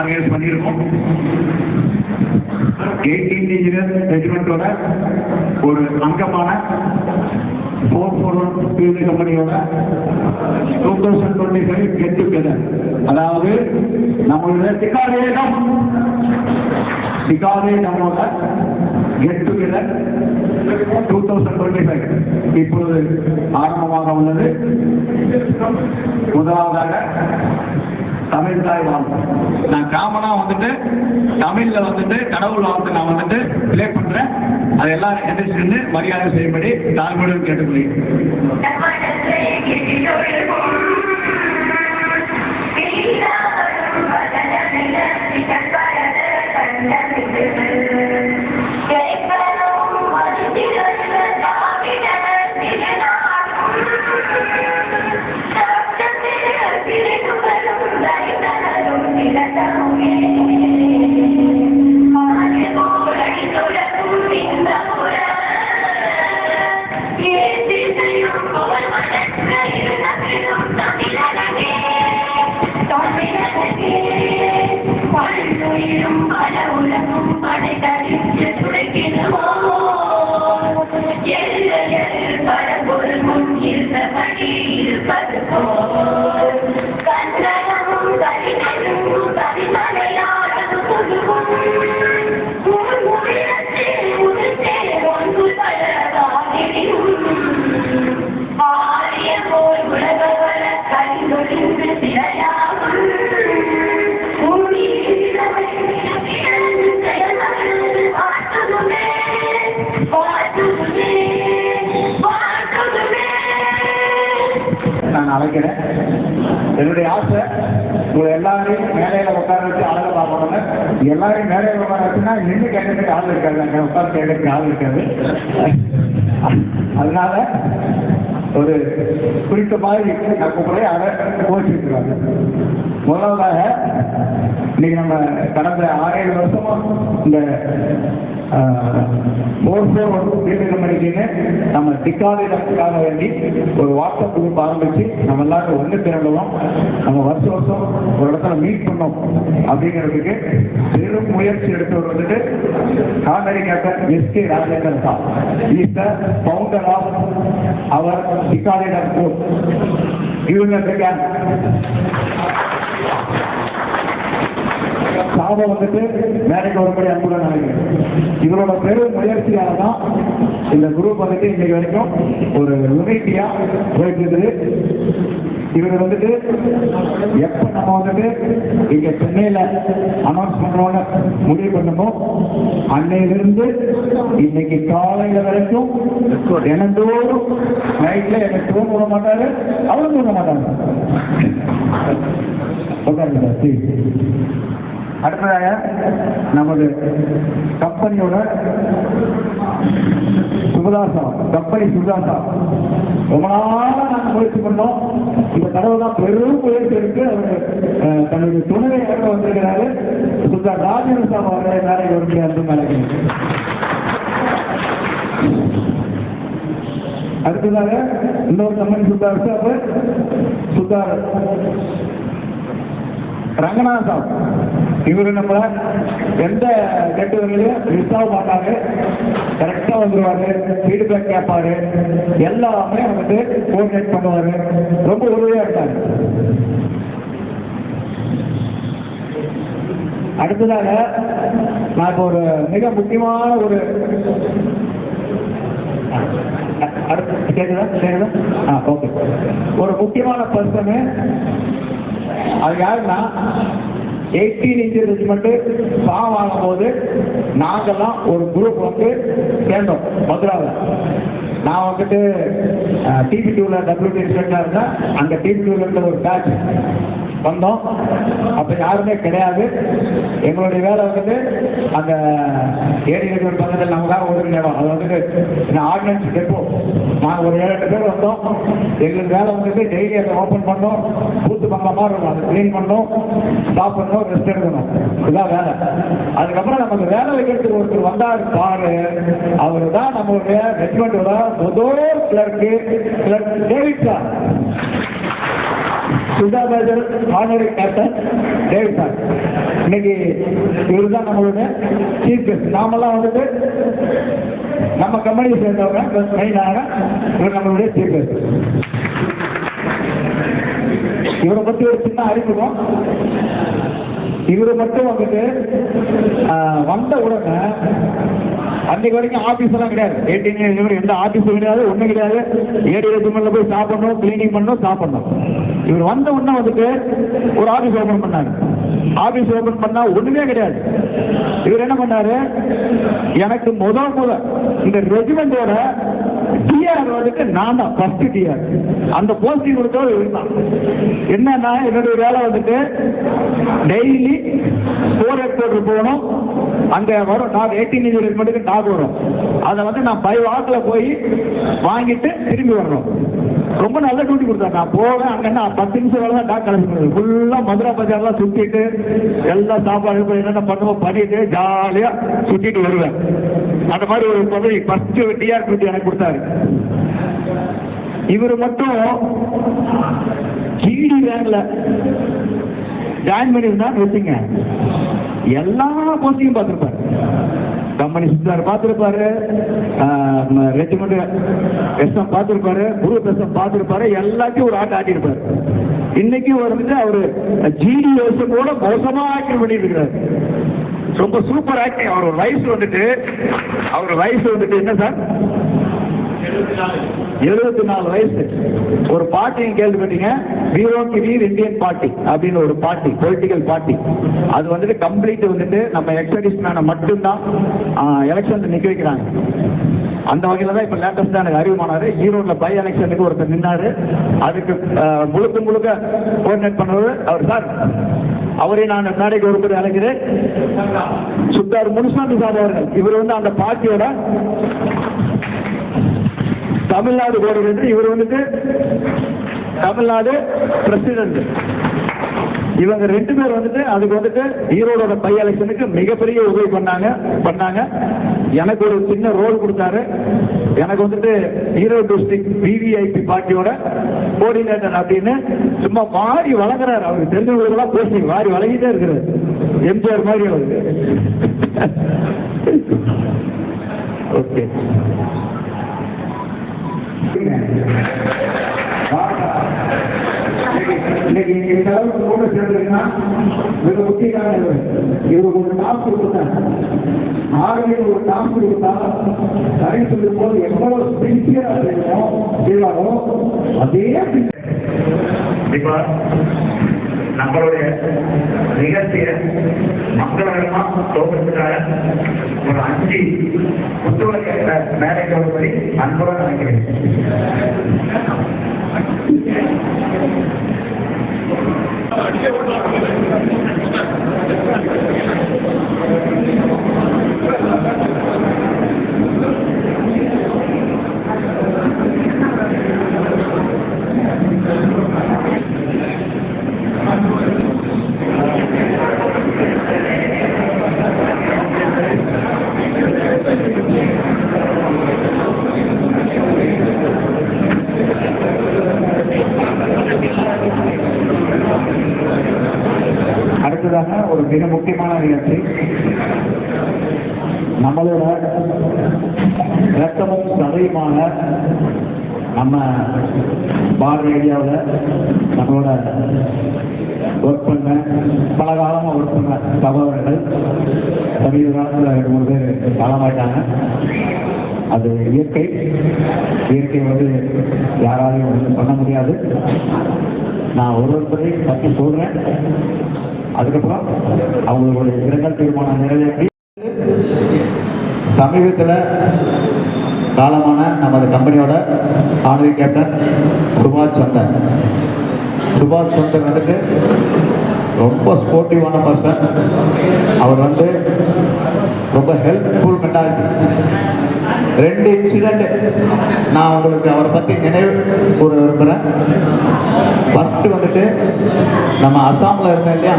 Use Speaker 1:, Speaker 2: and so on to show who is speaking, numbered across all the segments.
Speaker 1: Organise பண்ணியிருக்கோம். 18 engineer ரெஜிமெண்டோட ஒரு அங்கமான 441 கம்பெனியோட 2025 கெட் டுகெதர், அதாவது நம்மளுடைய சிகாரேடமோட கெட் டுகெதர் 2025 இப்பொழுது ஆரம்பமாக உள்ளது. முதலாவதாக தமிழ் தாய் வாழ்த்து. நான் காமனா வந்துட்டு தமிழ்ல வந்துட்டு கடவுள் வாழ்த்து நான் வந்துட்டு பிளே பண்றேன். அது எல்லாரும் எதிர்த்து மரியாதை செய்யும்படி தாழ்மையுடன் கேட்டுக்கொள்கிறேன். நான் அழைக்கிறேன். என்னுடைய ஆசை உங்களை எல்லாரையும் மேலையில உட்கார வச்சு அழகை பார்க்கணும்னு. எல்லாரையும் மேலையில உட்கார வச்சுன்னா நின்று கேட்கறதுக்கு ஆள் இருக்காது, அங்கே உட்கார கேட்கறதுக்கு ஆள் இருக்காது. அதனால ஒரு குறித்த மாதிரி நான் கூப்பிட அதை கோச்சிருக்கிறாங்க. முதலாவதாக இன்னைக்கு நம்ம கடந்த 6-7 வருஷமா இந்த 441 கம்பெனிக்குன்னு நம்ம டிக்காலிடத்துக்காக வேண்டி ஒரு வாட்ஸ்அப் குரூப் ஆரம்பிச்சு நம்ம எல்லாரும் ஒன்று திரண்டோம். நம்ம வருஷம் ஒரு இடத்துல மீட் பண்ணோம் அப்படிங்கிறதுக்கு பெரும் முயற்சி எடுத்தவர் வந்துட்டு Kaveri captain SK. Rajendran sir. Is the founder of our டிக்காலிடம் குரூப். இவங்க சாபம் வந்துட்டு வேலைக்கு ஒருபடி அன்புடன் நினைக்கிறேன். இவரோட பெரும் முயற்சியால தான் இந்த குரூப் வந்துட்டு இன்னைக்கு வரைக்கும் ஒரு யூனிட்டியா போயிட்டு இருக்குது. இவர் வந்துட்டு எப்ப நம்ம வந்துட்டு இங்க சென்னையில அனௌன்ஸ் பண்றோம்னு முடிவு பண்ணமோ அன்னையிலிருந்து இன்னைக்கு காலையில வரைக்கும் தினந்தோறும் நைட்ல எனக்கு தூங்க விட மாட்டாரு, அவரும் தூங்க மாட்டாரு. அடுத்ததாக நமது கம்பெனியோட சுபதாசா, கம்பெனி சுபதாசா ரொம்ப நாளாக நாங்கள் முயற்சி பண்ணோம். இந்த கடவுள் தான் பெரும் முயற்சி எடுத்து அவர் தன்னுடைய துணையை இறக்க வந்திருக்கிறாரு. சுதா ராஜேந்திர சார் அவர்களை வேலைக்கு வரும்படி அன்பு நினைக்கிறேன். அடுத்ததாக இன்னொரு company Sutar sir, Sutar Ranganath sir. இவரு நம்ம எந்த கெட்டுவர்களையும் மிஸ் ஆக மாட்டாங்க, கரெக்டா வந்துருவாரு, ஃபீட்பேக் கேட்பாரு, எல்லாமே வந்துட்டு கோஆர்டினேட் பண்ணுவாரு, ரொம்ப உதவியா இருக்காரு. அடுத்ததாக நான் இப்போ ஒரு மிக முக்கியமான ஒரு ஓகே ஒரு முக்கியமான பர்சனு, அது யாருன்னா 18 இன்ச் ரெஜிமெண்ட் ஃபார்ம் ஆகும் போது நாங்கெல்லாம் ஒரு குரூப் வந்து சேர்ந்தோம் மதுராவில். நான் வந்துட்டு TB2ல WT இன்ஸ்பெக்டரா இருந்தேன். அந்த TB2ல இருந்த ஒரு பேட்ச் வந்தோம். அப்ப யாருமே கிடையாது. எங்களுடைய வேலை வந்துட்டு அந்த ஏரி நெட்வொர்க் பக்கத்தில் நமக்காக ஒரு இடம், அது வந்துட்டு ஆர்டினன்ஸ் டெப்போ. நாங்கள் ஒரு 7-8 பேர் வந்தோம். எங்களுக்கு வேலை வந்துட்டு டெய்லி அதை ஓப்பன் பண்ணோம், பூத்து பங்கமாக இருக்கும், அதை கிளீன் பண்ணோம், ஸ்டாப் பண்ணோம், ரெஸ்ட் எடுக்கணும். இதுதான் வேலை. அதுக்கப்புறம் நமக்கு வேலை வைக்கிறதுக்கு ஒருத்தர் வந்தார் பாரு, அவரு தான் நம்மளுடைய ரெஜிமெண்டோட முதல் கிளர்க் டேவிட் சார். சுதா major honorary captain David sir. இன்னைக்கு இவர் தான் நம்மளுடைய சீஃப் கெஸ்ட். நாமெல்லாம் வந்துட்டு நம்ம கம்பெனியை சேர்ந்தவங்க மெயினாக இவர் நம்மளுடைய சீஃப் கெஸ்ட். இவரை பற்றி ஒரு சின்ன அறிமுகம். இவரு மட்டும் வந்துட்டு வந்த உடனே அன்னைக்கு வரைக்கும் ஆபீஸ் எல்லாம் கிடையாது. 18 எந்த ஆபீஸும் கிடையாது, ஒண்ணும் கிடையாது. ஏடி ரெஜிமெண்ட்ல போய் சாப்பிடணும், கிளீனிங் பண்ணணும், சாப்பிடணும். இவர் வந்த உடனே வந்துட்டு ஒரு ஆபீஸ் ஓபன் பண்ணாரு. ஆபீஸ் ஓபன் பண்ணா ஒண்ணுமே கிடையாது. இவர் என்ன பண்ணாரு, எனக்கு முதல் இந்த ரெஜிமெண்டோட டிஆர் வந்துட்டு நான் தான் ஃபர்ஸ்ட் டிஆர். அந்த போஸ்டிங் கொடுத்தவர் இவர் தான். என்னன்னா என்னுடைய வேலை வந்துட்டு டெய்லி 4 ஹெக்டேர் போகணும். அங்க வரும் டாக் 18 ரெஜிமெண்ட்டுக்கு டாக் வரும். அதை வந்து நான் பை வாக்கில் போய் வாங்கிட்டு திரும்பி வரணும். ரொம்ப நல்ல டியூட்டி கொடுத்தாரு. நான் போவேன், அங்கன்னா 10 நிமிஷம் வேலை தான் டாக் கிளம்பி ஃபுல்லா மதுரை பஜார்லாம் சுத்திட்டு எல்லாம் சாப்பாடு என்னென்ன பண்ணுவோம் பண்ணிட்டு ஜாலியா சுத்திட்டு வருவேன். அந்த மாதிரி ஒரு பதவி ஃபர்ஸ்ட் டிஆர் டியூட்டி எனக்கு கொடுத்தாரு. இவர் மட்டும் ஜிடி ரேங்க்ல ஜாயின் பண்ணியிருந்தான்னு வச்சுங்க, எல்லா போஸ்டிங்கும் பார்த்துருப்பாரு. கம்பெனி சுத்தார் பார்த்துருப்பாரு, ரெஜிமெண்ட் எஸ்எம் பார்த்துருப்பாரு, குரூப் எஸ்எம் பார்த்துருப்பாரு, எல்லாத்தையும் ஒரு ஆட்டம் ஆட்டியிருப்பாரு. இன்னைக்கு வந்துட்டு அவரு ஜிடி எஸ்எம் கூட மோசமா ஆக்டிவ் பண்ணிட்டு இருக்கிறாரு. ரொம்ப சூப்பர் ஆக்டிங். அவர் வயசு வந்துட்டு என்ன சார், 74 வயசு. ஒரு பார்ட்டி கேள்விப்பட்டீங்க, வீரோக்கு வீர் இந்தியன் பார்ட்டி அப்படின்னு ஒரு பார்ட்டி, பொலிட்டிக்கல் பார்ட்டி. அது வந்துட்டு கம்ப்ளீட் வந்துட்டு நம்ம எக்ஸடிஷனான மட்டும்தான் எலெக்ஷன் நிக்க வைக்கிறாங்க. அந்த வகையில தான் இப்ப லேட்டஸ்டா எனக்கு அறிவுமானாரு. ஈரோட்ல பை எலெக்ஷனுக்கு ஒருத்தர் நின்னாரு. அதுக்கு முழுக்க கோஆர்டினேட் பண்ணவர் அவர் சார். அவரே நான் மேடைக்கு ஒரு முறை அழைக்கிறேன், சுத்தார் முனுசாமி சார் அவர்கள். இவர் வந்து அந்த பார்ட்டியோட தமிழ்நாடு கோஆர்டினேட்டர். இவர் வந்துட்டு தமிழ்நாடு பிரசிடென்ட். இவங்க 2 பேர் வந்துட்டு அதுக்கு வந்துட்டு ஈரோடோட பை எலெக்ஷனுக்கு மிகப்பெரிய உதவி பண்ணாங்க. எனக்கு ஒரு சின்ன ரோல் கொடுத்தாரு. எனக்கு வந்துட்டு ஈரோடு டிஸ்ட்ரிக்ட் விவிஐபி பார்ட்டியோட கோஆர்டினேட்டர் அப்படின்னு சும்மா வாரி வழங்குறாரு. அவருக்கு தெரிஞ்சவங்களுக்கெல்லாம் பேசி வாரி வழங்கிட்டே இருக்கிறார். எம்ஜிஆர் மாதிரி அவருக்கு. ஓகே, இன்னைக்கு இந்த அளவுக்கு கூட சேர்ந்துருக்குன்னா மிக முக்கியமான இவருக்கு ஒரு டாஸ்க் கொடுத்தாங்க. ஆகவே ஒரு டாஸ்க் கொடுத்தா தரை சொல்லும் போது எவ்வளவு சின்சியரா செய்வாரோ அதே.
Speaker 2: இப்ப நம்மளுடைய நிகழ்ச்சியை மக்களிடமா தோற்றத்துக்காக ஒரு 5 புத்துவலை மேலே கவர்படி அன்புடன் நினைக்கிறேன்.
Speaker 1: அடுத்ததாக ஒரு மிக முக்கியமான நிகழ்ச்சி, நம்மளோட ரத்தமும் சதையுமான நம்ம பாரத ஏரியாவில் நம்மளோட ஒர்க் பண்ண பல காலமாக ஒர்க் பண்ண சகோதரர்கள் சமீப காலத்தில் 2-3 பேர் காலமாயிட்டாங்க. அது இயற்கை வந்து யாராலையும் ஒன்றும் பண்ண முடியாது. நான் ஒருவரை பற்றி சொல்றேன். அதுக்கப்புறம் அவங்களுடைய இரங்கல் தீர்மானம் நிறைவேற்றி சமீபத்தில் காலமான நமது கம்பெனியோட ஆனரி கேப்டன் சுபாஷ் சந்தர் வந்துட்டு ரொம்ப ஸ்போர்ட்டிவான பர்சன். அவர் வந்து ரொம்ப ஹெல்ப்ஃபுல் மென்டாலிட்டி. 2 இன்சிடென்ட் நான் உங்களுக்கு அவரை பற்றி நினைவு கூற விரும்புகிறேன். ஃபர்ஸ்ட் வந்துட்டு நம்ம அசாமில் இருந்தேன் இல்லையா,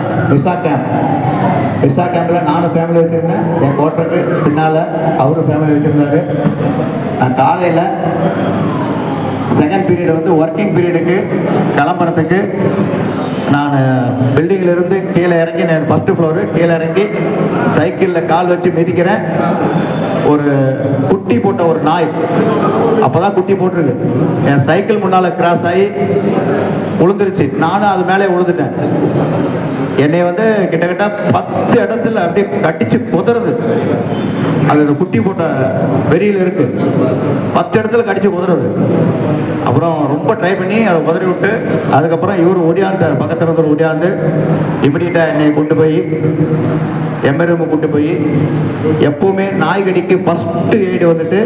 Speaker 1: விசா கேம்பில் நானும் ஃபேமிலி வச்சுருந்தேன். என் குவார்ட்டருக்கு பின்னால் அவரும் ஃபேமிலி வச்சுருந்தாரு. நான் காலையில்
Speaker 3: செகண்ட் பீரியட் வந்து ஒர்க்கிங் பீரியடுக்கு கிளம்புறதுக்கு நான் பில்டிங்கில் இருந்து கீழே இறங்கி, நான் ஃபஸ்ட்டு ஃப்ளோரு கீழே இறங்கி சைக்கிளில் கால் வச்சு மிதிக்கிறேன். ஒரு குட்டி போட்ட ஒரு நாய், அப்போதான் குட்டி போட்டிருக்கு, என் சைக்கிள் முன்னால் கிராஸ் ஆகி விழுந்துருச்சு. நானும் அது மேலே விழுந்துட்டேன். என்னை வந்து கிட்டத்தட்ட 10 இடத்துல அப்படியே கட்டிச்சு குதறது. அது அந்த குட்டி போட்ட வெறியில் இருக்கு, 10 இடத்துல கடிச்சு குதறது. அப்புறம் ரொம்ப ட்ரை பண்ணி அதை உதறி விட்டு, அதுக்கப்புறம் இவர் ஓடியாந்தார், பக்கத்தில் இருந்தவர் ஓடியாந்து இமிடியேட்டாக என்னை கொண்டு போய் எம்எர்எம் கூட்டு போய், எப்பவுமே நாய் கடிக்கு ஃபர்ஸ்ட் எய்டு வந்துட்டு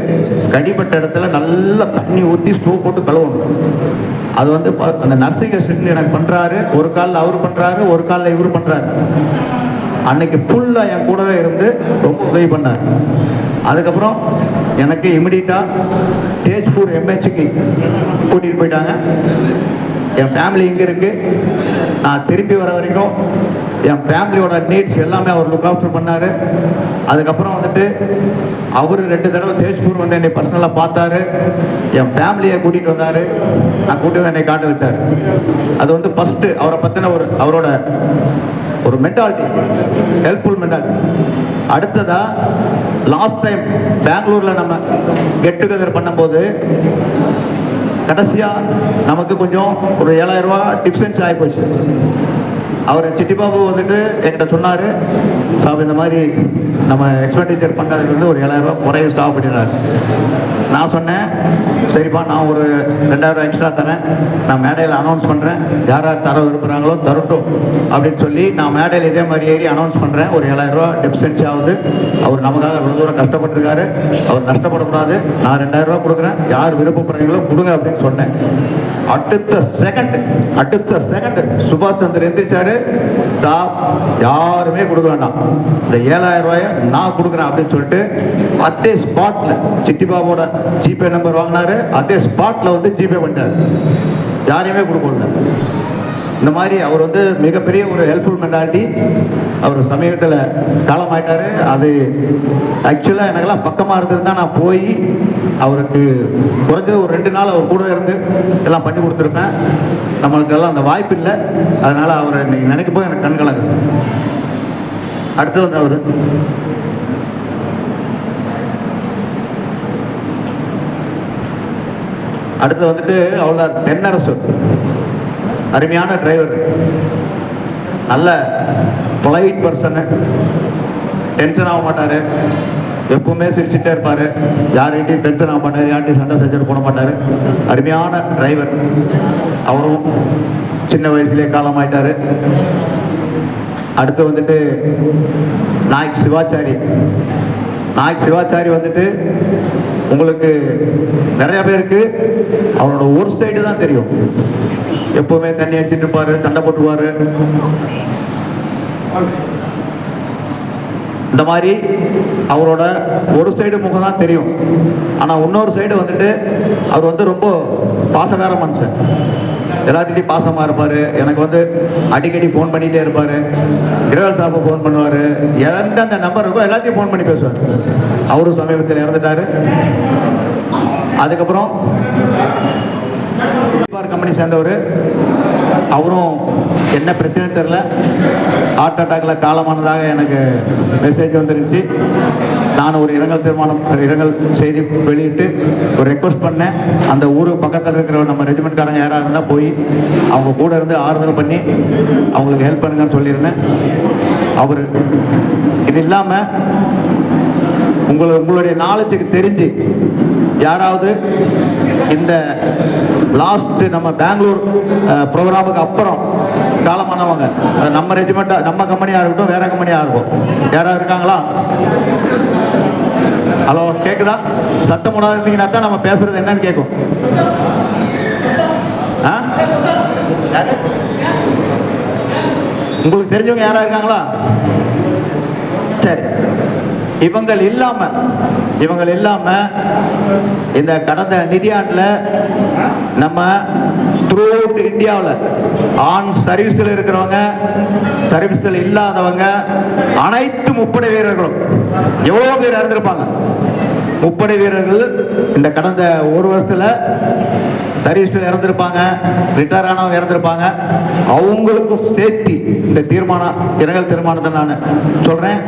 Speaker 3: கடிப்பட்ட இடத்துல நல்லா தண்ணி ஊற்றி சோப் போட்டு கழுவணும். அது வந்து அந்த நர்சிங் அசிஸ்டன்ட் எனக்கு பண்ணுறாரு, ஒரு காலில் அவர் பண்ணுறாரு, ஒரு காலில் இவர் பண்ணுறாரு. அன்னைக்கு ஃபுல்லாக என் கூடவே இருந்து ரொம்ப உதவி பண்ணார். அதுக்கப்புறம் எனக்கு இமிடியட்டாக தேஜ்பூர் எம்ஹெச்சுக்கு கூட்டிகிட்டு போயிட்டாங்க. என் ஃபேமிலி இங்கே இருக்குது. நான் திரும்பி வர வரைக்கும் என் ஃபேமிலியோட நீட்ஸ் எல்லாமே அவர் லுக் ஆஃப்டர் பண்ணார். அதுக்கப்புறம் வந்துட்டு அவர் 2 தடவை தேஜ்பூர் வந்து என்னை பர்சனலாக பார்த்தாரு, என் ஃபேமிலியை கூட்டிகிட்டு வந்தார், நான் கூட்டி வந்து என்னை காட்ட வச்சார். அது வந்து ஃபஸ்ட்டு அவரை பற்றின அவரோட ஒரு மென்டாலிட்டி, ஹெல்ப்ஃபுல் மென்டாலிட்டி. அடுத்ததா லாஸ்ட் டைம் பெங்களூரில் நம்ம கெட் டுகெதர் பண்ணும்போது கடைசியாக நமக்கு கொஞ்சம் ஒரு 7,000 ரூபா டிஃபரன்ஸ் ஆகிப்போச்சு. அவர் சிட்டிபாபு வந்துட்டு என்கிட்ட சொன்னார், சாப் இந்த மாதிரி நம்ம எக்ஸ்பெண்டிச்சர் பண்ணுறதுக்கு வந்து ஒரு 7,000 ரூபா குறைய ஸ்டாப் பண்ணிடுறாரு. நான் சொன்னேன், சரிப்பா நான் ஒரு 2,000 ரூபா எக்ஸ்ட்ரா தரேன், நான் மேடையில் அனௌன்ஸ் பண்ணுறேன், யார் யார் தர விரும்புகிறாங்களோ தரட்டும் அப்படின்னு சொல்லி நான் மேடையில் இதே மாதிரி ஏறி அனௌன்ஸ் பண்ணுறேன். ஒரு 7,000 ரூபா டெஃபிஷியன்சி ஆகுது, அவர் நமக்காக இவ்வளோ தூரம் கஷ்டப்பட்டுருக்காரு, அவர் நஷ்டப்படக்கூடாது, நான் 2,000 ரூபா கொடுக்குறேன், யார் விருப்பப்படுறீங்களோ கொடுங்க அப்படின்னு சொன்னேன். அடுத்த செகண்ட் சுபாஷ் சந்திர எந்திரிச்சாரு, சாப் யாருமே கொடுக்க வேண்டாம், இந்த 7,000 ரூபாயை நான் கொடுக்குறேன் அப்படின்னு சொல்லிட்டு அதே ஸ்பாட்ல சிட்டிபாபோட ஜிபே நம்பர் வாங்கினாரு, அதே ஸ்பாட்ல வந்து ஜிபே பண்ணிட்டாரு, யாரையுமே கொடுக்கல. இந்த மாதிரி அவர் வந்து மிகப்பெரிய ஒரு ஹெல்ப்ஃபுல் மென்டாலிட்டி. அவர் சமீபத்தில் காலமாயிட்டாரு. அது ஆக்சுவலாக எனக்கெல்லாம் பக்கமாக இருந்திருந்தா நான் போய் அவருக்கு குறைஞ்சது ஒரு 2 நாள் அவர் கூட இருந்து எல்லாம் பண்ணி கொடுத்துருப்பேன். நம்மளுக்கு எல்லாம் அந்த வாய்ப்பு இல்லை. அதனால் அவரை இன்னைக்கு நினைக்கும் போது எனக்கு கண் கலங்குது. அடுத்து வந்து அவர் அடுத்து வந்துட்டு அவ்வளோதான். தென்னரசு அருமையான டிரைவர், நல்ல பொலைட் பர்சனு, டென்ஷன் ஆக மாட்டார், எப்பவுமே சிரிச்சுட்டே இருப்பார், யார்கிட்டையும் டென்ஷன் ஆக மாட்டார், யார்கிட்டையும் சண்டை சச்சரவு போட மாட்டார், அருமையான டிரைவர். அவரும் சின்ன வயசுலேயே காலமாயிட்டார். அடுத்து வந்துட்டு நாயக் சிவாச்சாரி வந்துட்டு உங்களுக்கு நிறைய பேருக்கு அவரோட ஒரு சைடு தான் தெரியும். எப்பவுமே தண்ணி அடிச்சுட்டு இருப்பாரு, சண்டை போட்டுருவாரு. இந்த மாதிரி அவரோட ஒரு சைடு முகம் தான் தெரியும். ஆனால் இன்னொரு சைடு வந்துட்டு அவர் வந்து ரொம்ப பாசகார மனுஷன், எல்லாத்திட்டையும் பாசமாக இருப்பார். எனக்கு வந்து அடிக்கடி ஃபோன் பண்ணிகிட்டே இருப்பார். கிரகல் சாப்பை ஃபோன் பண்ணுவார், எந்த நம்பர் இருக்கோ எல்லாத்தையும் ஃபோன் பண்ணி பேசுவார். அவரும் சமீபத்தில் இறந்துட்டார். அதுக்கப்புறம் கம்பெனி சேர்ந்தவர், அவரும் என்ன பிரச்சனை தெரியல, ஹார்ட் அட்டாக்ல காலமானதாக எனக்கு மெசேஜ் வந்துருந்துச்சு. நான் ஒரு இரங்கல் செய்தி வெளியிட்டு ஒரு ரெக்வஸ்ட் பண்ணேன். அந்த ஊருக்கு பக்கத்தில் இருக்கிற நம்ம ரெஜிமெண்ட்காரங்க யாராக இருந்தால் போய் அவங்க கூட இருந்து ஆறுதல் பண்ணி அவங்களுக்கு ஹெல்ப் பண்ணுங்கன்னு சொல்லியிருந்தேன். அவர் இது இல்லாமல் உங்களுடைய நாலேஜுக்கு தெரிஞ்சு யாராவது இந்த லாஸ்ட் நம்ம பெங்களூர் ப்ரோக்ராமுக்கு அப்புறம் காலமானவங்க, நம்ம ரெஜிமெண்ட் நம்ம கம்பெனியாக இருக்கட்டும் வேற கம்பெனியாக இருக்கும், யாராவது இருக்காங்களா? ஹலோ, கேட்குதா? சத்தம் போடாத இருந்தீங்கன்னா தான் நம்ம பேசுறது என்னன்னு கேட்கும். உங்களுக்கு தெரிஞ்சவங்க யாரா இருக்காங்களா? சரி, இவங்க இல்லாம இந்த கடந்த நிதியாண்டில் நம்ம த்ரூ அவுட் இந்தியாவில் ஆன் சர்வீஸில் இருக்கிறவங்க, சர்வீஸில் இல்லாதவங்க, அனைத்து முப்படை வீரர்களும் எவ்வளோ பேர் இறந்திருப்பாங்க. முப்படை வீரர்கள் இந்த கடந்த ஒரு வருஷத்துல சர்வீஸில் இறந்துருப்பாங்க, ரிட்டையர் ஆனவங்க இறந்துருப்பாங்க. அவங்களுக்கும் சேர்த்து இந்த தீர்மானம், இரங்கல் தீர்மானத்தை நான் சொல்கிறேன்.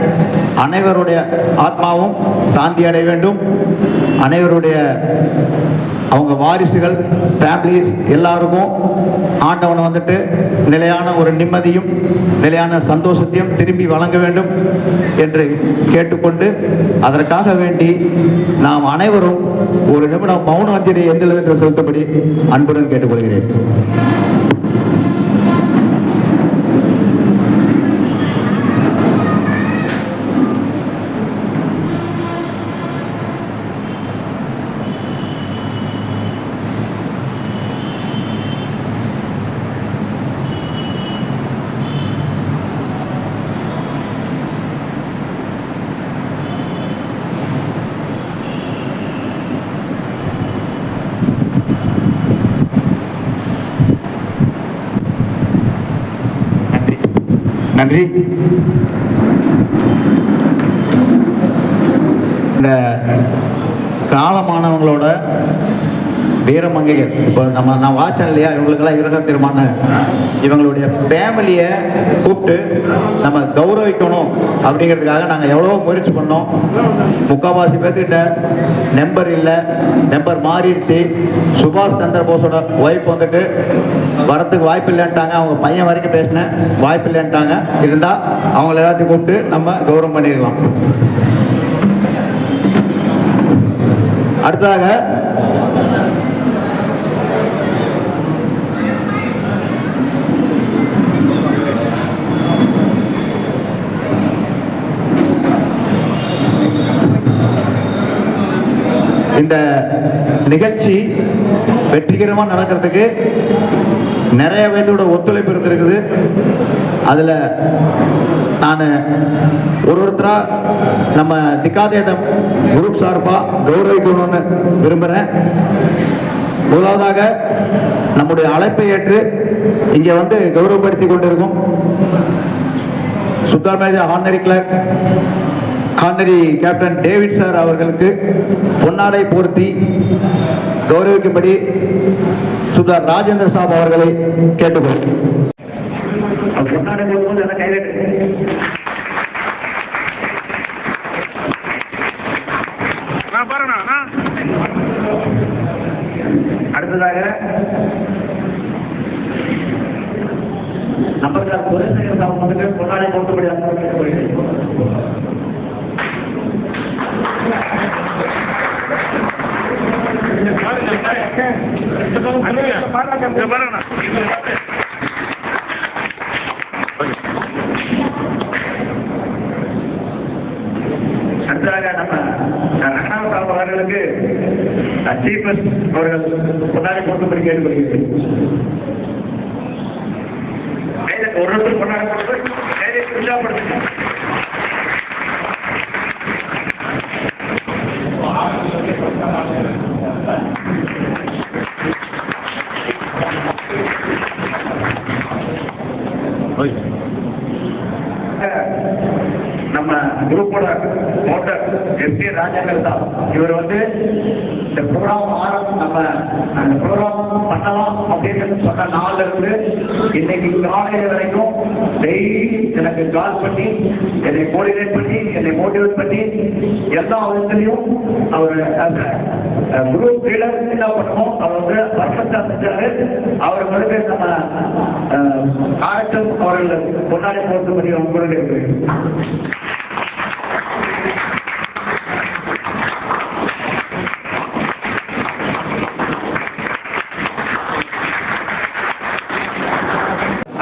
Speaker 3: அனைவருடைய ஆத்மாவும் சாந்தி அடைய வேண்டும். அனைவருடைய அவங்க வாரிசுகள், ஃபேமிலிஸ் எல்லாருக்கும் ஆண்டவனை வந்துட்டு நிலையான ஒரு நிம்மதியும் நிலையான சந்தோஷத்தையும் திரும்பி வழங்க வேண்டும் என்று கேட்டுக்கொண்டு, அதற்காக வேண்டி நாம் அனைவரும் ஒரு நிமிடம் மௌன அஞ்சலி எந்தளவு என்று செலுத்தபடி அன்புடன் கேட்டுக்கொள்கிறேன். நன்றி. இந்த காலமானவங்களோட வீரமங்கைகள் இப்போ நான் வாட்சன் இல்லையா, இவங்களுக்கெல்லாம் இரங்கல் தீர்மானம், இவங்களுடைய ஃபேமிலியை கூப்பிட்டு நம்ம கௌரவிக்கணும் அப்படிங்கிறதுக்காக நாங்கள் எவ்வளோ முயற்சி பண்ணோம். முக்கால்வாசி பேர்த்துக்கிட்ட நம்பர் இல்லை, நம்பர் மாறிடுச்சு. சுபாஷ் சந்திர போஸோட ஒய்ஃப் வந்துட்டு வரத்துக்கு வாய்ப்பு இல்லைன்ட்டாங்க. அவங்க பையன் வரைக்கும் பேசினேன், வாய்ப்பு இல்லைன்ட்டாங்க. இருந்தால் அவங்கள எல்லாத்தையும் கூப்பிட்டு நம்ம கௌரவம் பண்ணிடலாம். அடுத்ததாக இந்த நிகழ்ச்சி வெற்றிகரமாக நடக்கிறதுக்கு நிறைய பேர்த்தோட ஒத்துழைப்பு இருந்திருக்குது. அதில் நான் ஒருத்தராக நம்ம திகாதேதம் குரூப் சார்பாக கௌரவிக்கணும்னு விரும்புகிறேன். முதலாவதாக நம்முடைய அழைப்பை ஏற்று இங்கே வந்து கௌரவப்படுத்தி கொண்டிருக்கும் சுல்தான் major honorary clerk, honorary captain David sir அவர்களுக்கு பொன்னாடை போர்த்தி கௌரவிக்கும்படி சுல்தான் ராஜேந்திர சாப் அவர்களை கேட்டுக்கொள்கிறேன்.
Speaker 2: அடுத்ததாக நம்பர் பொன்னாடை போட்டுபடி அடுத்ததாக நம்ம ரங்கநாத அவர்களுக்கு சீஃப் அவர்கள் பொன்னாடை போட்டுபடி கேட்டுக்கொள்கிறேன். ஒருத்தர் பொன்னாடை போட்டு உற்சாகப்படுத்துங்க. நம்ம குரூப்போட மோட்டர் எஸ்பி ராஜேந்திர சார், இவர் வந்து இந்த ப்ரோக்ராம் நம்ம அந்த ப்ரோக்ராம் பண்ணலாம் அப்படின்னு சொன்ன நாள்ல இருந்து இன்னைக்கு காலையில வரைக்கும் டெய்லி எனக்கு கால் பண்ணி என்னை கோஆர்டினேட் பண்ணி என்னை மோட்டிவேட் பண்ணி எல்லா விதத்திலையும் அவர் குரூப் லீடர் என்ன பண்ணணும் அவர் வந்து பர்ஃபெக்டா செஞ்சாரு. அவருக்கு வந்து நம்ம காரக்டர் அவர்கள் பொன்னாடை போட்டு பண்ணி உங்களுக்கு இருக்கு.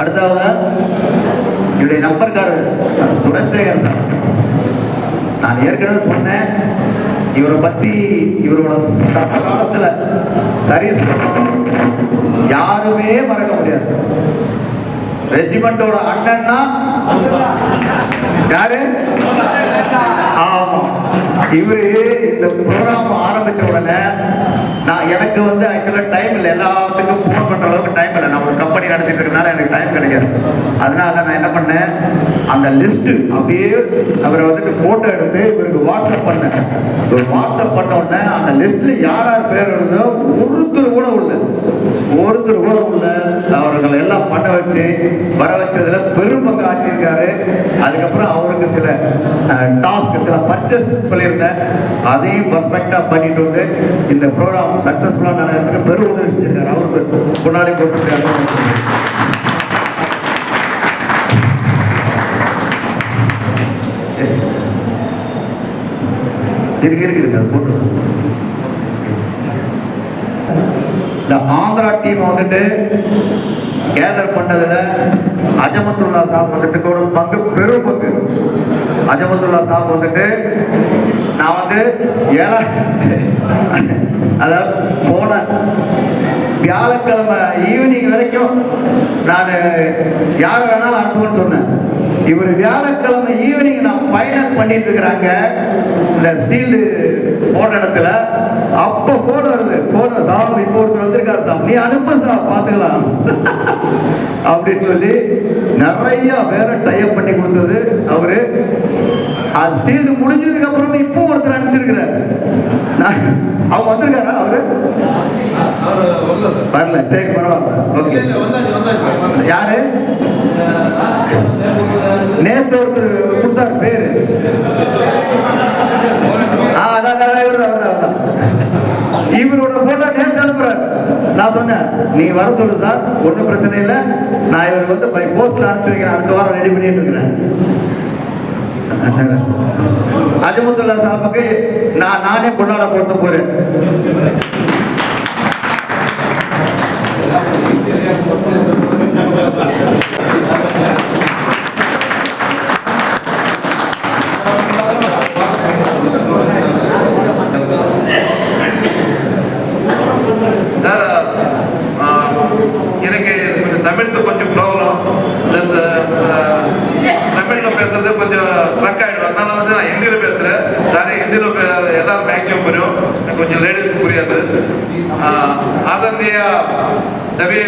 Speaker 3: அடுத்தவங்க என்னுடைய நம்பர்காரர் துரைசேகர் சார். நான் ஏற்கனவே சொன்னேன், இவரை பத்தி இவரோட சட்ட காலத்துல சர்வீஸ் யாருமே மறக்க முடியாது. ரெஜிமெண்டோட அண்ணன்னா யாரு? ஆமா, இவரு இந்த ப்ரோக்ராம் ஆரம்பிச்ச உடனே எனக்கு வந்து ஆக்சுவலா டைம் இல்லை, எல்லாத்துக்கும் போன் பண்ற அளவுக்கு டைம் இல்லை. நான் ஒரு கம்பெனி நடத்திட்டு இருக்கனால எனக்கு டைம் கிடைக்காது. அதனால நான் என்ன பண்ணேன், அந்த லிஸ்ட் அப்படியே அவரை வந்துட்டு போட்டோ எடுத்து இவருக்கு வாட்ஸ்அப் பண்ணேன். ஒரு வாட்ஸ்அப் பண்ண உடனே அந்த லிஸ்ட்ல யார் யார் பேர் வருதோ ஒருத்தர் கூட உள்ள அவர்கள் எல்லாம் பண்ண வச்சு வர வச்சதுல பெரும் பங்கு ஆற்றியிருக்காரு. அதுக்கப்புறம் அவருக்கு சில டாஸ்க், சில பர்ச்சேஸ் சொல்லியிருந்தேன், அதையும் பர்ஃபெக்டா பண்ணிட்டு வந்து இந்த ப்ரோக்ராம் சக்சஸ்ஃபுல்லா நடக்கிறதுக்கு பெரும் உதவி செஞ்சிருக்காரு. அவருக்கு முன்னாடி போட்டு இருக்கு போட்டு. இந்த ஆந்திரா டீம் வந்துட்டு கேதர் பண்ணதுல அஜமத்துல்லா சாப் வந்துட்டு கூட பங்கு, பெரும் பங்கு. அஜமத்துல்லா சாப் வந்துட்டு நான் வந்து அதாவது போன வியாழக்கிழமை ஈவினிங் வரைக்கும் நான் யாரை வேணாலும் அனுப்புன்னு சொன்னேன். இவர் வியாழக்கிழமை ஈவினிங் நான் ஃபைனல் பண்ணிட்டு இருக்கிறாங்க இந்த ஸ்டீல் போன இடத்துல. அப்ப போன் வருது, போன சாப் இப்போ ஒருத்தர் வந்திருக்காரு சாப், நீ அனுப்பு சாப் பார்த்துக்கலாம் அப்படின்னு சொல்லி நிறைய வேற டைப் பண்ணி கொடுத்தது அவரு. அது ஸ்டீல் முடிஞ்சதுக்கு அப்புறம் இப்போ ஒருத்தர் அனுப்பிச்சிருக்கிறார். அவங்க வந்திருக்காரா? அவரு வரல, சரி பரவாயில்ல. ஓகே, யாரு நேத்து ஒருத்தர் கொடுத்தார் பேரு? இவரோட போட்டோ நேத்து அனுப்புறாரு. நான் சொன்னேன், நீ வர சொல்லுதா, ஒன்றும் பிரச்சனை இல்லை, நான் இவருக்கு வந்து பை போஸ்ட்ல அனுப்பிச்சு வைக்கிறேன், அடுத்த வாரம் ரெடி பண்ணிட்டு இருக்கிறேன். அஜமத்துல்லா சாப்புக்கு நானே கொண்டாட போட்டு போறேன்.
Speaker 4: எனக்கு தமிழ்ல கொஞ்சம் ப்ராப்ளம், தமிழ்ல பேசுறது கொஞ்சம் ஸ்ட்ரக் ஆகிடும். அதனால வந்து நான் ஹிந்தியில் பேசுகிறேன். நிறைய ஹிந்தியில் எல்லாரும் மேக்ஸிமம் புரியும், கொஞ்சம் லேடிஸ்க்கு புரியாது. आदरणीय सभी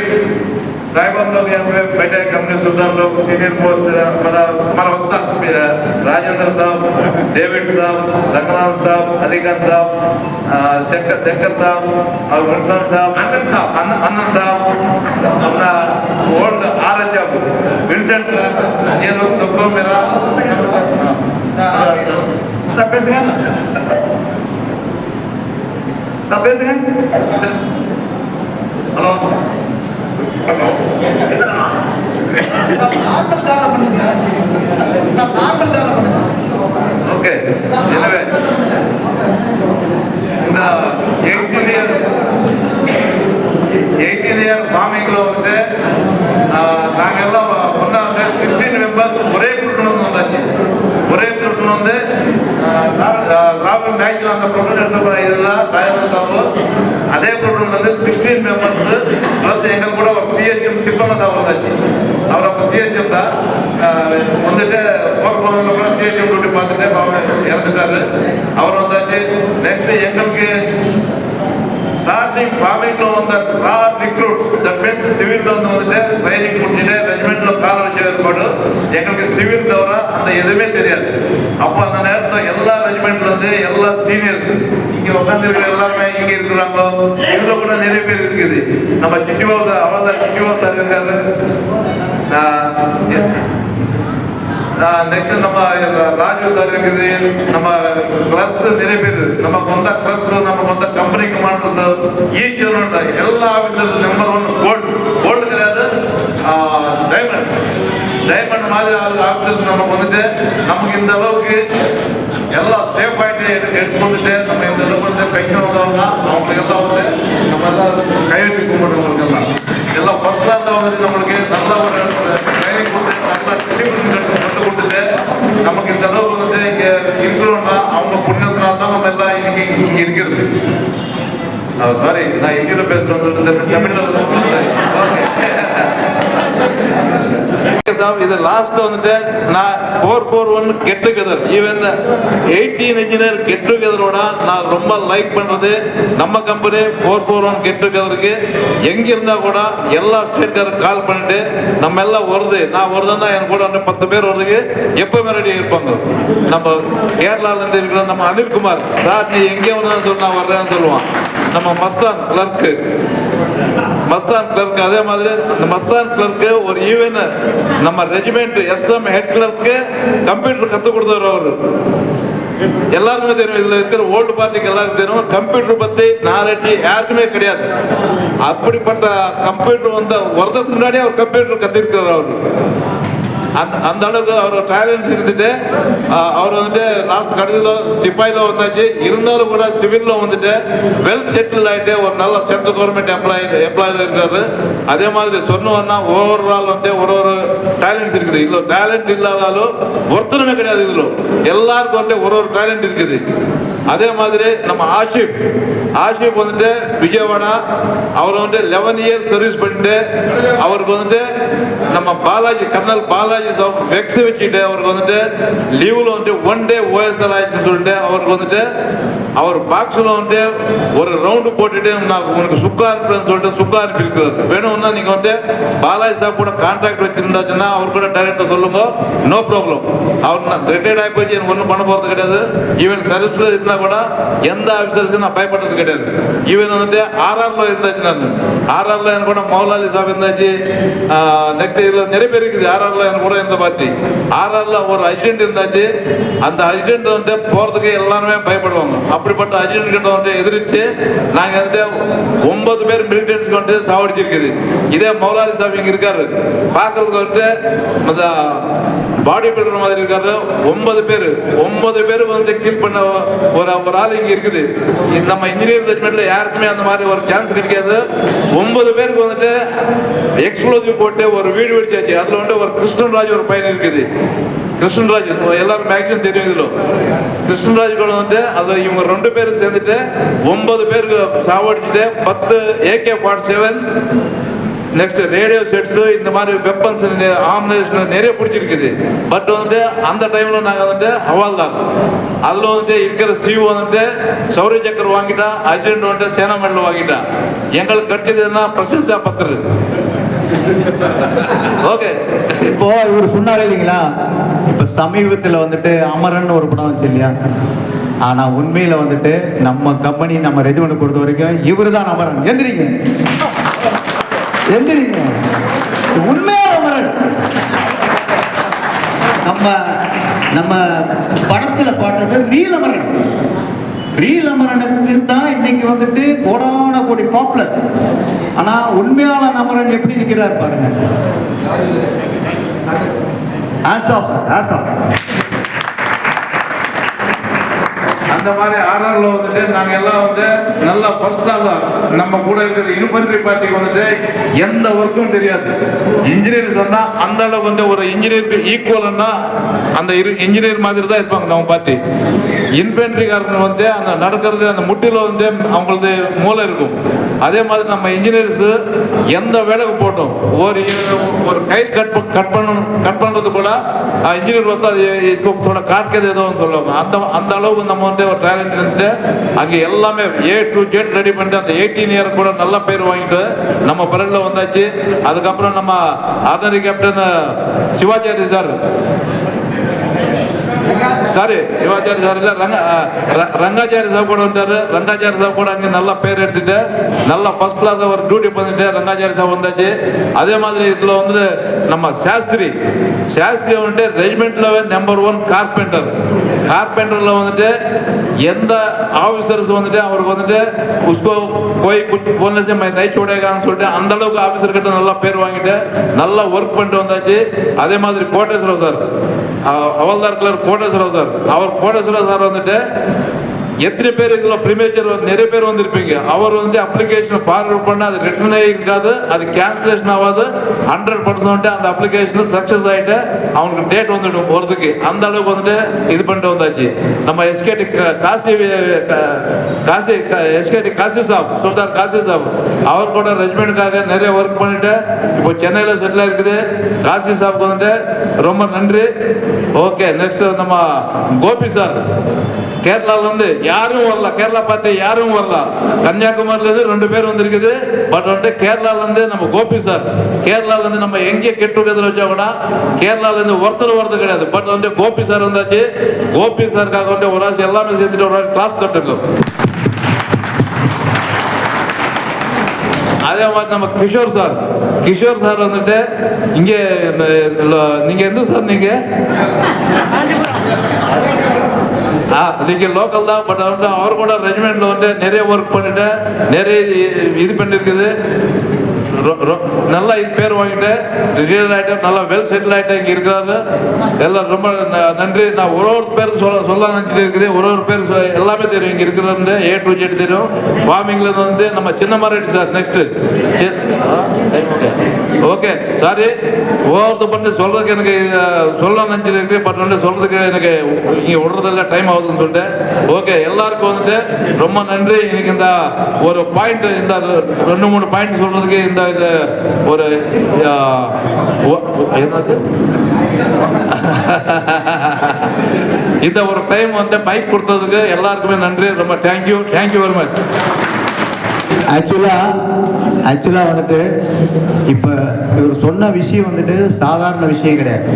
Speaker 4: साहिबान लोग यहाँ पे बैठे, कंपनी सुल्तान लोग, सीनियर पोस्ट, हमारा उस्ताद राजेंद्र साहब, डेविड साहब, रंगनाथ साहब, अलीगंज साहब, शंकर साहब और गुलशन साहब, अनंत साहब, अपना ओल्ड आरएच विंसेंट, ये लोग सबको मेरा हेलो ஓகே. எனவே இந்த 18 இயர் ஃபார்மிங்ல வந்து நாங்க எல்லாம் ஒன்னா 16 மெம்பர்ஸ் ஒரே குரூப்ல வந்தாச்சு. ஒரே குரூப்ல வந்து சாப்பிட மேட்ச்ல அந்த ப்ரோக்ராம் எடுத்த இதெல்லாம் தயார் சாப்பிடு. அதே ப்ரோக்ராம் வந்து 16 மெம்பர்ஸ் பிளஸ் எங்கள் கூட ஒரு சிஹெச்எம் திப்பண்ண தான் வந்தாச்சு. அவர் அப்போ சிஹெச்எம் தான் வந்துட்டு போகிறவங்க கூட சிஹெச்எம் டியூட்டி பார்த்துட்டு இறந்துட்டாரு. அவர் வந்தாச்சு. நெக்ஸ்ட் எங்களுக்கு ஸ்டார்டிங் ஃபார்மிங்ல வந்த ரா ரிக்ரூட்ஸ், தட் மீன்ஸ் சிவில் வந்துட்டு ட்ரைனிங் முடிச்சுட்டு ரெஜிமெண்ட்ல கால வச்ச ஏற்பாடு. எங்களுக்கு சிவில் தவிர அந்த எதுவுமே தெரியாது. அப்போ அந்த நேரத்தில் எல்லா ரெஜிமெண்ட்ல இருந்து எல்லா சீனியர்ஸ் இங்க உட்காந்துருக்கிற எல்லாருமே இங்க இருக்கிறாங்க. இதுல கூட நிறைய பேர் இருக்குது. நம்ம சிட்டிபாபு சார், அவர் தான் சிட்டிபாபு சார் இருக்காரு. நெக்ஸ்ட் நம்ம ராஜு சார் இருக்குது. நம்ம கிளப்ஸ் நிறைய பேர், நம்ம சொந்த கிளப்ஸ், நம்ம சொந்த கம்பெனி கமாண்டர்ஸ், ஈச் எல்லா ஆஃபீஸர்ஸ் நம்பர் 1 கோல்டு கிடையாது, டைமண்ட் மாதிரி ஆஃபீஸர்ஸ் நம்ம வந்துட்டு நமக்கு இந்த அளவுக்கு எல்லாம் சேஃப் ஆகிட்டு எடுத்து வந்துட்டு நம்ம இந்த அளவுக்கு வந்து பென்ஷன் வந்தவங்க அவங்களுக்கு எல்லாம் வந்து நம்ம எல்லாம் கையெழுத்து கும்பிடுறவங்களுக்கு எல்லாம் ஃபர்ஸ்ட் கிளாஸ் வந்து நம்மளுக்கு நல்ல ஒரு ட்ரைனிங் கொடுத்து நல்ல டிசிப்ளின் கொடுத்துட்டு நமக்கு இந்த அளவுக்கு வந்து இங்க இருக்கிறோம்னா அவங்க புண்ணியத்தினால தான் நம்ம எல்லாம் இன்னைக்கு இங்க இருக்கிறது. சாரி, நான் இங்கில பேசுறது தமிழ்ல சாப் இது லாஸ்ட் வந்துட்டு நான் 441 get together even 18 engineer get டுகெதரோட நான் ரொம்ப லைக் பண்றது நம்ம கம்பெனி 441 கெட் டுகெதருக்கு எங்க இருந்தா கூட எல்லா ஸ்டேட்காரருக்கு கால் பண்ணிட்டு நம்ம எல்லாம் வருது நான் வருதுன்னா எனக்கு கூட 10 பேர் வருதுக்கு எப்பவுமே ரெடியாக இருப்பாங்க. நம்ம கேரளால இருந்து இருக்கிற நம்ம அனில்குமார் சார் நீ எங்கே வந்தாலும் சொல்லி நான் வர்றேன்னு சொல்லுவான். நம்ம மஸ்தான் கிளர்க்கு அதே மாதிரி அந்த மஸ்தான் கிளர்க்கு ஒரு ஈவன் நம்ம regiment SM head clerk computer கற்றுக் கொடுத்தவர் அவரு. எல்லாருமே தெரியும், இதுல இருக்கிற ஓல்டு பார்ட்டிக்கு எல்லாருக்கும் தெரியும் கம்ப்யூட்டர் பத்தி நாலேஜ் யாருக்குமே கிடையாது. அப்படிப்பட்ட கம்ப்யூட்டர் வந்து வரதுக்கு முன்னாடியே அவர் கம்ப்யூட்டர் கத்திருக்கிறார் அவரு. அந்த அளவுக்கு அவர் டேலண்ட்ஸ் இருந்துட்டு அவர் வந்துட்டு லாஸ்ட் கடைசியில் சிப்பாயில வந்தாச்சு. இருந்தாலும் கூட சிவில்ல வந்துட்டு வெல் செட்டில் ஆகிட்டு ஒரு நல்ல சென்ட்ரல் கவர்மெண்ட் எம்ப்ளாயில இருக்காரு. அதே மாதிரி சொன்னோம்னா ஒவ்வொரு நாள் வந்து ஒரு டேலண்ட்ஸ் இருக்குது. இதுல டேலண்ட் இல்லாதாலும் ஒருத்தருமே கிடையாது. இதுல எல்லாருக்கும் வந்து ஒரு டேலண்ட் இருக்குது. அதே மாதிரி நம்ம ஆஷிப் வந்துட்டு விஜயவாடா அவர் வந்து 11 இயர்ஸ் சர்வீஸ் பண்ணிட்டு அவருக்கு வந்துட்டு நம்ம பாலாஜி கர்னல் பாலாஜி வெக்ஸ் வச்சுட்டு அவருக்கு வந்துட்டு லீவ்ல வந்துட்டு 1 டே OSL ஆயிடுச்சுன்னு சொல்லிட்டு அவருக்கு வந்துட்டு அவர் பாக்ஸ்ல வந்துட்டு ஒரு ரவுண்டு போட்டுட்டு நான் உனக்கு சுக்கா அனுப்புறேன்னு சொல்லிட்டு சுக்கா அனுப்பி இருக்கிறார். வேணும்னா நீங்க வந்து பாலாஜி சார் கூட கான்ட்ராக்ட் வச்சிருந்தாச்சுன்னா அவர் கூட டைரக்டா சொல்லுங்க, நோ ப்ராப்ளம். அவர் ரிட்டையர்ட் ஆகி போச்சு, எனக்கு ஒன்றும் பண்ண போறது கிடையாது. ஈவன் சர்வீஸ்ல இருந்தா கூட எந்த ஆஃபீஸருக்கு நான் பயப்படுறது கிடையாது. ஈவன் வந்துட்டு RRல இருந்தாச்சு, நான் RRல எனக்கு கூட மௌலாலி சாப் இருந்தாச்சு. நெக்ஸ்ட் இதுல நிறைய பேர் இருக்குது RRல எனக்கு கூட இருந்த பார்ட்டி. RRல ஒரு அசிடென்ட் இருந்தாச்சு. அந்த அசிடென்ட் வந்து போறதுக்கு எல்லாருமே பயப்படுவாங்க. அப்படிப்பட்ட அசிடென்ட் கிட்ட வந்து எதிர்த்து நாங்க வந்து 9 பேர் மிலிட்டன்ஸ்க்கு வந்து சாவடிச்சிருக்குது. இதே மௌலாலி சாப் இங்க இருக்காரு, பார்க்கறதுக்கு வந்து பாடி பில்டர் மாதிரி இருக்காரு. 9 பேர் வந்து கில் பண்ண ஒரு ஆள் இங்க இருக்குது. நம்ம இன்ஜினியரிங் ரெஜிமெண்ட்ல யாருக்குமே அந்த மாதிரி ஒரு சான்ஸ் கிடைக்காது. 9 பேருக்கு வந்துட்டு எக்ஸ்ப்ளோசிவ் போட்டு ஒரு வீடு வெடிச்சாச்சு. அதுல வந்து ஒரு கிருஷ்ணராஜ் ஒரு பையன் இருக்குது. கிருஷ்ணராஜ் எல்லாரும் மேக்ஸிமம் தெரியும். இதுல கிருஷ்ணராஜ் கூட வந்து அதுல இவங்க 2 பேரும் சேர்ந்துட்டு 9 பேருக்கு சாவடிச்சுட்டு 10 AK-47 நெக்ஸ்ட் ரேடியோ செட்ஸ் இந்த மாதிரி வெப்பன்ஸ் ஆம்னேஷன் நிறைய பிடிச்சிருக்குது. பட் வந்து அந்த டைம்ல நாங்க வந்து ஹவால்தார் அதுல வந்து இருக்கிற சிஓ வந்து சௌரிய சக்கர் வாங்கிட்டா, அர்ஜென்ட் வந்து சேனா மெடல் வாங்கிட்டா. எங்களுக்கு கிடைச்சதுன்னா பிரசன்சா பத்திரு. ஓகே,
Speaker 3: இப்போ இவர் சொன்னாரு இல்லைங்களா, இப்ப சமீபத்தில் வந்துட்டு அமரன் ஒரு படம் வச்சு இல்லையா, ஆனா உண்மையில வந்துட்டு நம்ம கம்பெனி நம்ம ரெஜிமெண்ட் பொறுத்த வரைக்கும் இவரு தான் அமரன். எந்திரிங்க உண்மையா அமரன். நம்ம படத்துல பாட்டது ரீல் அமரனுக்கு தான் இன்னைக்கு வந்துட்டு கோடான கோடி பாப்புலர். ஆனா உண்மையான அமரன் எப்படி நிற்கிறார் பாருங்க.
Speaker 4: அந்த மாதிரி RRல வந்துட்டு நாங்க எல்லாம் வந்து நல்லா பர்சனலா நம்ம கூட இருக்கிற இன்ஃபென்ட்ரி பார்ட்டிக்கு வந்துட்டு எந்த ஒர்க்கும் தெரியாது. இன்ஜினியர் சொன்னா அந்த அளவுக்கு வந்து ஒரு இன்ஜினியருக்கு ஈக்குவல்னா அந்த இன்ஜினியர் மாதிரி தான் இருப்பாங்க நம்ம பார்ட்டி. இன்ஃபென்ட்ரிக்காரங்க வந்து அந்த நடக்கிறது அந்த முட்டில வந்து அவங்களது மூளை இருக்கும். அதே மாதிரி நம்ம இன்ஜினியர்ஸ் எந்த வேலைக்கு போட்டோம் ஒரு கை கட் பண்றது கூட இன்ஜினியர் வசதி காட்கிறது ஏதோ சொல்லுவாங்க. அந்த அளவுக்கு நம்ம வந்து ஒரு டேலண்ட் இருந்து அங்கே எல்லாமே A to Z ரெடி பண்ணிட்டு அந்த 18 இயர் கூட நல்ல பேர் வாங்கிட்டு நம்ம பரல்ல வந்தாச்சு. அதுக்கப்புறம் நம்ம ordinary captain Sivachari sir Sivachari sir இல்ல ரங்காச்சாரி சார் கூட வந்தாரு. ரங்காச்சாரி சார் கூட அங்கே நல்ல பேர் எடுத்துட்டு நல்ல ஃபர்ஸ்ட் கிளாஸ் ஒரு டியூட்டி பண்ணிட்டு ரங்காச்சாரி சார் வந்தாச்சு. அதே மாதிரி இதுல வந்து நம்ம சாஸ்திரி வந்துட்டு ரெஜிமெண்ட்ல நம்பர் 1 கார்பெண்டர்ல வந்துட்டு எந்த ஆபீசர்ஸ் வந்துட்டு அவருக்கு வந்துட்டு உஸ்கோ போய் போன நை சோடேகான்னு சொல்லிட்டு அந்த அளவுக்கு ஆபீசர் கிட்ட நல்லா பேர் வாங்கிட்டு நல்லா ஒர்க் பண்ணிட்டு வந்தாச்சு. அதே மாதிரி கோட்டேஸ்வரராவ் சார், ஹவல்தார் கிளர்க் கோட்டேஸ்வரராவ் சார், அவர் கோட்டேஸ்வரராவ் சார் வந்துட்டு எத்தனை பேர் இதுல ப்ரீமேச்சர் நிறைய பேர் வந்திருப்பீங்க. அவர் வந்து அப்ளிகேஷன் ஃபார்வர்ட் பண்ண அது ரிட்டர்ன் இருக்காது, அது கேன்சலேஷன் ஆகாது. 100% அந்த அப்ளிகேஷன் சக்சஸ் ஆயிட்டு அவனுக்கு டேட் வந்துடும் போறதுக்கு. அந்த அளவுக்கு வந்துட்டு இது பண்ணிட்டு வந்தாச்சு. நம்ம எஸ்கேடி காசி சாப் சுல்தான் காசி சாப் அவர் கூட ரெஜிமெண்ட்டுக்காக நிறைய ஒர்க் பண்ணிட்டு இப்போ சென்னையில் செட்டில் இருக்குது. காசி சாப்க்கு வந்துட்டு ரொம்ப நன்றி. ஓகே, நெக்ஸ்ட் நம்ம கோபி சார் கேரளால இருந்து யாரும் வரல, கேரளா பார்ட்டி யாரும் வரல. கன்னியாகுமரியில இருந்து 2 பேர் வந்திருக்குது. பட் வந்து கேரளால இருந்து நம்ம கோபி சார், கேரளால இருந்து நம்ம எங்கே கெட் டுகெதர் வச்சா கூட கேரளால இருந்து ஒருத்தர் வரது கிடையாது. பட் வந்து கோபி சார் வந்தாச்சு. கோபி சாருக்காக வந்து ஒரு ஆசை எல்லாமே சேர்த்துட்டு ஒரு கிளாஸ் தட்டுங்க. அதே மாதிரி நம்ம கிஷோர் சார் வந்துட்டு இங்கே நீங்க எந்த சார் நீங்க நீங்க லோக்கல் தான். பட் வந்து அவர் கூட ரெஜிமெண்ட்ல வந்து நிறைய ஒர்க் பண்ணிட்டு நிறைய இது பண்ணிருக்குது. நல்லா இது பேர் வாங்கிட்டு ரிட்டையர் ஆகிட்டு நல்லா வெல் செட்டில் ஆகிட்டு இங்கே இருக்கிறாரு. எல்லாம் ரொம்ப நன்றி. நான் ஒரு பேர் சொல்ல நினச்சிட்டு இருக்குது. ஒரு பேர் எல்லாமே தெரியும் இங்கே இருக்கிறது. A to Z தெரியும். ஃபார்மிங்ல வந்து நம்ம சின்னமரெட்டி சார் நெக்ஸ்ட். ஓகே சாரி ஒவ்வொருத்த பண்ணி சொல்றதுக்கு எனக்கு சொல்ல நினச்சிட்டு இருக்கு. பட் வந்து சொல்றதுக்கு எனக்கு இங்கே விடுறதில்ல, டைம் ஆகுதுன்னு சொல்லிட்டு. ஓகே, எல்லாருக்கும் வந்துட்டு ரொம்ப நன்றி. எனக்கு இந்த ஒரு பாயிண்ட், இந்த 2-3 பாயிண்ட் சொல்றதுக்கு இந்த ஒரு இந்த ஒரு டைம் வந்து மைக் கொடுத்ததுக்கு எல்லாருக்குமே நன்றி. ரொம்ப தேங்க்யூ வெரி மச்.
Speaker 3: ஆக்சுவலா வந்துட்டு இப்ப இவர் சொன்ன விஷயம் வந்துட்டு சாதாரண விஷயம் கிடையாது.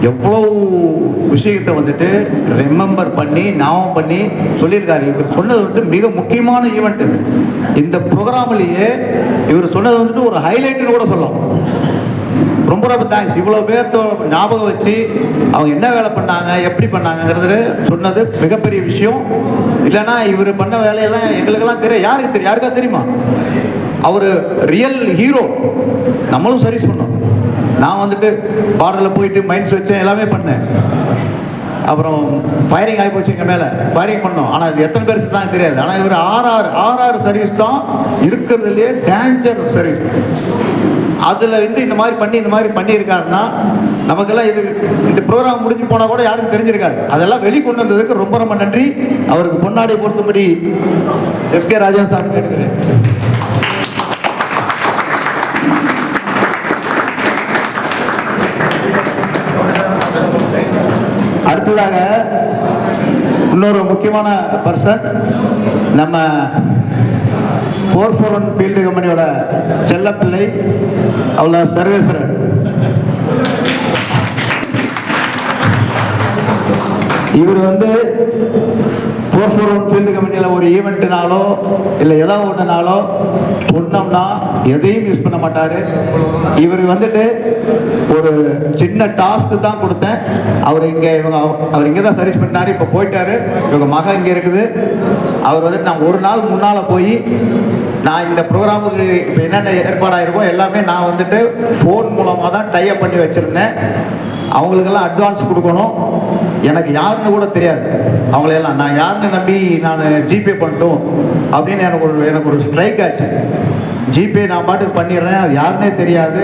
Speaker 3: எவ்வளவு விஷயத்தை வந்துட்டு ரிமெம்பர் பண்ணி ஞாபகம் பண்ணி சொல்லியிருக்காரு. இவர் சொன்னது வந்துட்டு மிக முக்கியமான ஈவெண்ட். இந்த ப்ரோக்ராம்லயே இவர் சொன்னது வந்துட்டு ஒரு ஹைலைட்னு கூட சொல்லலாம். ரொம்ப ரொம்ப தேங்க்ஸ். இவ்வளோ பேர்த்தோ ஞாபகம் வச்சு அவங்க என்ன வேலை பண்ணாங்க, எப்படி பண்ணாங்கிறது சொன்னது மிகப்பெரிய விஷயம். இல்லைன்னா இவர் பண்ண வேலையெல்லாம் எங்களுக்கெல்லாம் தெரியும். யாருக்கு தெரியும்? யாருக்கா தெரியுமா? அவர் ரியல் ஹீரோ. நம்மளும் சர்வீஸ் பண்ணோம். நான் வந்துட்டு பார்டரில் போயிட்டு மைண்ட்ஸ் வச்சேன், எல்லாமே பண்ணேன். அப்புறம் ஃபயரிங் ஆகி போச்சு, எங்கள் மேலே ஃபயரிங் பண்ணோம். ஆனால் அது எத்தனை பேருக்கு தான் தெரியாது. ஆனால் இவர் ஆர்ஆர் சர்வீஸ் தான் இருக்கிறதுலையே டேஞ்சர் சர்வீஸ். அதில் வந்து இந்த மாதிரி பண்ணியிருக்காருன்னா நமக்கெல்லாம் இது இந்த ப்ரோக்ராம் முடிஞ்சு போனால் கூட யாருக்கும் தெரிஞ்சிருக்காது. அதெல்லாம் வெளிக்கொண்டு வந்ததுக்கு ரொம்ப ரொம்ப நன்றி. அவருக்கு பொன்னாடை பொறுத்தபடி எஸ்.கே. ராஜா சார் கேட்கிறேன். அடுத்ததாக இன்னொரு முக்கியமான பர்சன் நம்ம 441 ஃபீல்டு கம்பெனியோட செல்லப்பிள்ளை அவ்வளோ சர்வேஸ்வரன். இவர் வந்து 441 ஃபீல்டு கம்பெனியில் ஒரு ஈவெண்ட்னாலோ இல்லை ஏதாவது ஒன்றுனாலோ சொன்னோம்னா எதையும் யூஸ் பண்ண மாட்டார். இவர் வந்துட்டு ஒரு சின்ன டாஸ்க்கு தான் கொடுத்தேன். அவர் இங்கே தான் சர்வீஸ் பண்ணார். இப்போ போயிட்டாரு. இவங்க மகன் இங்கே இருக்குது. அவர் வந்துட்டு நான் ஒரு நாள் முன்னால் போய் நான் இந்த ப்ரோக்ராமுக்கு இப்போ என்னென்ன ஏற்பாடாயிருக்கோ எல்லாமே நான் வந்துட்டு ஃபோன் மூலமாக தான் டைப் பண்ணி வச்சுருந்தேன். அவங்களுக்கெல்லாம் அட்வான்ஸ் கொடுக்கணும். எனக்கு யாருன்னு கூட தெரியாது. அவங்களையெல்லாம் நான் யாருன்னு நம்பி நான் ஜிபே பண்ணிட்டோம் அப்படின்னு எனக்கு ஒரு ஸ்ட்ரைக் ஆச்சு. ஜிபே நான் பாட்டுக்கு பண்ணிடுறேன், அது யாருன்னே தெரியாது.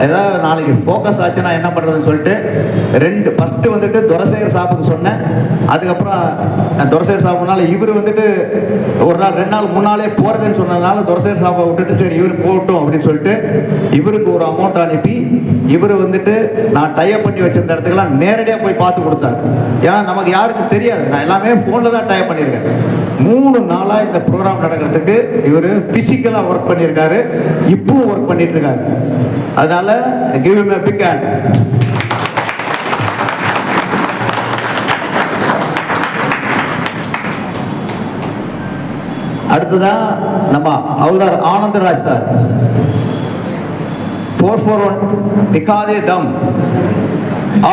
Speaker 3: ஏதாவது நாளைக்கு ஃபோக்கஸ் ஆச்சுன்னா என்ன பண்ணுறதுன்னு சொல்லிட்டு ஃபஸ்ட்டு வந்துட்டு துரசேகர் சாப்புக்கு சொன்னேன். அதுக்கப்புறம் துரசேகர் சாப்புனால இவர் வந்துட்டு ஒரு நாள் 2 நாள் 3 நாளே போகிறதுன்னு சொன்னதுனால துரசேகர் சாப்பை விட்டுட்டு சரி இவர் போகட்டும் அப்படின்னு சொல்லிட்டு இவருக்கு ஒரு அமௌண்ட் அனுப்பி இவர் வந்துட்டு நான் டைப் பண்ணி வச்சிருந்த இடத்துக்கெல்லாம் நேரடியாக போய் பார்த்து கொடுத்தாரு. ஏன்னா நமக்கு யாருக்கும் தெரியாது. நான் எல்லாமே ஃபோனில் தான் டைப் பண்ணியிருக்கேன். 3 நாளாக இந்த ப்ரோக்ராம் நடக்கிறதுக்கு இவர் ஃபிசிக்கலாக ஒர்க் பண்ணியிருக்காரு. இப்பவும் ஒர்க் பண்ணிட்டு இருக்காரு. அதனால give him a big hand. அடுத்ததான் நம்ம அவுதார் ஆனந்தராஜ் சார் 441 திகாதே தம்.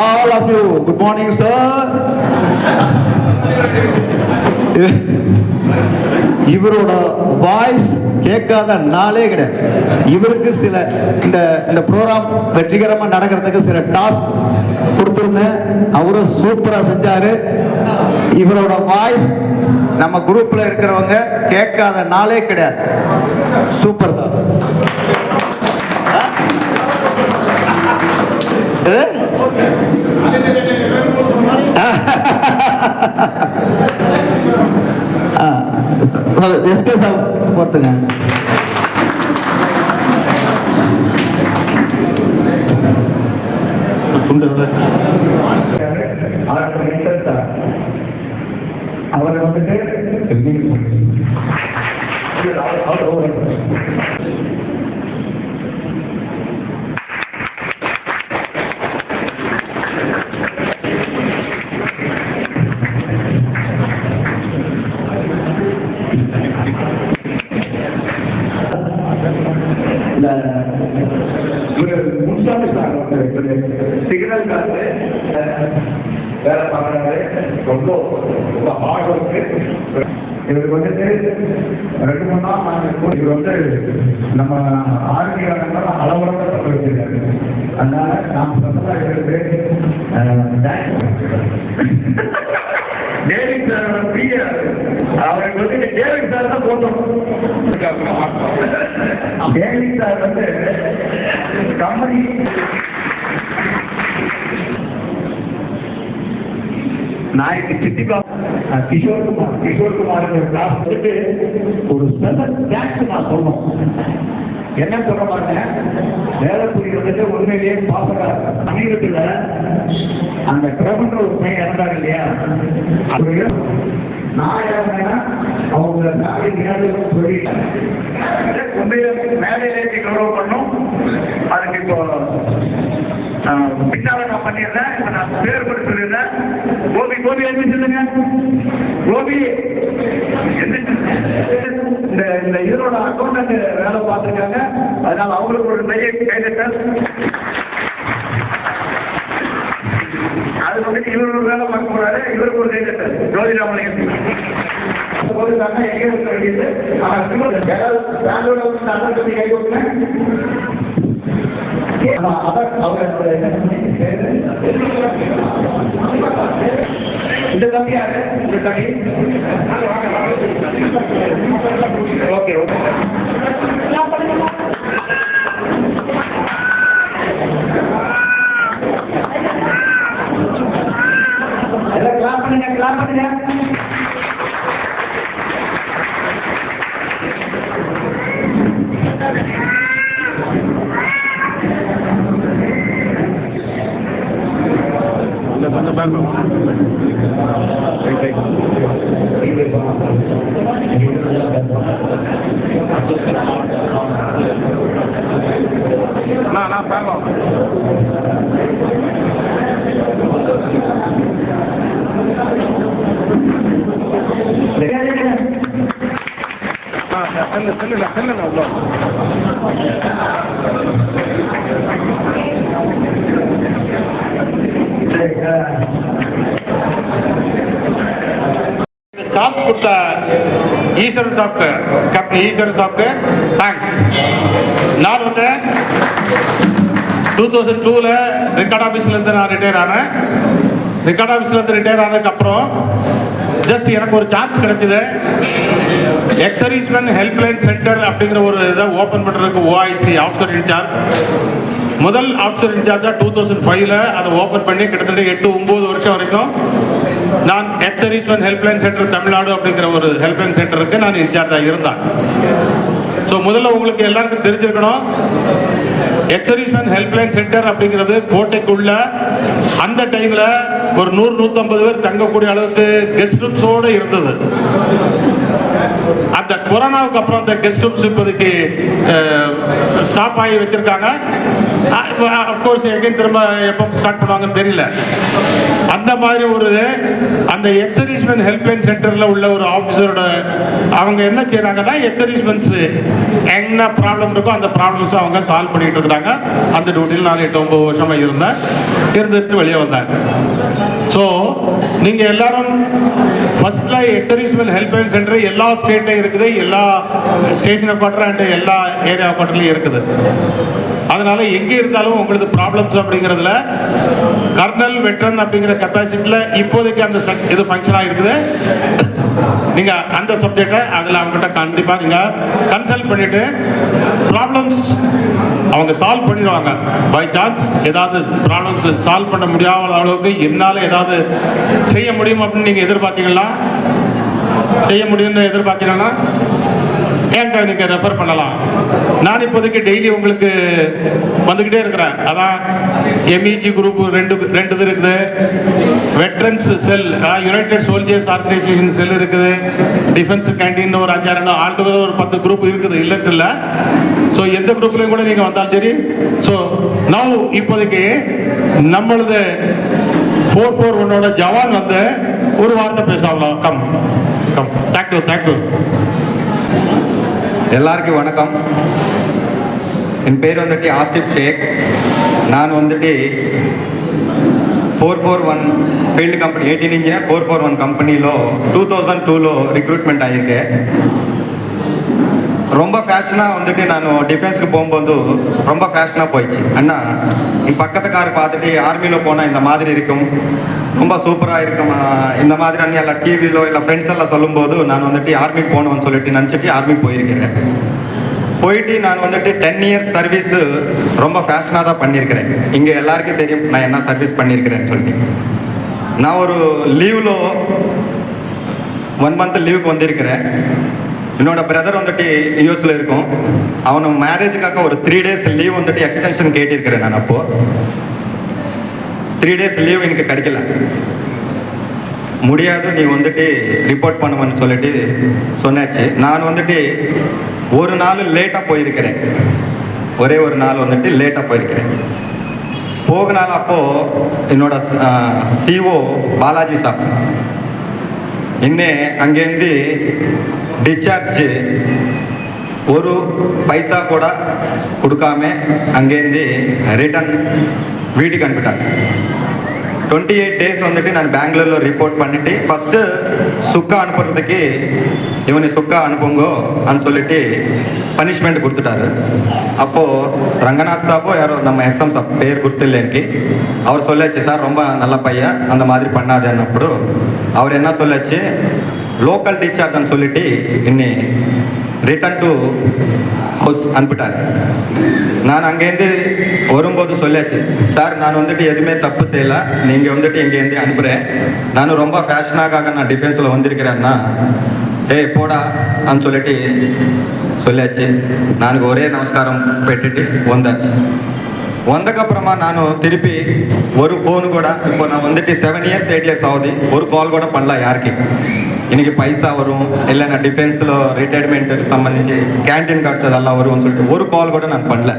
Speaker 3: All of you, good morning sir. இவரோட வாய்ஸ் கேட்காத நாளே கிடையாது. இவருக்கு சில இந்த ப்ரோக்ராம் வெற்றிகரமாக நடக்கிறதுக்கு சில டாஸ்க் கொடுத்துருந்தேன். அவரும் சூப்பராக செஞ்சாரு. இவரோட வாய்ஸ் நம்ம குரூப்ல இருக்கிறவங்க கேட்காத நாளே கிடையாது. Super sir. எஸ்கே சார் பொறுத்துங்க.
Speaker 2: அவர் வந்துட்டு முன்சாமி சார் சிக்னல் காத்து வேலை பார்க்குறாரு. ரொம்ப ரொம்ப ஹார்ட் ஒர்க்கு. இவருக்கு வந்துட்டு 2-3 நாள் நாங்கள் இவர் வந்து நம்ம ஆரோக்கிய அளவுறத சொல்ல வச்சிருக்காரு. அதனால நாம் சொந்தமாக இவருக்கு டேவிட் சாரோட பிரியா அவருக்கு வந்து டேவிட் சார் தான் போட்டோம். டேவிட் சார் வந்து கம்பெனி நாய்க்கு சித்திபா கிஷோர்குமார் கிளாஸ் வந்துட்டு ஒரு ஸ்பெஷல் தேங்க்ஸ் நான் சொல்லணும். என்ன சொல்ல மாட்டேன், வேலைக்குரிய வந்துட்டு உண்மையிலேயே பாப்பா சமீபத்தில் அந்த பிரபன்ற ஒரு பையன் இறந்தாங்க இல்லையா, அது நான் இறந்தேன்னா அவங்க சொல்லி உண்மையில மேலையிலேயே கௌரவம் பண்ணும். அதுக்கு இப்போ பின்னால நான் பண்ணியிருந்தேன். இப்ப நான் பேர் கூட சொல்லியிருந்தேன். கோபி எழுந்திருச்சுங்க. கோபி இந்த இதோட அக்கௌண்ட் வேலை பார்த்துருக்காங்க. அதனால அவங்களுக்கு ஒரு பெரிய கைதட்டல். அது வந்துட்டு இவர் ஒரு வேலை பார்க்க போறாரு, இவருக்கு ஒரு கைதட்டல். ஜோதிராமலிங்கம் போதுதாங்க எங்க இருக்க வேண்டியது. பெங்களூர் கை கொடுத்தேன். இந்த தம்பி யாரு? இந்த தம்பி ஓகே ஓகே. எல்லாம் கிளாப் பண்ணுங்க, கிளாப் பண்ணுங்க.
Speaker 5: காசு கொடுத்த ஈஸ்வரன் சாப்க்கு கேப்டன் ஈஸ்வரன் சாப்க்கு தேங்க்ஸ். நான் வந்து 2002 ரெக்கார்ட் ஆஃபீஸ்லேருந்து நான் ரிட்டையர் ஆனேன். ரெக்கார்ட் ஆஃபீஸ்லேருந்து ரிட்டையர் ஆனதுக்கப்புறம் ஜஸ்ட் எனக்கு ஒரு சான்ஸ் கிடைச்சிது. எக்ஸர்வீஸ்மென் ஹெல்ப்லைன் சென்டர் அப்படிங்கிற ஒரு இதை ஓப்பன் பண்ணுறதுக்கு ஓஐசி ஆஃபீஸர் இன்சார்ஜ். முதல் ஆஃபீஸர் இன்சார்ஜாக 2005 அதை ஓப்பன் பண்ணி கிட்டத்தட்ட 8-9 வருஷம் வரைக்கும் நான் எக்ஸர்வீஸ்மென் ஹெல்ப்லைன் சென்டர் தமிழ்நாடு அப்படிங்கிற ஒரு ஹெல்ப்லைன் சென்டருக்கு நான் இன்சார்ஜாக இருந்தேன். ஸோ முதல்ல உங்களுக்கு எல்லாருக்கும் தெரிஞ்சிருக்கணும், எக்ஸர்வீஸ்மென் ஹெல்ப்லைன் சென்டர் அப்படிங்கிறது கோட்டைக்குள்ள அந்த டைமில் ஒரு 100-150 பேர் தங்கக்கூடிய அளவுக்கு கெஸ்ட் ரூம்ஸோடு இருந்தது. அந்த கொரோனாவுக்கு அப்புறம் அந்த கெஸ்ட் ரூம்ஸ் இப்போதைக்கு ஸ்டாப் ஆகி வச்சிருக்காங்க. அப்கோர்ஸ் எகைன் திரும்ப எப்போ ஸ்டார்ட் பண்ணுவாங்கன்னு தெரியல. அந்த மாதிரி ஒரு அந்த எக்ஸர்வீஸ்மென் ஹெல்ப்லைன் சென்டரில் உள்ள ஒரு ஆஃபீஸரோட அவங்க என்ன செய்யறாங்கன்னா, எக்ஸர்வீஸ்மென்ஸ் என்ன ப்ராப்ளம் இருக்கோ அந்த ப்ராப்ளம்ஸை அவங்க சால்வ் பண்ணிட்டு இருக்கிறாங்க. அந்த டியூட்டியில் நான் 8-9 வருஷமாக இருந்துட்டு வெளியே வந்தேன். ஸோ நீங்கள் எல்லாரும் ஃபர்ஸ்ட்ல எக்ஸர்வீஸ்மென் ஹெல்ப்லைன் சென்டர் எல்லா ஸ்டேட்லையும் இருக்குது, எல்லா ஸ்டேஷன் குவார்டர் அண்ட் எல்லா ஏரியா குவார்டர்லையும் இருக்குது. அதனால எங்கே இருந்தாலும் உங்களுக்கு ப்ராப்ளம்ஸ் அப்படிங்கிறதுல கர்னல் வெட்ரன் அப்படிங்கிற கெப்பாசிட்டியில் இப்போதைக்கு அந்த இது ஃபங்க்ஷன் ஆகிருக்குது. நீங்கள் அந்த சப்ஜெக்டை அதில் அவங்ககிட்ட கண்டிப்பாக நீங்கள் கன்சல்ட் பண்ணிவிட்டு ப்ராப்ளம்ஸ் அவங்க சால்வ் பண்ணிடுவாங்க. பை சான்ஸ் ஏதாவது ப்ராப்ளம்ஸ் சால்வ் பண்ண முடியாத அளவுக்கு என்னால் ஏதாவது செய்ய முடியும் அப்படின்னு நீங்கள் எதிர்பார்த்தீங்கன்னா, செய்ய முடியும்னு எதிர்பார்த்தீங்கன்னா என்கிட்ட நீங்கள் ரெஃபர் பண்ணலாம். நான் இப்போதைக்கு டெய்லி உங்களுக்கு வந்துக்கிட்டே இருக்கிறேன். அதான் எம்இஜி குரூப் ரெண்டு இது இருக்குது, வெட்ரன்ஸ் செல், யுனைடெட் சோல்ஜர்ஸ் ஆர்கனைசேஷன் செல் இருக்குது, டிஃபென்ஸ் கேண்டீன் ஒரு 5-6 ஆல்டுகதர் ஒரு 10 குரூப் இருக்குது, இல்லைன்னு இல்லை. ஸோ எந்த குரூப்லையும் கூட நீங்கள் வந்தாலும் சரி. ஸோ நவ் இப்போதைக்கு நம்மளது 441 ஜவான் வந்து ஒரு வார்த்தை பேசலாம். Come come. Thank you thank you.
Speaker 3: எல்லாருக்கும் வணக்கம். என் பேர் வந்துட்டு ஆசிப் ஷேக். நான் வந்துட்டு 441 ఫీల్డ్ కంపెనీ 18 ఇంజనీర్ 441 కంపెనీలో 2002లో రిక్రూట్మెంట్ ஆகியிருக்கேன். ரொம்ப ஃபேஷனாக வந்துட்டு நான் டிஃபென்ஸுக்கு போகும்போது ரொம்ப ஃபேஷனாக போயிடுச்சு. அண்ணா நீ பக்கத்து கார் பார்த்துட்டு ஆர்மியில் போனால் இந்த மாதிரி இருக்கும், ரொம்ப சூப்பராக இருக்கும், இந்த மாதிரி அண்ணி எல்லாம் டிவியிலோ இல்லை ஃப்ரெண்ட்ஸ் எல்லாம் சொல்லும்போது நான் வந்துட்டு ஆர்மிக்கு போகணும்னு சொல்லிட்டு நினச்சிட்டு ஆர்மிக்கு போயிருக்கிறேன். போயிட்டு நான் வந்துட்டு 10 இயர்ஸ் சர்வீஸ் ரொம்ப ஃபேஷனாக தான் பண்ணியிருக்கிறேன். இங்கே எல்லாருக்கும் தெரியும் நான் என்ன சர்வீஸ் பண்ணியிருக்கிறேன்னு சொல்லிட்டு. நான் ஒரு லீவில் 1 மந்த் லீவுக்கு வந்திருக்கிறேன். என்னோட பிரதர் வந்துட்டு யூஎஸ்ல இருக்கும். அவனை மேரேஜுக்காக ஒரு 3 days லீவ் வந்துட்டு எக்ஸ்டென்ஷன் கேட்டிருக்கிறேன். நான் அப்போ 3 days லீவ் எனக்கு கிடைக்கல. முடியாது, நீ வந்துட்டு ரிப்போர்ட் பண்ணுவேன்னு சொல்லிட்டு சொன்னாச்சு. நான் வந்துட்டு ஒரு நாள் லேட்டாக போயிருக்கிறேன். ஒரே ஒரு நாள் வந்துட்டு லேட்டாக போயிருக்கிறேன். போகனால அப்போது என்னோட சிஓ பாலாஜி சார் இன்னே அங்கேருந்து டிஸ்சார்ஜ் ஒரு பைசா கூட கொடுக்காம அங்கேருந்து ரிட்டர்ன் வீட்டுக்கு அனுப்பிட்டாங்க. 28 days வந்துட்டு நான் பெங்களூரில் ரிப்போர்ட் பண்ணிட்டு ஃபஸ்ட்டு சுக்கா அனுப்புறதுக்கு இவனை சுக்கா அனுப்புங்கோ అని சொல்லிட்டு பனிஷ்மெண்ட் கொடுத்துட்டாரு. அப்போது ரங்கநாத் சாப்போ யாரோ நம்ம எஸ்எம் சாப் பேர் கொடுத்தில்ல எனக்கு, அவர் சொல்லாச்சு சார் ரொம்ப நல்ல பையன் அந்த மாதிரி பண்ணாது அன்னప్పుడు அவர் என்ன சொல்லாச்சு லோக்கல் டிஸ்சார்ஜ் అని சொல்லிட்டு இன்னி ரிட்டர்ன் டு ஹவுஸ் அனுப்பிட்டார். நான் அங்கேருந்து வரும்போது சொல்லியாச்சு சார் நான் வந்துட்டு எதுவுமே தப்பு செய்யலை, நீங்கள் வந்துட்டு இங்கேருந்து அனுப்புகிறேன், நான் ரொம்ப ஃபேஷனாக நான் டிஃபென்ஸில் வந்திருக்கிறேன்னா டேய் போடா అని சொல்லிட்டு சொல்லியாச்சு. నాకు ஒரே நமஸ்காரம் பெற்றுட்டு வந்தாச்சு. வந்தக்கப்புறமா நான் திருப்பி ஒரு ஃபோனு கூட இப்போ நான் வந்துட்டு 7 years 8 years ஆகுது, ஒரு கால் கூட பண்ணல யாருக்கு. இன்னைக்கு பைசா வரும் இல்லை நான் டிஃபென்ஸில் ரிட்டையர்மெண்ட்டுக்கு சம்மந்திச்சு கேன்டீன் கார்ட்ஸ் அதெல்லாம் வரும்னு சொல்லிட்டு ஒரு கால் கூட நான் பண்ணல.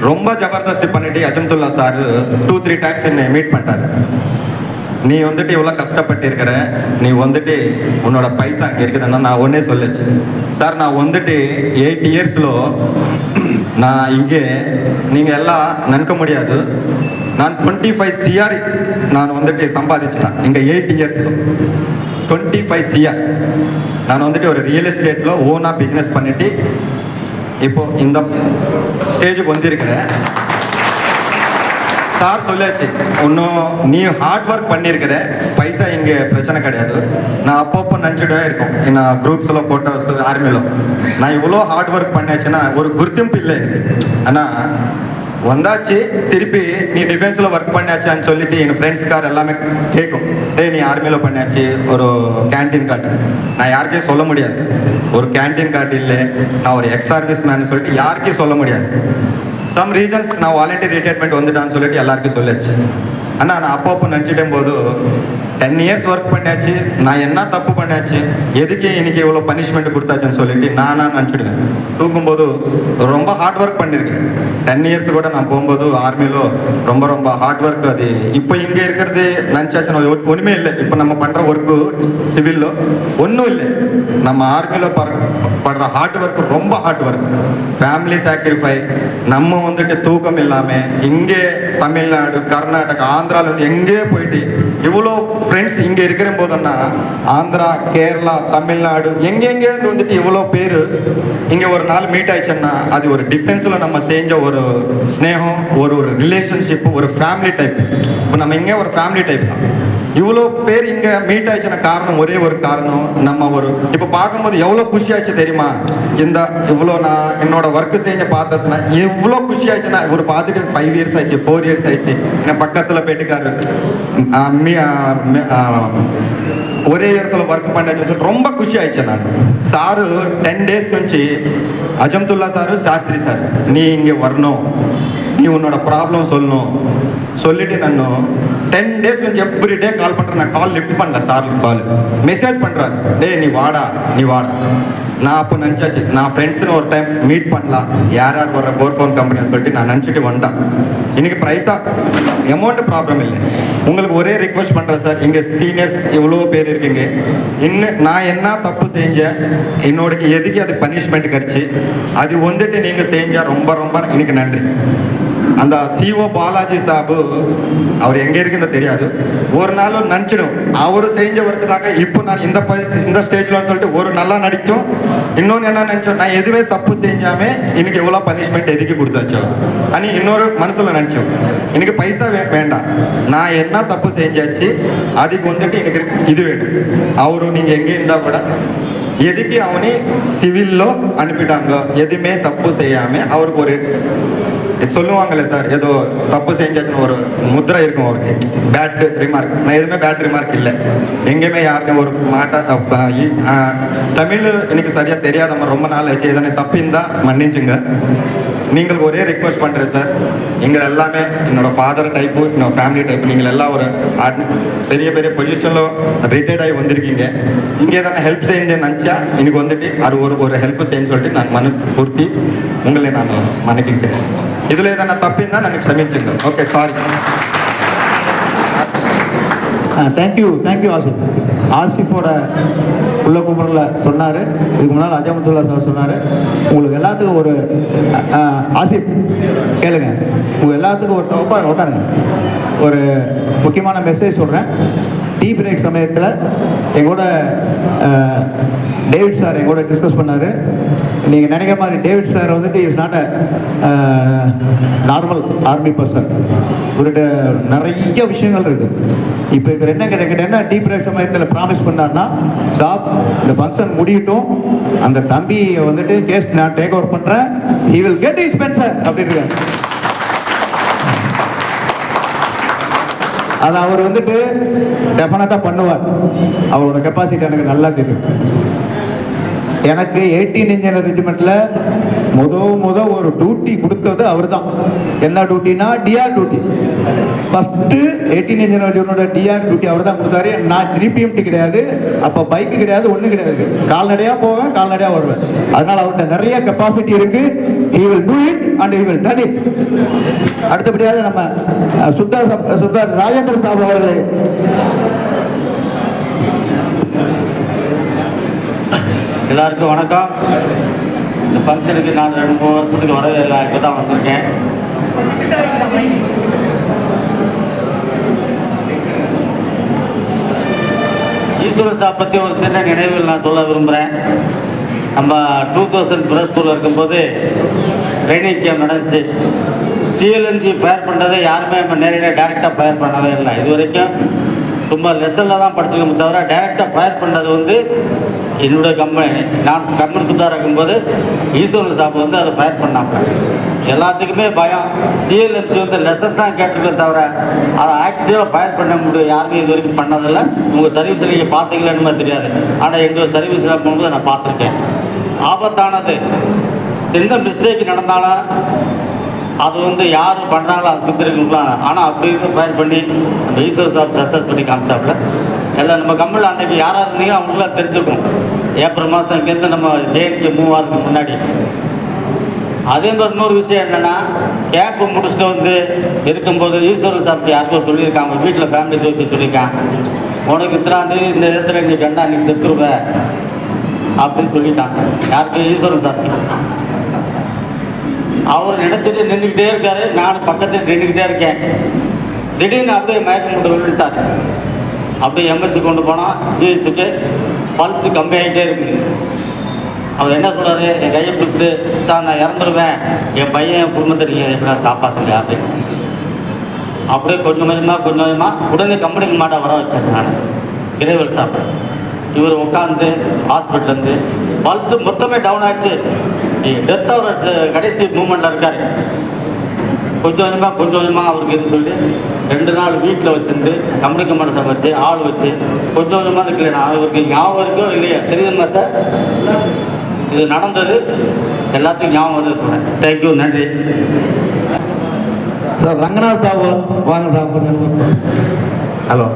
Speaker 3: ரொம்ப ஜபர்தஸ்தி பண்ணிட்டு அஜம்துல்லா சார் 2-3 times என்னை மீட் பண்ணிட்டாரு. நீ வந்துட்டு இவ்வளோ கஷ்டப்பட்டு இருக்கிற, நீ வந்துட்டு உன்னோட பைசா அங்கே இருக்குதுன்னா நான் ஒன்றே சொல்லிச்சு சார் நான் வந்துட்டு 8 yearsలో நான் இங்கே நீங்கள் எல்லாம் நினைக்க முடியாது, நான் 25 CR நான் வந்துட்டு சம்பாதிச்சிட்டேன் இங்கே 8 yearsలో 25 CR. நான் வந்துட்டு ஒரு ரியல் எஸ்டேட்டில் ஓனாக பிஸ்னஸ் பண்ணிட்டு இப்போ இந்த ஸ்டேஜுக்கு வந்திருக்கிறேன். சார் சொல்லாச்சு இன்னும் நீ ஹார்ட் ஒர்க் பண்ணியிருக்கிற, பைசா இங்கே பிரச்சனை கிடையாது. நான் அப்பப்போ நினச்சிட்டே இருக்கோம் நான் குரூப்ஸில் ஃபோட்டோஸ் ஆர்மியில் நான் இவ்வளோ ஹார்ட் ஒர்க் பண்ணியாச்சுன்னா ஒரு குர்த்திம்பு இல்லை எனக்கு. ஆனால் வந்தாச்சு திருப்பி நீ டிஃபென்ஸில் ஒர்க் பண்ணியாச்சான்னு சொல்லிட்டு எங்கள் ஃப்ரெண்ட்ஸ் கார் எல்லாமே கேட்கும் டே நீ ஆர்மியில் பண்ணியாச்சு ஒரு கேன்டீன் கார்டு. நான் யாருக்கையும் சொல்ல முடியாது ஒரு கேன்டீன் கார்டு இல்லை, நான் ஒரு எக்ஸ் சர்வீஸ் மேன் சொல்லிட்டு யாருக்கையும் சொல்ல முடியாது. சம் ரீசன்ஸ் நான் வாலண்டியர் ரிட்டையர்மெண்ட் வந்துட்டான்னு சொல்லிட்டு எல்லாருக்கும் சொல்லியாச்சு. ஆனால் நான் அப்பப்போ நினச்சிட்டும் போது 10 years ஒர்க் பண்ணியாச்சு, நான் என்ன தப்பு பண்ணியாச்சு, எதுக்கு இன்னைக்கு இவ்வளோ பனிஷ்மெண்ட் கொடுத்தாச்சுன்னு சொல்லிட்டு நானாக நினச்சிடுவேன். தூக்கும்போது ரொம்ப ஹார்ட் ஒர்க் பண்ணியிருக்கேன். 10 years கூட நான் போகும்போது ஆர்மியில் ரொம்ப ரொம்ப ஹார்ட் ஒர்க். அது இப்போ இங்கே இருக்கிறது நினச்சாச்சுன்னா ஒன்றுமே இல்லை. இப்போ நம்ம பண்ணுற ஒர்க்கு சிவிலில் ஒன்றும் இல்லை. நம்ம ஆர்மியில் படுற ஹார்ட் ஒர்க் ரொம்ப ஹார்ட் ஒர்க். ஃபேமிலி சாக்ரிஃபை, நம்ம வந்துட்டு தூக்கம் இல்லாமல் இங்கே தமிழ்நாடு கர்நாடகா ஆந்திராவில் எங்கே போயிட்டு இவ்வளோ ஃப்ரெண்ட்ஸ் இங்கே இருக்கிற போதுன்னா ஆந்திரா, கேரளா, தமிழ்நாடு எங்கெங்கேருந்து வந்துட்டு இவ்வளோ பேர் இங்கே ஒரு நாள் மீட் ஆயிடுச்சுன்னா அது ஒரு டிஃபென்ஸில் நம்ம செஞ்ச ஒரு ஸ்னேகம், ஒரு ரிலேஷன்ஷிப், ஒரு ஃபேமிலி டைப். இப்போ நம்ம இங்கே ஒரு ஃபேமிலி டைப் தான். இவ்வளோ பேர் இங்கே மீட் ஆயிடுச்சுன்னா காரணம் ஒரே ஒரு காரணம், நம்ம ஒரு இப்போ பார்க்கும்போது எவ்வளோ குஷி ஆச்சு தெரியுமா? இந்த இவ்வளோ நான் என்னோட ஒர்க்கு செஞ்ச பார்த்ததுன்னா எவ்வளோ குஷி ஆயிடுச்சுன்னா ஒரு பார்த்துட்டு 5 இயர்ஸ் ஆயிடுச்சு, 4 இயர்ஸ் ஆயிடுச்சு. என் பக்கத்தில் போயிட்டுக்காரு ஒரே இடத்துல ஒர்க் பண்ண ரொம்ப குஷி ஆயிடுச்சு. நான் சாரு 10 days నుంచి அஜம்துல்லா சாரு, சாஸ்திரி சார் நீ இங்கே வரணும், நீ உன்னோட ப்ராப்ளம் சொல்லணும் சொல்லிட்டு நான் 10 days నుంచి எவ்ரி டே கால் பண்ணுறேன். நான் கால் லிஃப்ட் பண்ணல, சார் கால் மெசேஜ் பண்ணுறாரு, டே நீ வாடா நீ வாடா. நான் அப்போ நினச்சாச்சு நான் ஃப்ரெண்ட்ஸ்னு ஒரு டைம் மீட் பண்ணலாம், யார் யார் வர்ற போர்ஃபோன் கம்பெனின்னு சொல்லிட்டு நான் நினச்சிட்டு வந்தேன். இன்னைக்கு ப்ரைஸாக அமௌண்ட் ப்ராப்ளம் இல்லை. உங்களுக்கு ஒரே ரிக்வெஸ்ட் பண்ணுறேன் சார், இங்கே சீனியர்ஸ் எவ்வளோ பேர் இருக்கீங்க, இன்னும் நான் என்ன தப்பு செஞ்சேன், என்னோட எதுக்கு அது பனிஷ்மெண்ட் கிடச்சி, அது வந்துட்டு நீங்கள் செஞ்சால் ரொம்ப ரொம்ப எனக்கு நன்றி. அந்த சிஓ பாலாஜி சாபு அவர் எங்கே இருக்குன்னு தெரியாது, ஒரு நாளும் நினச்சிடும் அவர் செஞ்ச ஒர்க்கு தாங்க இப்போ நான் இந்த ஸ்டேஜில் சொல்லிட்டு ஒரு நல்லா நடிக்கும். இன்னொன்று என்ன நினச்சோம், நான் எதுவுமே தப்பு செஞ்சாமே இன்னைக்கு எவ்வளோ பனிஷ்மெண்ட் எதுக்கு கொடுத்தாச்சோ அனி இன்னொரு மனசில் நினச்சோம். எனக்கு பைசா வேண்டாம், நான் என்ன தப்பு செஞ்சாச்சு அதுக்கு வந்துட்டு எனக்கு இது வேணும். அவரும் நீங்கள் எங்கே இருந்தால் கூட எதுக்கு அவனே சிவில்லோ அனுப்பிட்டாங்க, எதுவுமே தப்பு செய்யாமல் அவருக்கு ஒரு சொல்லுவாங்கல்ல சார், ஏதோ தப்பு செஞ்சாச்சுன்னு ஒரு முத்திரை இருக்கும் அவருக்கு, பேட் ரிமார்க். நான் எதுவுமே பேட் ரிமார்க் இல்லை, எங்கேயுமே யாருக்கும் ஒரு மாட்டா. தமிழ் எனக்கு சரியாக தெரியாத மாதிரி ரொம்ப நாள் ஆச்சு, எதனா தப்பு இருந்தால் மன்னிச்சுங்க. நீங்கள் ஒரே ரிக்வெஸ்ட் பண்ணுறேன் சார், எங்கள் எல்லாமே என்னோட ஃபாதர் டைப்பு, என்னோட ஃபேமிலி டைப், நீங்கள் எல்லாம் ஒரு பெரிய பெரிய பொசிஷனில் ரிட்டையர்ட் ஆகி வந்திருக்கீங்க. இங்கே எதனா ஹெல்ப் செய்யுன்னு நினச்சா எனக்கு வந்துட்டு அது ஒரு ஹெல்ப் செய்யன்னு சொல்லிட்டு நான் மனு பூர்த்தி உங்களை நான் மன்னிக்கிட்டேன். இதில் எதனா தப்பு இருந்தால் எனக்கு சமைச்சுங்க. Okay, sorry.
Speaker 1: தேங்க்யூ ஆசிஃப். ஆசிஃபோட உள்ள கும்பரில் சொன்னார், இதுக்கு முன்னால் அஜமத்துல்லா சார் சொன்னார். உங்களுக்கு எல்லாத்துக்கும் ஒரு ஆசிஃப் கேளுங்க, உங்கள் எல்லாத்துக்கும் ஒரு உட்காருங்க, ஒரு முக்கியமான மெசேஜ் சொல்கிறேன். டீ பிரேக் சமயத்தில் எங்கூட டேவிட் சார் எங்கூட டிஸ்கஸ் பண்ணார். நீங்கள் நினைக்கிற மாதிரி டேவிட் சார் வந்துட்டு is not a normal army person. இவர்கிட்ட நிறைய விஷயங்கள் இருக்குது. இப்போ இவர் என்ன என்ன டீ பிரேக் சமயத்தில் ப்ராமிஸ் பண்ணார்னா, சாப் இந்த ஃபங்க்ஷன் முடியட்டும், அந்த தம்பி வந்துட்டு கேஸ் நான் டேக் ஓவர் பண்ணுறேன், he will get is pension அப்படின்னு. அது அவர் வந்துட்டு டெஃபினட்டாக பண்ணுவார். அவரோட கெப்பாசிட்டி எனக்கு நல்லா தெரியும். எனக்கு 18 இன்ஜினியர் ரெஜிமெண்ட்டில் முத ஒரு டியூட்டி கொடுத்தது அவர் தான். என்ன டியூட்டினா டிஆர் டியூட்டி. ஃபஸ்ட்டு 18 இன்ஜினியர் ரெஜிமெண்டோட டிஆர் டியூட்டி அவர் தான் கொடுத்தாரு. நான் 3PMT கிடையாது, அப்போ பைக்கு கிடையாது, ஒன்றும் கிடையாது, கால்நடையாக போவேன், கால்நடையாக வருவேன். அதனால் அவர்கிட்ட நிறைய கெப்பாசிட்டி இருக்குது. he will do it and he will done it. அடுத்தபடியாக நம்ம சுத்தர் ராஜேந்திர சாப் அவர்களே.
Speaker 6: எல்லாருக்கும் வணக்கம். இந்த ஃபங்க்ஷனுக்கு நான் 2-3 வருஷத்துக்கு வரவே இல்லை, இப்போ தான் வந்திருக்கேன். ஈஸ்வரன் சாப் பற்றி ஒரு சின்ன நினைவுகள் நான் சொல்ல விரும்புகிறேன். நம்ம 2000 பிரஸ்பூரில் இருக்கும்போது ட்ரைனிங் கேம்ப் நடந்துச்சு. சிஎல்என்ஜி ஃபயர் பண்ணுறதை யாருமே நம்ம நேரடியாக டைரெக்டாக ஃபயர் பண்ணவே இல்லை. இது வரைக்கும் சும்மா லெசனில் தான் படிச்சுக்கணும் தவிர டைரெக்டாக ஃபயர் பண்ணது வந்து என்னுடைய கம்பெனி. நான் கம்பெனி சுத்தாக இருக்கும்போது ஈஸ்வரன் சாப் வந்து அதை ஃபயர் பண்ணாங்க. எல்லாத்துக்குமே பயம். சிஎல்என்சி வந்து லெசன் தான் கேட்டிருக்கேன் தவிர அதை ஆக்சுவலாக ஃபயர் பண்ண முடியும் யாருமே இது வரைக்கும் பண்ணதில்லை. உங்கள் சர்வீஸில் நீங்கள் பார்த்தீங்களான்னு தெரியாது, ஆனால் எங்கள் சர்வீஸில் போகும்போது நான் பார்த்துருக்கேன். ஆபத்தானது எந்த மிஸ்டேக் நடந்தாலும் அது வந்து யார் பண்ணுறாங்களோ அது சுத்திருக்கலாம். ஆனால் அப்படி ஃபயர் பண்ணி அந்த ஈஸ்வரன் சாப் சக்ஸஸ் பண்ணி காமிச்சாப்புல. எல்லாம் நம்ம கம்பெனியில் அன்றைக்கி யாராக இருந்தீங்க அவங்களுக்குலாம் தெரிஞ்சுருக்கும். ஏப்ரல் மாதம் இங்கேருந்து நம்ம ஜேஎன்கே மூவ் ஆகிறதுக்கு முன்னாடி. அதே மாதிரி இன்னொரு விஷயம் என்னென்னா, கேம்ப்பு முடிச்சுட்டு வந்து இருக்கும்போது ஈஸ்வரன் சாப்பிட்டு யாருக்கும் சொல்லியிருக்காங்க, வீட்டில் ஃபேமிலி வச்சு சொல்லியிருக்கான், உனக்கு இத்தனாந்தேதி இந்த இடத்துல நீ கண்டா நீ செத்துருவ அப்படின்னு சொல்லிட்டாங்க. யாருக்கு? ஈஸ்வரன் சாப்பிட்டு. அவர் நினைச்சிட்டு நின்றுக்கிட்டே இருக்காரு, நானும் பக்கத்தில் நின்றுக்கிட்டே இருக்கேன். திடீர்னு அப்படியே மயக்கம் போட்டு விழுட்டார். அப்படியே எம்எஸ்சி கொண்டு போனால் ஜிஹெச்சுக்கு பல்ஸு கம்மி ஆகிட்டே இருக்குது. அவர் என்ன சொல்கிறாரு, என் கையை பிடிச்சிட்டு தான் நான் இறந்துடுவேன், என் பையன் என் குடும்பத்தை நீங்கள் எப்படி காப்பாற்றுங்க அப்படின்னு. அப்படியே கொஞ்சம் கொஞ்சமாக உடனே கம்பெனிக்கு மாட்ட வர வச்சேன் நான் இறைவல் சார். இவர் உட்காந்து ஹாஸ்பிட்டலேருந்து பல்ஸு மொத்தமே டவுன் ஆகிடுச்சு. டெத் அவர் கடைசி மூமெண்ட்டில் இருக்கார். கொஞ்சம் கொஞ்சமாக அவருக்கு இது சொல்லி 2 நாள் வீட்டில் வச்சுருந்து கம்பெனிக்கு மட்டத்தை வச்சு ஆள் வச்சு கொஞ்சம் கொஞ்சமாக இருக்கல. அவருக்கு ஞாபகம் இருக்கோ இல்லையா தெரியுதுமா சார், இது நடந்தது எல்லாத்துக்கும் ஞாபகம் வந்து சொல்கிறேன். தேங்க்யூ, நன்றி
Speaker 3: சார். ரங்கநாத் சார் வாங்க சார்.
Speaker 7: ஹலோ,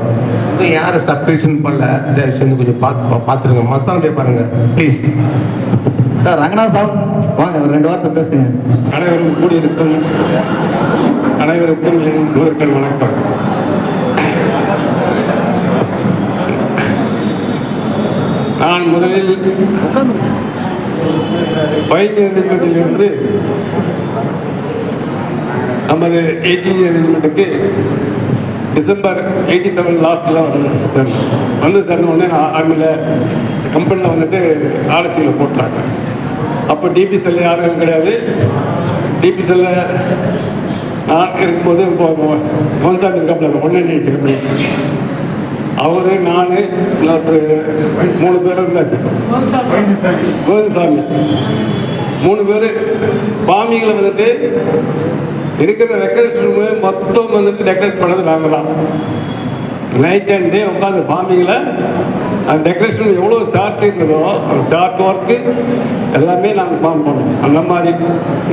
Speaker 7: யாரும் சப்ஸ்கிரிப்ஷன் பண்ணல, தயவு செஞ்சு கொஞ்சம் பார்த்துருங்க, மசாலே பாருங்க ப்ளீஸ்.
Speaker 3: சார் ரங்கநாத் சார் வாங்க, 2 வார்த்தை பேசுங்க.
Speaker 7: அனைவரும் கூடியிருக்கும் அனைவருக்கும் என் முதற்கண் வணக்கம். நான் முதலில் பயிற்சி அரேஞ்ச்மெண்ட்டிலிருந்து நமது ஏஜி அரேஞ்ச்மெண்ட்டுக்கு டிசம்பர் 87 லாஸ்ட்டில் வந்து சேர்ந்த உடனே நான் ஆர்மியில் கம்பெனியில் வந்துட்டு ஆலட்சியில் போட்டாங்க. அப்போ டிபி செல்ல யாரும் கிடையாது. டிபி செல்ல நான் இருக்கும்போது மோன்சாமி இருக்காப்புல 198 கம்பெனி, அவரு நான் 3 பேர் இருந்தாச்சு. கோவிந்தசாமி 3 பேர் பாமிகளை வந்துட்டு இருக்கிற ரெக்கரேஷன் ரூமு மொத்தம் வந்துட்டு டெக்கரேட் பண்ணது நாங்கள் தான். நைட் அண்ட் டே உட்காந்து ஃபார்மிங்கில் அந்த டெக்கரேஷன் எவ்வளோ சார்ட் இருந்ததோ அந்த சார்ட் ஒர்க்கு எல்லாமே நாங்கள் ஃபார்ம் பண்ணோம். அந்த மாதிரி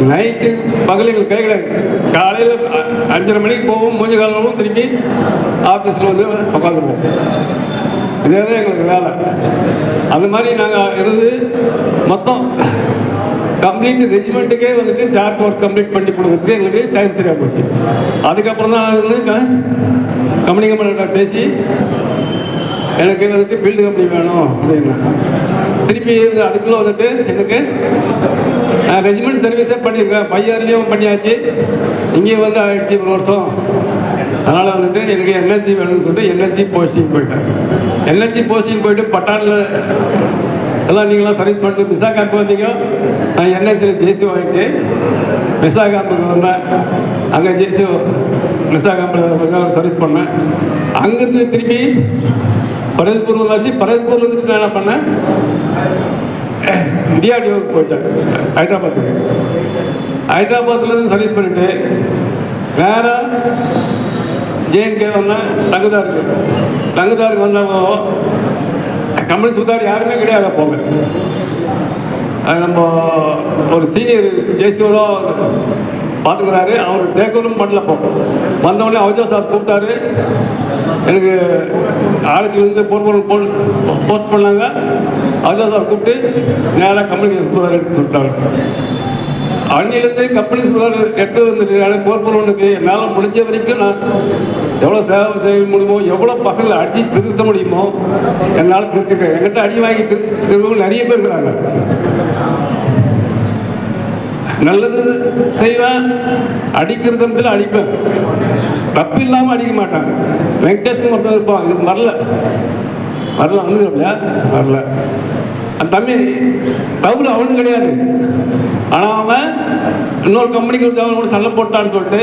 Speaker 7: நைட்டு பகல் எங்களுக்கு கை கிடையாது. காலையில் 5:30 மணிக்கு போவோம், மூஞ்சி காலமும் திருப்பி ஆஃபீஸில் வந்து உட்காந்துருவோம். இதே தான் எங்களுக்கு வேலை. அந்த மாதிரி நாங்கள் இருந்து மொத்தம் கம்ப்ளீட் ரெஜிமெண்ட்டுக்கே வந்துட்டு சார்ட் ஒர்க் கம்ப்ளீட் பண்ணி கொடுக்குறதுக்கு எங்களுக்கு டைம் சரியாக போச்சு. அதுக்கப்புறம் தான் வந்து கம்பெனி பேசி எனக்கு வந்துட்டு பில்டு கம்பெனி வேணும் அப்படின்னா திருப்பி அதுக்குள்ளே வந்துட்டு எனக்கு ரெஜிமெண்ட் சர்வீஸே பண்ணியிருக்கேன். 5 இயர்லையும் பண்ணியாச்சு, இங்கேயும் வந்து ஆயிடுச்சு 1 வருஷம். அதனால் வந்துட்டு எனக்கு என்எஸ்சி வேணும்னு சொல்லிட்டு என்எஸ்சி போஸ்டிங் போயிட்டேன். என்எஸ்சி போஸ்டிங் போயிட்டு பட்டாணில் எல்லாம் நீங்களாம் சர்வீஸ் பண்ணிட்டு மிசா கேம்ப் வந்தீங்க. நான் என்எஸ்சியில் ஜேசி வாங்கிட்டு மிசா கேம்புக்கு வந்தேன். அங்கே ஜேசி மிசா கேம்பில் சர்வீஸ் பண்ணேன். அங்கேருந்து திருப்பி பரேஸ்பூர் வந்தாச்சு. பரேஸ்பூரில் வந்துட்டு நான் என்ன பண்ணேன், டிஆர்டிஓக்கு போயிட்டேன் ஹைதராபாத்துக்கு. ஹைதராபாத்லேருந்து சர்வீஸ் பண்ணிட்டு நேராக ஜேஎன்கே வந்தேன். தங்குதாருக்கு வந்தவங்க கம்பெனி சுத்தார் யாருமே கிடையாது. போங்க அது நம்ம ஒரு சீனியர் ஜேசிஓ தான் பார்த்துக்கிறாரு. அவர் டேக்கரும் பண்ணல. போகும் வந்தவொடனே அவஜா சார் கூப்பிட்டாரு. எனக்கு ஆராய்ச்சியிலேருந்து போஸ்ட் பண்ணாங்க. அவஜா சார் கூப்பிட்டு நேராக கம்பெனி சுதார் எடுத்து சொல்லிட்டாங்க. அன்னிலேருந்து கம்பெனி சுதார் எடுத்து வந்துட்டு எனக்கு போர்பொருளுக்கு என்னால் முடிஞ்ச வரைக்கும் நான் எவ்வளோ சேவை செய்ய முடியுமோ, எவ்வளோ பசங்களை அடித்து திருத்த முடியுமோ என்னால் திருத்திக்கிறேன். என்கிட்ட அடி வாங்கி திருத்தவங்க நிறைய பேர் இருக்கிறாங்க. நல்லது செய்வேன், அடிக்கிறதுல அடிப்பேன், தப்பு இல்லாமல் அடிக்க மாட்டாங்க. வெங்கடேஷன் ஒருத்தர் இருப்பான், வரல வரல அந்த தம்பி தவிர அவனும் கிடையாது. ஆனால் அவன் இன்னொரு கம்பெனிக்கு அவன் கூட சண்டை போட்டான்னு சொல்லிட்டு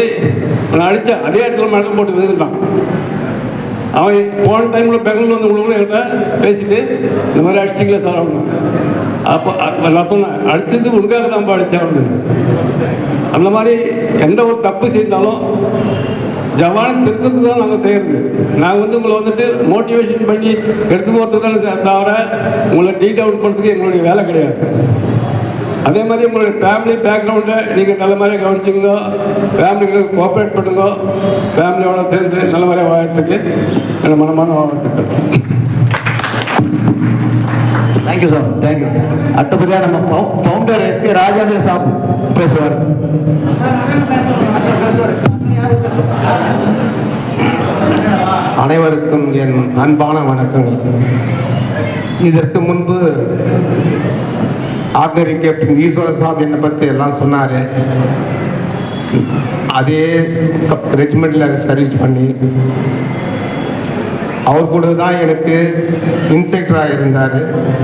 Speaker 7: அவனை அடித்தான். அதே இடத்துல மழை போட்டு விழுந்துட்டான். அவன் போன டைமில் பெங்களூர் வந்து உங்களுக்கு என்கிட்ட பேசிட்டு இந்த மாதிரி அடிச்சிங்களே சார் அப்படின்னு. அப்போ நான் சொன்னேன், அடித்தது உனக்காக தான் அடித்தேன் அப்படின்னு. அந்த மாதிரி எந்த ஒரு தப்பு செய்தாலும் ஜவானை திருத்தத்துக்கு தான் நாங்கள் செய்கிறது. நாங்கள் வந்து உங்களை வந்துட்டு மோட்டிவேஷன் பண்ணி எடுத்து போகிறதுக்கு தான் தவிர உங்களை டீட் அவுட் பண்ணுறதுக்கு எங்களுடைய வேலை கிடையாது. அதே மாதிரி உங்களுடைய ஃபேமிலி பேக்ரவுண்டை நீங்கள் நல்ல மாதிரியாக கவனிச்சிங்க, ஃபேமிலிகளுக்கு கோஆப்ரேட் பண்ணுங்க. ஃபேமிலியோட சேர்ந்து நல்ல மாதிரியாக வாழ்றதுக்கு எனக்கு மனமான வாழ்த்துக்கள்.
Speaker 3: Thank you sir, thank you. அடுத்தபடியாக நம்ம ஃபவுண்டர் எஸ்கே ராஜேந்திர சார் பேசுவார்.
Speaker 7: அனைவருக்கும் என் அன்பான வணக்கங்கள். இதற்கு முன்பு ஆர்டினரி கேப்டன் ஈஸ்வர சாப் என்னை பற்றி எல்லாம் சொன்னார். அதே ரெஜிமெண்ட்டில் சர்வீஸ் பண்ணி அவர் கூட தான் எனக்கு இன்ஸ்ட்ரக்டராக இருந்தார்.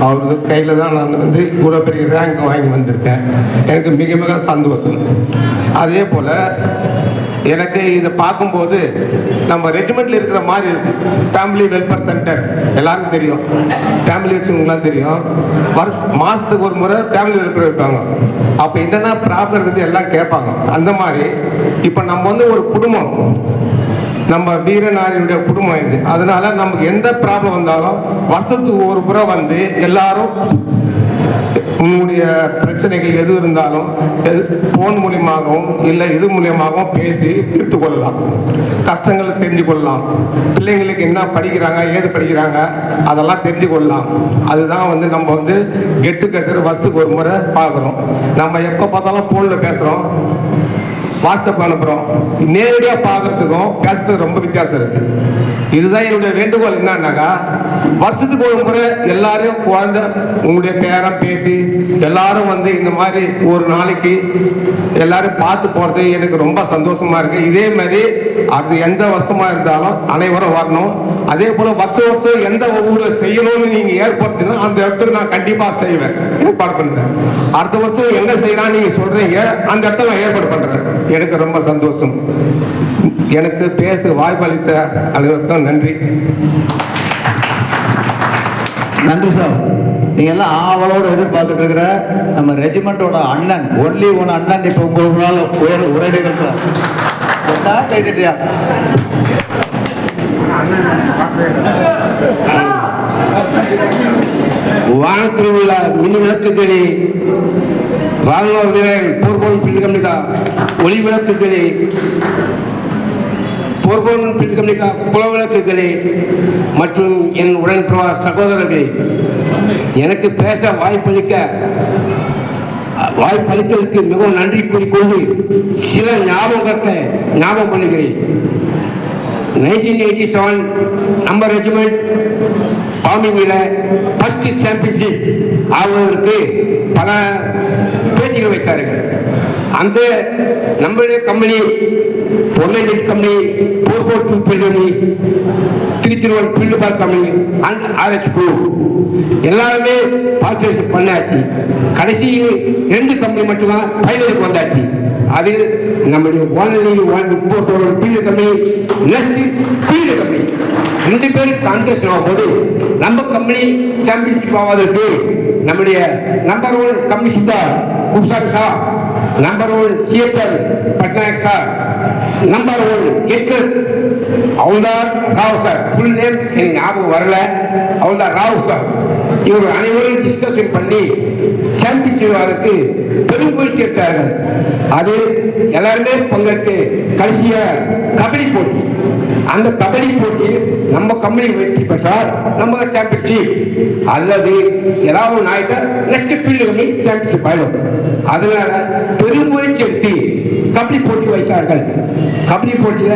Speaker 7: அவர் கையில் தான் நான் வந்து இவ்வளோ பெரிய ரேங்க் வாங்கி வந்திருக்கேன். எனக்கு மிக மிக சந்தோஷம். அதே போல் எனக்கு இதை பார்க்கும்போது நம்ம ரெஜிமெண்ட்டில் இருக்கிற மாதிரி இருக்கு. ஃபேமிலி வெல்ஃபேர் சென்டர் எல்லாருக்கும் தெரியும், ஃபேமிலி வச்சுங்களாம் தெரியும். மாதத்துக்கு ஒரு முறை ஃபேமிலி வெல்ஃபேர் வைப்பாங்க. அப்போ என்னென்ன ப்ராப்ளம் இருக்குது எல்லாம் கேட்பாங்க. அந்த மாதிரி இப்போ நம்ம வந்து ஒரு குடும்பம், நம்ம வீரநாரியுடைய குடும்பம் இது. அதனால நமக்கு எந்த ப்ராப்ளம் வந்தாலும் வருஷத்துக்கு ஒரு முறை வந்து எல்லாரும் உங்களுடைய பிரச்சனைகள் எது இருந்தாலும் ஃபோன் மூலியமாகவும் இல்லை இது மூலியமாகவும் பேசி தீர்த்து கொள்ளலாம். கஷ்டங்களை தெரிஞ்சு கொள்ளலாம். பிள்ளைங்களுக்கு என்ன படிக்கிறாங்க, ஏது படிக்கிறாங்க அதெல்லாம் தெரிஞ்சு கொள்ளலாம். அதுதான் வந்து நம்ம வந்து கெட் டுகெதர் வருஷத்துக்கு ஒரு முறை பார்க்குறோம். நம்ம எப்போ பார்த்தாலும் ஃபோனில் பேசுகிறோம், வாட்ஸ்அப் அனுப்புகிறோம். நேரடியாக பார்க்கறதுக்கும் பேசுறதுக்கு ரொம்ப வித்தியாசம் இருக்கு. இதுதான் என்னுடைய வேண்டுகோள். என்னன்னாக்கா வருஷத்துக்கு ஒரு முறை எல்லாரும் குழந்தை, உங்களுடைய பேரன் பேத்தி எல்லாரும் வந்து இந்த மாதிரி ஒரு நாளைக்கு எல்லாரும் பார்த்து போறது எனக்கு ரொம்ப சந்தோஷமா இருக்கு. இதே மாதிரி அது எந்த வருஷமா இருந்தாலும் அனைவரும் வரணும். அதே போல வருஷம் வருஷம் எந்த ஊர்ல செய்யணும்னு நீங்க ஏற்படுத்தினா அந்த இடத்துல நான் கண்டிப்பா செய்வேன், ஏற்பாடு பண்றேன். அடுத்த வருஷம் எங்க செய்யலாம் நீங்க சொல்றீங்க, அந்த இடத்துல நான் ஏற்பாடு பண்றேன். எனக்கு ரொம்ப சந்தோஷம். எனக்கு பேச வாய்ப்பளித்த அனைவருக்கும் நன்றி.
Speaker 3: நன்றி சார். நீங்க எல்லாம் ஆவலோடு எதிர்பார்த்துட்டு இருக்கிற நம்ம ரெஜிமெண்டோட அண்ணன், ஒன்லி ஒன் அண்ணன் இப்ப உங்களுக்கு உரையாடுகள் சார். கைதியா
Speaker 8: வானத்தில் உள்ள மின் விளக்குகளே, ராணுவ வீரர் போர்போன் பில்கம்னிகா ஒளி விளக்குகளே, போர்போன் பில்கம்னிகா குல விளக்குகளே மற்றும் என் உடன்பிறவா சகோதரர்களே, எனக்கு பேச வாய்ப்பளித்ததற்கு மிகவும் நன்றி கூறிக்கொண்டு சில ஞாபகம் பண்ணுகிறேன். 1987 நம்பர் ரெஜிமெண்ட் பாம்பிங்கில் ஃபர்ஸ்ட் சாம்பியன்ஷிப் ஆவதற்கு பல பேட்டிகள் வைத்தார்கள். அந்த நம்மளுடைய கம்பெனி, பொருளின் கம்பெனி, போர்போர்ட் கம்பெனி, திருச்சிருவன் field park company and RH குழு எல்லாருமே பார்ட்டிசிபேட் பண்ணாச்சு. கடைசி 2 கம்பெனி மட்டும்தான் ஃபைனலுக்கு வந்தாச்சு. அதில் நம்முடைய field company, next field company 2 பேரும் கான்டெஸ்ட் ஆகும்போது நம்ம கம்பெனி சாம்பியன்ஷிப் ஆவதற்கு நம்முடைய நம்பர் 1 கம்பெனி சுத்தார் குப்சார் sir, number 1 CHR Patnaik sir, number 1 எட்கர் அவுல்தார் ராவ் சார், ஃபுல் நேம் எனக்கு ஞாபகம் வரல, அவுல்தார் ராவ் சார், இவர்கள் அனைவரும் டிஸ்கஷன் பண்ணி சாம்பியன்ஷிப் ஆவதற்கு பெரும் முயற்சி எடுத்தார்கள். அது எல்லாருமே பங்கேற்று கடைசிய கபடி போட்டி, அந்த கபடி போட்டியில் நம்ம கம்பெனி வெற்றி பெற்றால் நம்ம சாம்பியன்ஷிப், அல்லது ஏதாவது நாய்க்கு நெக்ஸ்ட் ஃபீல்டு கம்பெனி சாம்பியன்ஷிப் ஆயிடும். அதனால பெரும் முயற்சி எடுத்து கபடி போட்டி வைத்தார்கள். கபடி போட்டியில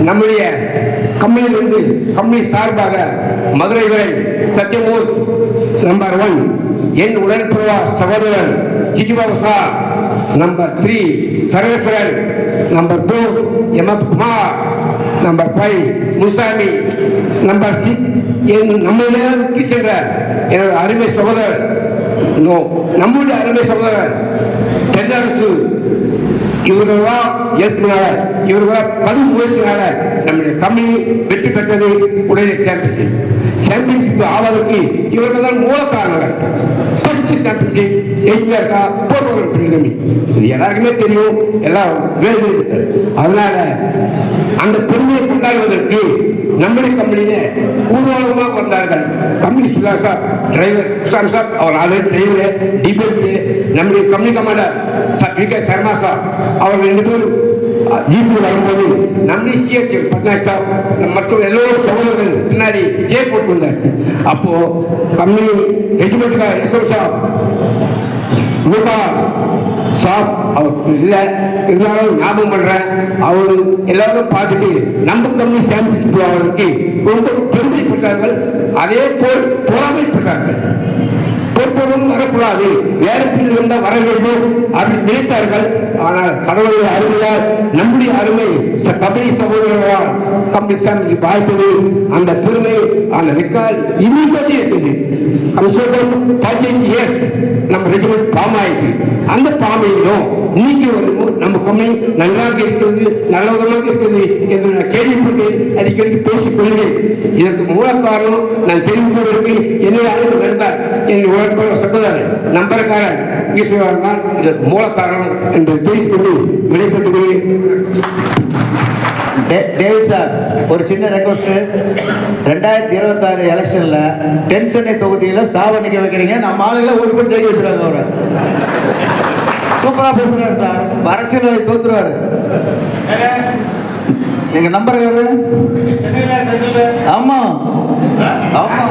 Speaker 8: நம்முடைய கம்பெனியிலிருந்து கம்பெனி சார்பாக மதுரை வரை சத்யமூர்த்தி நம்பர் 1, என் உடன்பிறவா சகோதரர் ஜிஜிபாபு சார் நம்பர் 3, சர்வேஸ்வரன் நம்பர் 2, எம்.எஃப். குமார் நம்பர் 5, முசாமி நம்பர் 6, நம்மளுக்கு சென்ற எனது அருமை சகோதரர் நம்முடைய அருமை சகோதரர் தென்னரசு, இவர்களாம் ஏற்பினால, இவர்களாம் கடும் முயற்சினால நம்முடைய கம்பெனி வெற்றி பெற்றது. உடனே சாம்பியன்ஷிப் ஆவதற்கு இவர்கள் தான் மூல காரணங்கள். ஃபர்ஸ்ட் சாம்பியன்ஷிப் எங்கேக்கா போர்வர்கள் பிரிகமி, இது எல்லாருக்குமே தெரியும், எல்லாம் வேறு. அதனால அந்த பெருமையை கொண்டாடுவதற்கு நம்முடைய கம்பெனியில ஊர்வலமாக வந்தார்கள். கம்பெனி சுல்லா சார் டிரைவர், குசான் சார் அவர் ஆல்ரெடி டிரைவர் டிபேட், நம்முடைய company commander VK. Sharma sir அவர் 2 பேரும் ஜீப்பு வரும்போது நம்முடைய சிஎச் பட்நாயக் சார் மற்றும் எல்லோரும் சகோதரர்கள் பின்னாடி ஜே போட்டு வந்தார். அப்போ கம்பெனி ரெஜிமெண்ட்டுக்காக எஸ்எம் சார் சார் அவர் இல்லை இருந்தாலும் ஞாபகம் பண்றேன், அவரு எல்லாரும் பார்த்துட்டு நம்ம கம்பெனி சாம்பியன்ஷிப் அவருக்கு ரொம்ப பெருமைப்பட்டார்கள். அதே போல் பொறாமைப்பட்டார்கள். எல்லோரும் வரக்கூடாது, வேற பிரிவில் இருந்தால் வர வேண்டும் அப்படின்னு நினைத்தார்கள். ஆனால் கடவுளுடைய அருமையால் நம்முடைய அருமை கபடி சகோதரர்களால் கபடி சாமிக்கு வாய்ப்பது, அந்த பெருமை, அந்த ரெக்கார்ட் இன்னைக்கு இருக்குது. நம்ம சொல்றோம் 15 இயர்ஸ் நம்ம ரெஜிமெண்ட் ஃபார்ம் ஆயிடுச்சு. அந்த ஃபார்மையிலும் இன்னைக்கு நம்ம கம்பெனி நன்றாக இருக்கிறது, நல்ல விதமாக இருக்குது என்று நான் கேள்விப்பட்டு அடிக்கடி பேசிக் கொள்கிறேன். இதற்கு மூல காரணம் நான் தெரிவிப்பதற்கு என்னுடைய அழைப்பு நண்பர், என் உழைப்பாளர் சகோதரர் நம்பர்காரன் ஈஸ்வரன் தான் இதற்கு மூல காரணம் என்று தெரிவித்துக்கொண்டு விடைபெற்றுக்
Speaker 3: டேவிட் சார், ஒரு சின்ன ரெக்வஸ்ட். 2026 எலெக்ஷன்ல தென்சென்னை தொகுதியில சாவணிக்க வைக்கிறீங்க. நம்ம ஆளுகளை ஒரு பேர் ஜெயிக்க வச்சுருவாங்க. அவரை சூப்பரா பேசுறாரு சார், அரசியல்வாதி தோத்துருவாரு. எங்க நம்பர் ஆமா ஆமா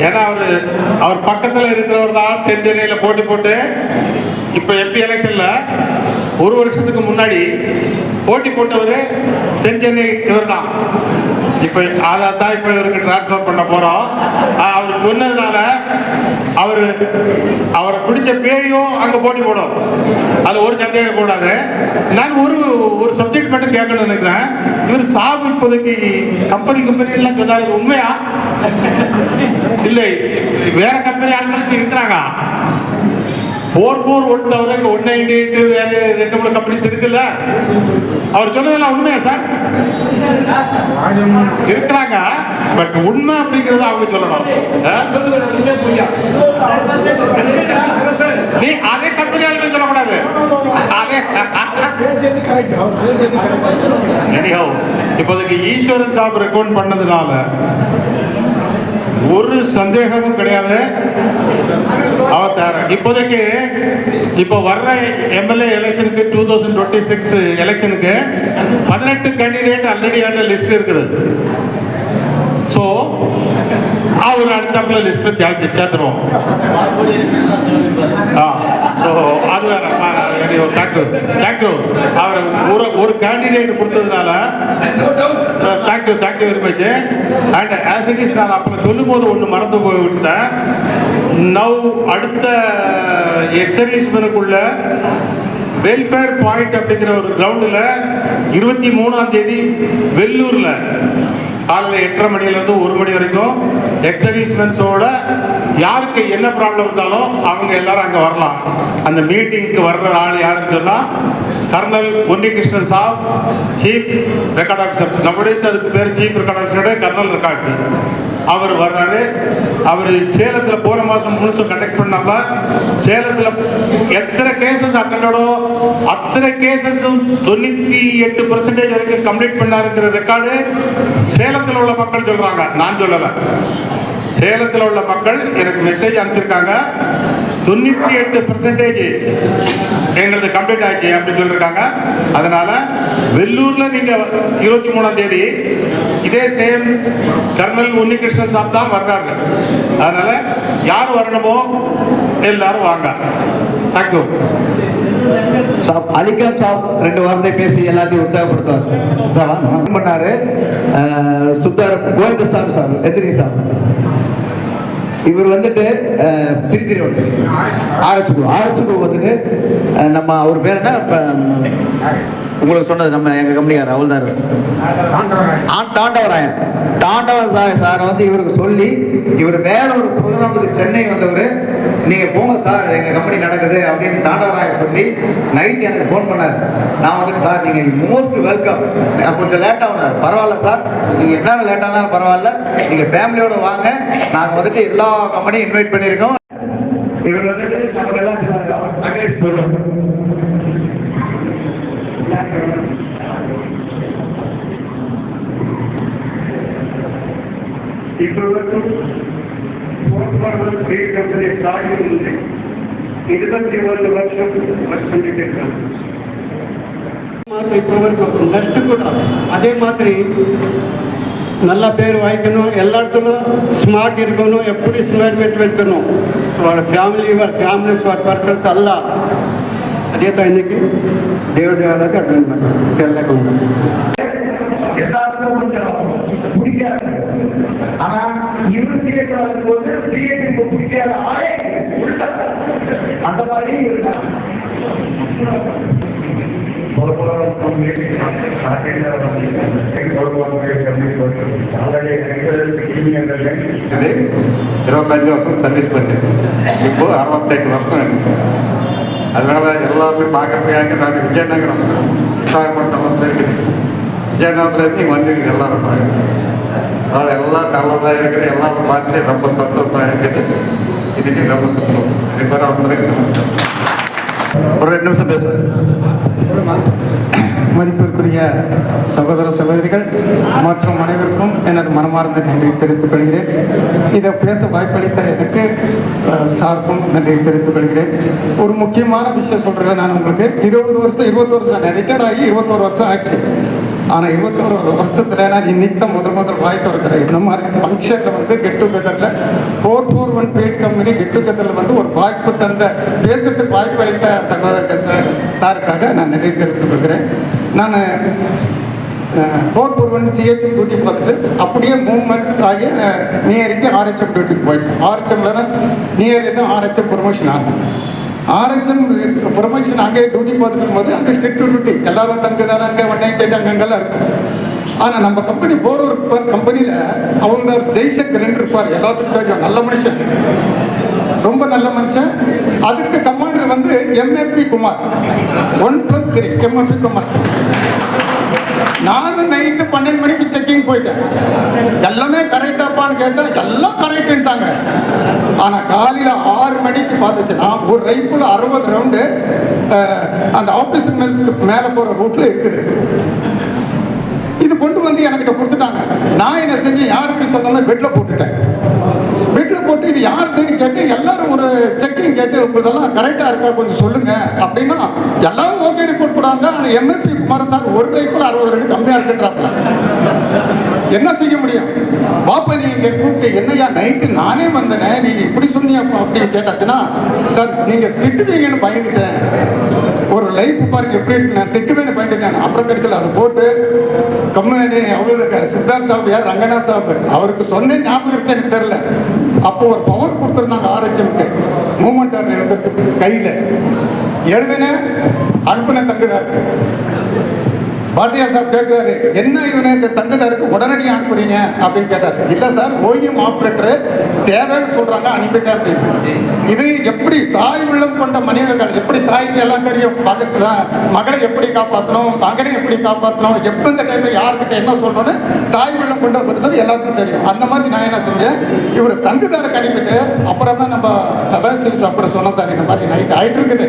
Speaker 5: ஏன்னா அவர் பக்கத்துல இருக்கிறவர் தான் தென்சென்னையில போட்டி போட்டு இப்ப எம்பி எலெக்ஷன்ல ஒரு வருஷத்துக்கு முன்னாடி போட்டி போட்டவர் தென்சென்னை இவர் தான். இப்ப அதான் இப்ப இவருக்கு டிரான்ஸ்பர் பண்ண போறோம். அவர் சொன்னதுனால அவரை பிடிச்ச பேரையும் அங்க போட்டி போடும். அது ஒரு சந்தேகம் கூடாது. நான் ஒரு சப்ஜெக்ட் மட்டும் கேட்கணும்னு நினைக்கிறேன். இவர் சாபு இப்போதைக்கு கம்பெனி எல்லாம் சொன்னாரு, உண்மையா இல்லை வேற கம்பெனி ஆளுங்களுக்கு இருக்கிறாங்க. 441 தவிர 198 வேற 2-3 கம்பெனிஸ் இருக்குல்ல. அவர் சொன்னதெல்லாம் உண்மையா சார்? இருக்கிறாங்க. பட் உண்மை அப்படிங்கறத அவங்க சொல்லணும். நீ அதே கம்பெனி ஆளுங்க சொல்லக்கூடாது. இப்போதைக்கு ஈஸ்வரன் சாப் ரெக்கமெண்ட் பண்ணதுனால ஒரு சந்தேகமும் கிடையாது. அவர் தயார். இப்போதைக்கு இப்போ வர்ற எம்எல்ஏ எலெக்ஷனுக்கு 2026 எலெக்ஷனுக்கு 18 கேண்டிடேட் ஆல்ரெடி அந்த லிஸ்ட் இருக்குது. ஸோ அவர் அடுத்த லிஸ்ட்ல சேர்த்துருவோம். அது வேற. தேங்க்யூ. அவர் ஒரு கேண்டிடேட் கொடுத்ததுனால thank you very much. And as it is நான் அப்போ சொல்லும் போது ஒன்று மறந்து போய் விட்டேன். நவ் அடுத்த எக்ஸர்வீஸ்மெனுக்குள்ள வெல்ஃபேர் பாயிண்ட் அப்படிங்கிற ஒரு கிரவுண்டில் 23ஆம் தேதி வெள்ளூர்ல காலையில் 8:30 மணிலேருந்து 1 மணி வரைக்கும் எக்ஸர்வீஸ்மென்ஸோட யாருக்கு என்ன ப்ராப்ளம் இருந்தாலும் அவங்க எல்லாரும் அங்கே வரலாம். அந்த மீட்டிங்க்கு வர்ற ஆள் யாருன்னு சொன்னால் கர்னல் உன்னிகிருஷ்ணன் சாப், சீஃப் ரெக்கார்ட் ஆஃபீஸர். நம்முடைய அதுக்கு பேர் chief record officer, colonel records. அவர் வர்றாரு. அவர் சேலத்தில் போன மாதம் முழுசும் கண்டக்ட் பண்ணாம சேலத்தில் எத்தனை கேசஸ் அட்டண்டோ அத்தனை கேசஸும் 98% வரைக்கும் கம்ப்ளீட் பண்ணாருங்கிற ரெக்கார்டு சேலத்தில் உள்ள மக்கள் சொல்றாங்க, நான் சொல்லல. சேலத்தில் உள்ள மக்கள் எனக்கு மெசேஜ் அனுப்பிச்சிருக்காங்க. 98% எங்களது கம்ப்ளீட் ஆச்சு அப்படின்னு சொல்லியிருக்காங்க. அதனால வெள்ளூர்ல நீங்க 23ஆம் தேதி இதே சேம் கர்னல் உன்னிகிருஷ்ணன் சாப் தான் வர்றாரு. அதனால யார் வரணுமோ எல்லாரும் வாங்க. தேங்க்யூ.
Speaker 3: அலிகான் சாப் 2 வார்த்தை பேசி எல்லாத்தையும் உற்சாகப்படுத்துவார் பண்ணாரு. சுத்தார் கோவிந்தசாமி சார், எதிரி சார், இவர் வந்துட்டு திருத்திரி ஆர்எச்கு வந்துட்டு நம்ம அவர் பேர் என்ன உங்களுக்கு சொன்னது, நம்ம எங்க கம்பெனிக்கார் அவள்தார் தாண்டவராயன் சார் வந்து இவருக்கு சொல்லி இவர் வேற ஒரு ப்ரோக்ராமுக்கு சென்னை வந்தவர். நீங்க போங்க சார், எங்க கம்பெனி நடக்குது அப்படின்னு தாண்டவராயன் சொல்லி நைட் எனக்கு ஃபோன் பண்ணார். நான் வந்துட்டு சார் நீங்க மோஸ்ட் வெல்கம், கொஞ்சம் லேட் ஆகுனார், பரவாயில்ல சார் நீங்க என்ன லேட் ஆனாலும் பரவாயில்ல, நீங்க ஃபேமிலியோட வாங்க, நாங்க வந்துட்டு எல்லா கம்பெனியும் இன்வைட் பண்ணியிருக்கோம்.
Speaker 2: இவர் வந்துட்டு நமக்கெல்லாம் இப்பொழுது 21 ವರ್ಷ ವರ್ಷ
Speaker 9: మాత్రం ఇప్పటివరకు నెక్స్ట్ కూడా అదే మాదిరి நல்ல பேர் வாங்கிக்கணும், எல்லாத்துலும் ஸ்மார்ட் இருக்கணும், எப்படி ஸ்மார்ட்மெண்ட் வெல்க்கணும், వాళ్ళ ఫ్యామిలీస్ వాళ్ళ పర్పస్ అల్లా అదే తనకి దేవుడి దేవాలకి అర్థం చెల్లకుండా
Speaker 2: எல்லாருக்கும் கொஞ்சம் பிடிக்காது. முடியாத ஆளே அந்த மாதிரி
Speaker 3: இது 25 வருஷம் சர்வீஸ் பண்ணேன். இப்போ 68 வருஷம் இருக்கு. அதனால எல்லாருமே பார்க்கறதுக்காக நான் விஜயநகரம் விசாகப்பட்டினம் இருக்குது. விஜயநகரத்துலேருந்து இங்கே வந்துருக்கு எல்லாரும் பார்க்குறேன். அதனால் எல்லாம் நல்லதாக இருக்குது. எல்லாரும் பார்த்து ரொம்ப சந்தோஷமாக இருக்குது. இன்னைக்கு ரொம்ப சந்தோஷம். இதுக்கு ஒரு 2 நிமிஷம் பேசுகிறேன்.
Speaker 9: மதிப்பிற்குரிய சகோதர சகோதரிகள் மற்றும் அனைவருக்கும் எனது மனமார்ந்த நன்றியை தெரிவித்துக் கொள்கிறேன். இதை பேச வாய்ப்பளித்த எனக்கு சார்பும் நன்றியை தெரிவித்துக் கொள்கிறேன். ஒரு முக்கியமான விஷயம் சொல்கிறேன். நான் உங்களுக்கு 21 வருஷம் ரிட்டையர்ட் ஆகி 21 வருஷம் ஆச்சு. ஆனால் 21 வருஷத்தில் நான் இன்னைக்கு தான் முதல் வாய்ப்பு இருக்கிறேன். இந்த மாதிரி ஃபங்க்ஷனில் வந்து கெட் டுகெதரில் 441 பெயிட் கம்பெனி கெட் டுகெதரில் வந்து ஒரு வாய்ப்பு தந்த பேசுறதுக்கு வாய்ப்பு அளித்த சகோதரர் சாருக்காக நான் நன்றி தெரிவித்துக் கொள்கிறேன். நான் 441 சிஹெச்எம் டியூட்டி பார்த்துட்டு அப்படியே மூவ்மெண்ட் ஆகி நியருக்கு ஆர்ஹெச்எம் டியூட்டிக்கு போயிட்டேன். ஆர்ஹெச்எம்ல தான் நியர்லி தான் ஆர்ஹெச்எம் ப்ரொமோஷன் ஆகும். ஆர்ஹெச்எம் ப்ரொமோஷன் அங்கே டியூட்டி பார்த்துட்டு போது அங்கே ஸ்ட்ரிக்ட் டியூட்டி எல்லாரும் தங்குதானே அங்கே 198 அங்கெல்லாம் இருக்கும். ஆனால் நம்ம கம்பெனி போர் கம்பெனியில் அவங்க ஜெய்சங்கர் இருப்பார். எல்லாத்துக்கும் தெரியும், நல்ல மனுஷன், ரொம்ப நல்ல மனுஷன். அதுக்கு கமாண்டர் வந்து எம்எப்பி குமார் 1+3 எம்எப்பி குமார். நானும் நைட்டு 12 மணிக்கு செக்கிங் போயிட்டேன். எல்லாமே கரெக்டாப்பான்னு கேட்டேன், எல்லாம் கரெக்டுன்ட்டாங்க. ஆனால் காலையில் 6 மணிக்கு பார்த்துச்சுன்னா ஒரு ரைஃபிள் 60 ரவுண்டு அந்த ஆபீஸ் மேலே போகிற ரூட்டில் இருக்குது. இது கொண்டு வந்து என்கிட்ட கொடுத்துட்டாங்க. நான் என்ன செஞ்சேன், யாருக்கு சொன்னாலும் பெட்டில் போட்டுட்டேன். பெட்டில் போட்டு இது யாருக்குன்னு கேட்டு எல்லாரும் ஒரு செக்கிங் கேட்டு உங்களதெல்லாம் கரெக்டாக இருக்கா கொஞ்சம் சொல்லுங்க அப்படின்னா எல்லாரும் ஓகே ரிப்போர்ட் போடாங்க. ஆனால் எம்எப்பி குமார் சார் ஒரு ரைஃபிள் 60 ரவுண்டு கம்மியாக இருக்குன்றாப்ல. என்ன செய்ய முடியும்? பாப்பா நீ இங்கே கூப்பிட்டு என்னையா நைட்டு நானே வந்தேனே நீங்கள் இப்படி சொன்னீங்க அப்படின்னு கேட்டாச்சுன்னா, சார் நீங்கள் திட்டுவீங்கன்னு பயந்துட்டேன். ஒரு லைஃப் பாருங்க எப்படி இருக்கு, நான் திட்டுவேன்னு பயந்துட்டேன். அப்புறம் கிடைச்சல அதை போட்டு கம்பெனி அவருக்கு சித்தார்த் சாப் யார் ரங்கநாத் சாப் அவருக்கு சொன்ன ஞாபகம் இருக்கு எனக்கு தெரியல. அப்போ ஒரு பவர் கொடுத்துருந்தாங்க ஆர்ஹெச்எம்க்கு மூமெண்ட் ஆர்டர் எழுதுறதுக்கு. கையில் எழுதுன அனுப்புன தங்குதாருக்கு. பாட்டியா சாப் கேட்குறாரு, என்ன இவனை இந்த தங்குதாருக்கு உடனடியாக அனுப்புறீங்க அப்படின்னு கேட்டார். இல்லை சார், ஓஎம் ஆப்ரேட்டர் தேவைன்னு சொல்கிறாங்க, அனுப்பிட்டேன் அப்படின்னு. இது எப்படி தாய் உள்ளம் கொண்ட மனிதர்கள், எப்படி தாய்க்கு எல்லாம் தெரியும் பக்கத்தில் மகளை எப்படி காப்பாற்றணும், மகனை எப்படி காப்பாற்றணும், எப்போ இந்த டைமில் யார்கிட்ட என்ன சொல்லணும்னு தாய் உள்ளம் கொண்ட பொறுத்தவரை எல்லாத்துக்கும் தெரியும். அந்த மாதிரி நான் என்ன செஞ்சேன், இவர் தங்குதாருக்கு அனுப்பிட்டு அப்புறம் தான் நம்ம சதாசிவ் அப்புறம் சொன்னோம், சார் இந்த மாதிரி நைட் ஆகிட்டு இருக்குது,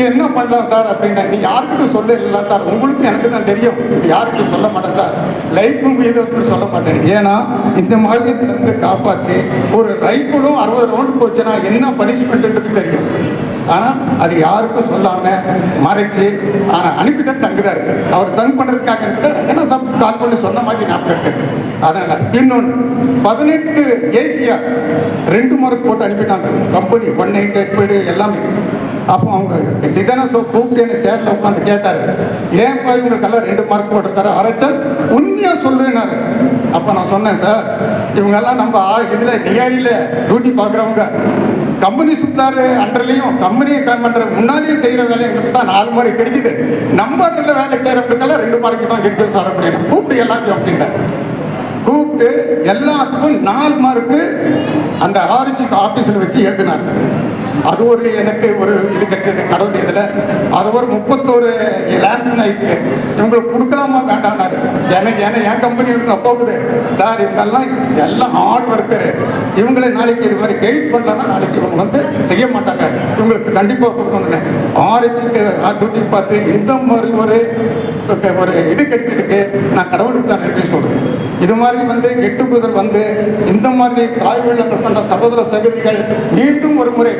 Speaker 9: என்ன பண்ணலாம் சார் அப்படின்னா, நீ யாருக்கிட்ட சொல்ல இல்லை சார், உங்களுக்கு எனக்கு தான் தெரியும், இது யாருக்கும் சொல்ல மாட்டேன் சார், லைஃபும் மீது சொல்ல மாட்டேன். ஏன்னா இந்த மாதிரி நடந்து காப்பாற்றி ஒரு ரைஃபிளும் 60 ரவுண்டு போச்சுன்னா என்ன பனிஷ்மெண்ட்ன்றது தெரியும். ஆனால் அது யாருக்கும் சொல்லாமல் மறைச்சு ஆனால் அனுப்பிட்டு தங்குதான் இருக்கு. அவர் தங்கு பண்ணுறதுக்காக அனுப்பிட்டு என்ன சார் கால் பண்ணி சொன்ன மாதிரி ஞாபகம் இருக்குது. அதனால் இன்னொன்று 18 ஏசியா 2 மார்க் போட்டு அனுப்பிட்டாங்க கம்பெனி 198 எல்லாமே. அப்போ அவங்க சிதன கூப்பிட்டு என்ன சேர்ல உட்காந்து கேட்டார், ஏன்ப்பா இவங்களுக்கெல்லாம் 2 மார்க் போட்டுருக்காரு ஆர்ஹெச்எம், உண்மையாக சொல்லுனாரு. அப்போ நான் சொன்னேன், சார் இவங்கெல்லாம் நம்ம இதில் நியாரியில் டியூட்டி பார்க்குறவங்க கம்பெனி சுத்தாரு அண்டர்லையும் கம்பெனியை பண்ணுற முன்னாலேயும் செய்கிற வேலைங்களுக்கு தான் 4 மார்க் கிடைக்குது, நம்ம அண்டரில் வேலை செய்கிறவங்களுக்கெல்லாம் 2 மார்க்கு தான் கிடைக்கும் சார் அப்படின்னு கூப்பிட்டு எல்லாத்தையும் அப்படின்ட்டார். கூப்பிட்டு எல்லாத்துக்கும் 4 மார்க்கு அந்த ஆர்ஹெச் ஆஃபீஸில் வச்சு எழுதினார். அது ஒரு எனக்கு ஒரு இது கிடைச்சது கடவுள் இதில். அது ஒரு 31 லேண்ட்ஸ் நைட்டு இவங்களுக்கு கொடுக்கலாமா வேண்டாம்னாரு. எனக்கு ஏன்னா என் கம்பெனி இருந்து போகுது சார், இவங்கெல்லாம் எல்லாம் ஹார்ட் ஒர்க்கரு, இவங்களை நாளைக்கு இது மாதிரி கைட் பண்ணலன்னா நாளைக்கு இவங்க வந்து செய்ய மாட்டாங்க, இவங்களுக்கு கண்டிப்பாக கொடுக்கணும்னு ஆர்ஹெச்சுக்கு டியூட்டி பார்த்து இந்த மாதிரி ஒரு இது கிடைச்சதுக்கு நான் கடவுளுக்கு தான் நன்றி சொல்கிறேன். இது மாதிரி வந்து கெட்டு குதிர் வந்து இந்த மாதிரி தாய் உள்ளங்கள் கொண்ட சகோதர சகோதரிகள் மீண்டும் ஒரு முறை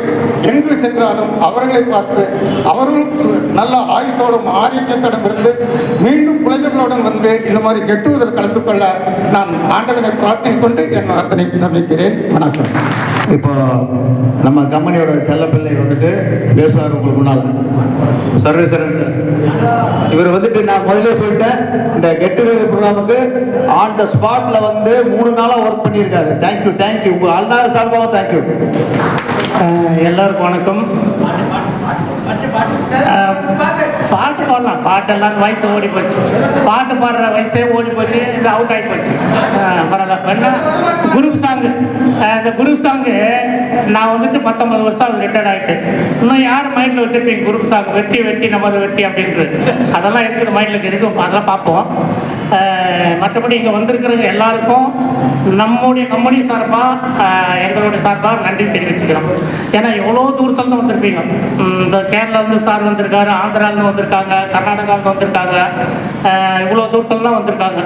Speaker 9: எங்கு சென்றாலும் அவர்களை பார்த்து அவரும் நல்ல ஆயுஷோடும் ஆரோக்கியத்தோடும் இருந்து மீண்டும் குழந்தைகளுடன் வந்து இந்த மாதிரி கெட்டுவதில் கலந்து கொள்ள நான் ஆண்டவனை பிரார்த்தனை கொண்டு என் வார்த்தையை சமைக்கிறேன். வணக்கம்.
Speaker 3: இப்போ நம்ம கம்பெனியோட செல்லப்பிள்ளை வந்துட்டு பேசுவார் உங்களுக்கு முன்னால். சர்வேஸ்வரன் சார், இவர் வந்துட்டு நான் முதல்ல சொல்லிட்டேன், இந்த கெட் டுகெதர் ப்ரோக்ராமுக்கு ஆன் த ஸ்பாட்ல வந்து 3 நாளாக ஒர்க் பண்ணியிருக்காரு. தேங்க்யூ தேங்க்யூ, உங்கள் அல்நாறு சார்பாகவும் தேங்க்யூ.
Speaker 10: எல்லாருக்கும் வணக்கம். பாட்டு பாடலாம், பாட்டெல்லாம் வயசு ஓடி போச்சு, பாட்டு பாடுற வயசே ஓடி போச்சு, இது அவுட் ஆகி போச்சு. பரவாயில்ல. குரூப் சாங்கு, இந்த குரூப் சாங்கு நான் வந்துட்டு 19 வருஷம் ரிட்டையர்ட் ஆகிட்டு, இன்னும் யார் மைண்டில் வச்சுருப்பீங்க குரூப் சாங் வெட்டி வெட்டி நமது வெட்டி அப்படின்றது? அதெல்லாம் இருக்குது மைண்டில் இருக்கும், அதெல்லாம் பார்ப்போம். மற்றபடி இங்கே வந்திருக்கிறவங்க எல்லாருக்கும் நம்முடைய கம்பெனி சார்பாக எங்களுடைய சார்பாக நன்றி தெரிவிச்சுக்கிறோம். ஏன்னா எவ்வளோ தூரத்துலேருந்து வந்திருப்பீங்க. இந்த கேரளாவிலேருந்து சார் வந்திருக்காரு, ஆந்திராவிலேருந்து வந்திருக்காங்க, கர்நாடகாவிலேருந்து வந்திருக்காங்க, இவ்வளோ தூரத்துலாம் வந்திருக்காங்க.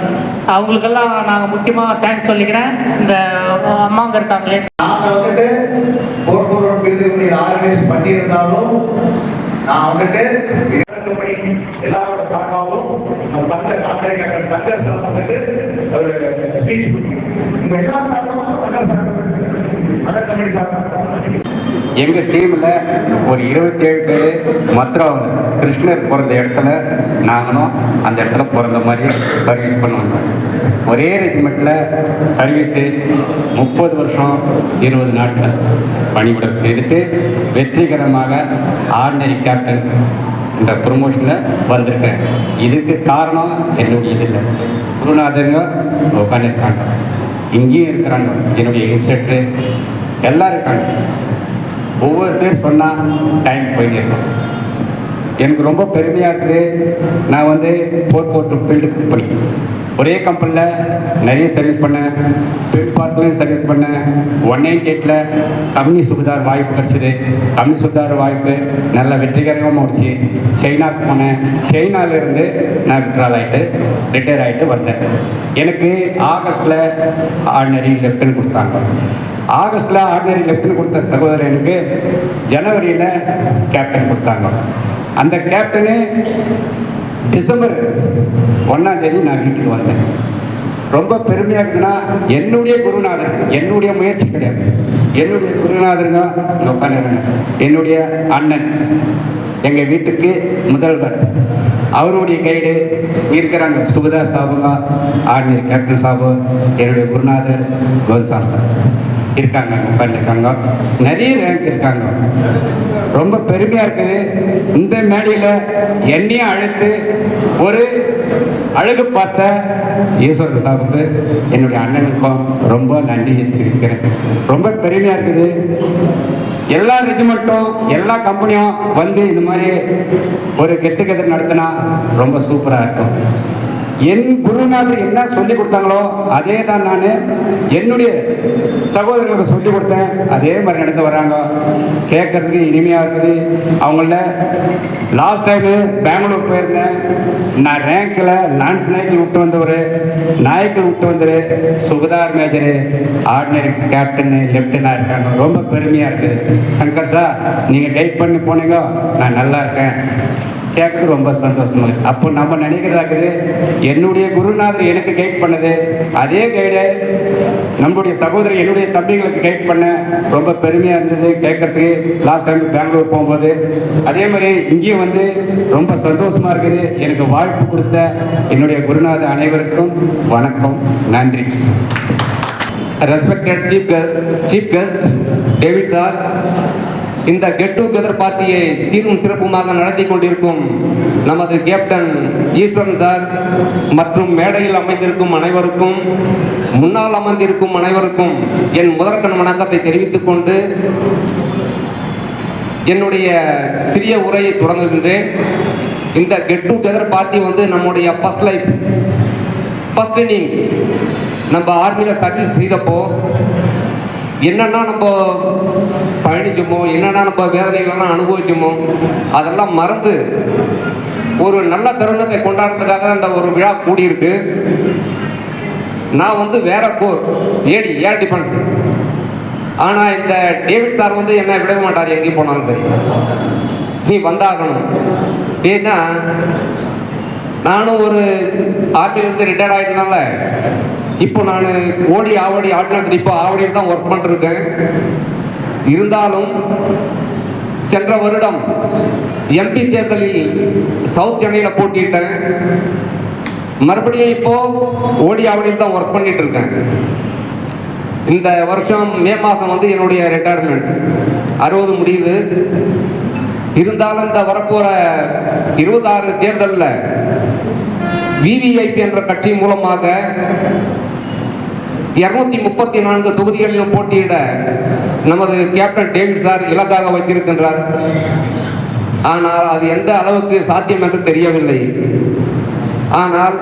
Speaker 10: அவங்களுக்கெல்லாம் நாங்கள் முக்கியமாக தேங்க்ஸ் சொல்லிக்கிறேன். இந்த அம்மாங்க இருக்காங்களே,
Speaker 3: நாங்கள் வந்துட்டு 441 பில்டிங் ஆர்கனைஸ் பண்ணியிருந்தாலும் நான் வந்துட்டு
Speaker 2: எல்லாரோட சார்பாகவும் பங்க வந்துட்டு ஒரு ஸ்பீச் உங்க எல்லா
Speaker 8: எங்க டீம்ல ஒரு 27 பேர் மதுரம் கிருஷ்ணர் பிறந்த இடத்துல நாங்களும் அந்த இடத்துல பிறந்த மாதிரி சர்வீஸ் பண்ணுவோம். ஒரே ரெஜிமெண்ட்ல சர்வீஸு 30 வருஷம் 20 நாட்கள் பணிபுரம் செய்துட்டு வெற்றிகரமாக ஆர்டினரி கேப்டன் என்ற ப்ரொமோஷனில் வந்திருக்கேன். இதுக்கு காரணம் என்னுடைய இதில் குருநாதருங்க உட்காந்துருக்காங்க, இங்கேயும் இருக்கிறாங்க, என்னுடைய இன்ஸ்ட்ரக்டரு எல்லாம் இருக்காங்க. ஒவ்வொரு பேர் சொன்னால் டைம் போயிட்டு இருக்கும். எனக்கு ரொம்ப பெருமையாக இருக்குது. நான் வந்து 442 ஃபீல்டு கம்பெனி ஒரே கம்பெனியில் நிறைய சர்வீஸ் பண்ணேன். ஃபீல்ட் பார்க்லையும் சர்வீஸ் பண்ணேன். 198ல் கம்பெனி சுபதார் வாய்ப்பு கிடச்சிது. கம்பெனி சுபதார் வாய்ப்பு நல்ல வெற்றிகரமாக முடிச்சு சைனாவுக்கு போனேன். சைனாவிலேருந்து நான் ரிட்டையர் ஆகிட்டு வந்தேன். எனக்கு ஆகஸ்டில் ஆர்டினரி லெஃப்ட்னு கொடுத்தாங்க. ஆகஸ்டில் ஆர்டினரி லெஃப்ட்னு கொடுத்த சகோதரர் எனக்கு ஜனவரியில் கேப்டன் கொடுத்தாங்க. அந்த கேப்டனு டிசம்பர் 1ஆம் தேதி நான் வீட்டுக்கு வந்தேன். ரொம்ப பெருமையாக இருக்குன்னா என்னுடைய குருநாதர், என்னுடைய முயற்சி கிடையாது, என்னுடைய குருநாதருங்க உட்காந்துருக்காங்க. என்னுடைய அண்ணன், எங்கள் வீட்டுக்கு முதல்வர், அவருடைய கைடு இருக்கிறாங்க. சுபதார் சாபுங்க, ஆர்டினரி கேப்டன் சாபு, என்னுடைய குருநாதர் கோல்சார் சார் இருக்காங்க, உட்காந்துருக்காங்க. நிறைய ரேங்க் இருக்காங்க. ரொம்ப பெருமையாக இருக்குது. இந்த மேடையில் என்னையும் அழைத்து ஒரு அழகு பார்த்த ஈஸ்வரன் சாருக்கு, என்னுடைய அண்ணனுக்கும் ரொம்ப நன்றி தெரிவிக்கிறேன். ரொம்ப பெருமையாக இருக்குது. எல்லா ரெஜிமெண்ட்டும் எல்லா கம்பெனியும் வந்து இந்த மாதிரி ஒரு கெட் டுகெதர் நடத்தினா ரொம்ப சூப்பராக இருக்கும். என் குருநாதர் என்ன சொல்லி கொடுத்தாங்களோ அதே தான் நான் என்னுடைய சகோதரர்களுக்கு சொல்லி கொடுத்தேன். அதே மாதிரி நடந்து வராங்க. கேட்கறதுக்கு இனிமையாக இருக்குது. அவங்கள லாஸ்ட் டைமு பெங்களூர் போயிருந்தேன். நான் ரேங்கில் லான்ஸ் நாய்க்கு விட்டு வந்தவர், நாய்க்கு விட்டு வந்தவர், சுபதார் மேஜரு, ஆர்டினரி கேப்டனு, லெப்டினாக இருக்காங்க. ரொம்ப பெருமையாக இருக்குது. சங்கர் சார், நீங்கள் கைட் பண்ணி போனீங்க, நான் நல்லா இருக்கேன். கேட்க ரொம்ப சந்தோஷமா. அப்போ நம்ம நினைக்கிறதாக்குது, என்னுடைய குருநாதர் எனக்கு கைட் பண்ணது, அதே கைடு நம்முடைய சகோதரி என்னுடைய தம்பிகளுக்கு கைட் பண்ண ரொம்ப பெருமையாக இருந்தது கேட்கறதுக்கு. லாஸ்ட் டைம் பெங்களூர் போகும்போது அதே மாதிரி இங்கேயும் வந்து ரொம்ப சந்தோஷமா இருக்குது. எனக்கு வாய்ப்பு கொடுத்த என்னுடைய குருநாதர் அனைவருக்கும் வணக்கம், நன்றி.
Speaker 11: Respected chief guest David sir, இந்த கெட் டுகெதர் பார்ட்டியை சீரும் சிறப்புமாக நடத்தி கொண்டிருக்கும் நமது கேப்டன் ஈஸ்வரன் சார் மற்றும் மேடையில் அமைந்திருக்கும் அனைவருக்கும், முன்னால் அமர்ந்திருக்கும் அனைவருக்கும் என் முதற்கண் வணக்கத்தை தெரிவித்துக் கொண்டு என்னுடைய சிறிய உரையை தொடங்குகின்றேன். இந்த கெட் டுகெதர் பார்ட்டி வந்து நம்முடைய ஃபர்ஸ்ட் லைஃப், ஃபர்ஸ்ட் இன்னிங்ஸ் நம்ம ஆர்மியில் சர்வீஸ் செய்தப்போ என்னென்னா நம்ம பயணிச்சோமோ, என்னென்னா நம்ம வேதனைகளெல்லாம் அனுபவிச்சோமோ அதெல்லாம் மறந்து ஒரு நல்ல தருணத்தை கொண்டாடுறதுக்காக அந்த ஒரு விழா கூடியிருக்கு. நான் வந்து வேற கோர் ஏர் டிஃபென்ஸ். ஆனால் இந்த டேவிட் சார் வந்து என்ன விட மாட்டார், எங்கேயும் போனாலும் சரி நீ வந்தாகணும். ஏன்னா நானும் ஒரு ஆர்மியிலேருந்து ரிட்டையர்ட் ஆகிட்டனால இப்போ நான் ஓடி ஆவடி ஆர்டினரி இப்போ ஆவடியில் தான் ஒர்க் பண்ணிருக்கேன். இருந்தாலும் சென்ற வருடம் எம்பி தேர்தலில் சவுத் சென்னையில் போட்டிட்டேன். மறுபடியும் இப்போ ஓடியாவடியில் தான் ஒர்க் பண்ணிட்டு இருக்கேன். இந்த வருஷம் மே மாதம் வந்து என்னுடைய ரிட்டையர்மெண்ட் 60 முடியுது. இருந்தாலும் இந்த வரப்போற 26 தேர்தலில் விவிஐபி என்ற கட்சி மூலமாக 234 தொகுதிகளிலும் போட்டியிட நமது கேப்டன் டேவிட் சார் இலக்காக வைத்திருக்கின்றார். ஆனால் அது எந்த அளவுக்கு சாத்தியம் என்று தெரியவில்லை. ஆனால்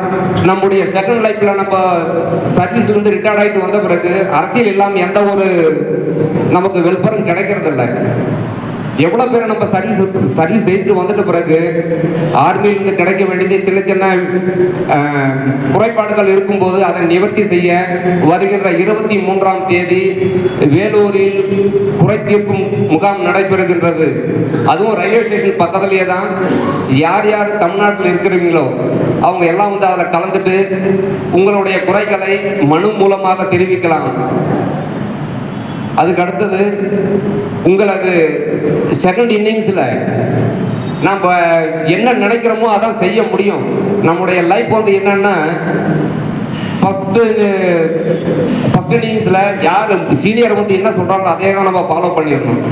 Speaker 11: நம்முடைய செகண்ட் லைஃப்ல நம்ம சர்வீஸ்ல இருந்து ரிட்டையர்ட் ஆகிட்டு வந்த பிறகு அரசியல் இல்லாமல் எந்த ஒரு நமக்கு வெல்பரும் கிடைக்கிறது இல்லை. எவ்வளோ பேர் நம்ம சர்வீஸ் செய்துட்டு வந்துட்ட பிறகு ஆர்மியிலிருந்து கிடைக்க வேண்டியது சின்ன சின்ன குறைபாடுகள் இருக்கும்போது அதை நிவர்த்தி செய்ய வருகின்ற 23ஆம் தேதி வேலூரில் குறை தீர்க்கும் முகாம் நடைபெறுகின்றது. அதுவும் ரயில்வே ஸ்டேஷன் பக்கத்திலேயே தான். யார் யார் தமிழ்நாட்டில் இருக்கிறீங்களோ அவங்க எல்லாம் வந்து அதில் கலந்துட்டு உங்களுடைய குறைகளை மனு மூலமாக தெரிவிக்கலாம். அதுக்கு அடுத்தது உங்களுக்கு செகண்ட் இன்னிங்ஸில் நம்ம என்ன நினைக்கிறோமோ அதான் செய்ய முடியும். நம்முடைய லைஃப் வந்து என்னன்னா ஃபஸ்ட்டு இன்னிங்ஸில் யார் சீனியர் வந்து என்ன சொல்கிறாங்களோ அதே தான் நம்ம ஃபாலோ பண்ணிடணும்.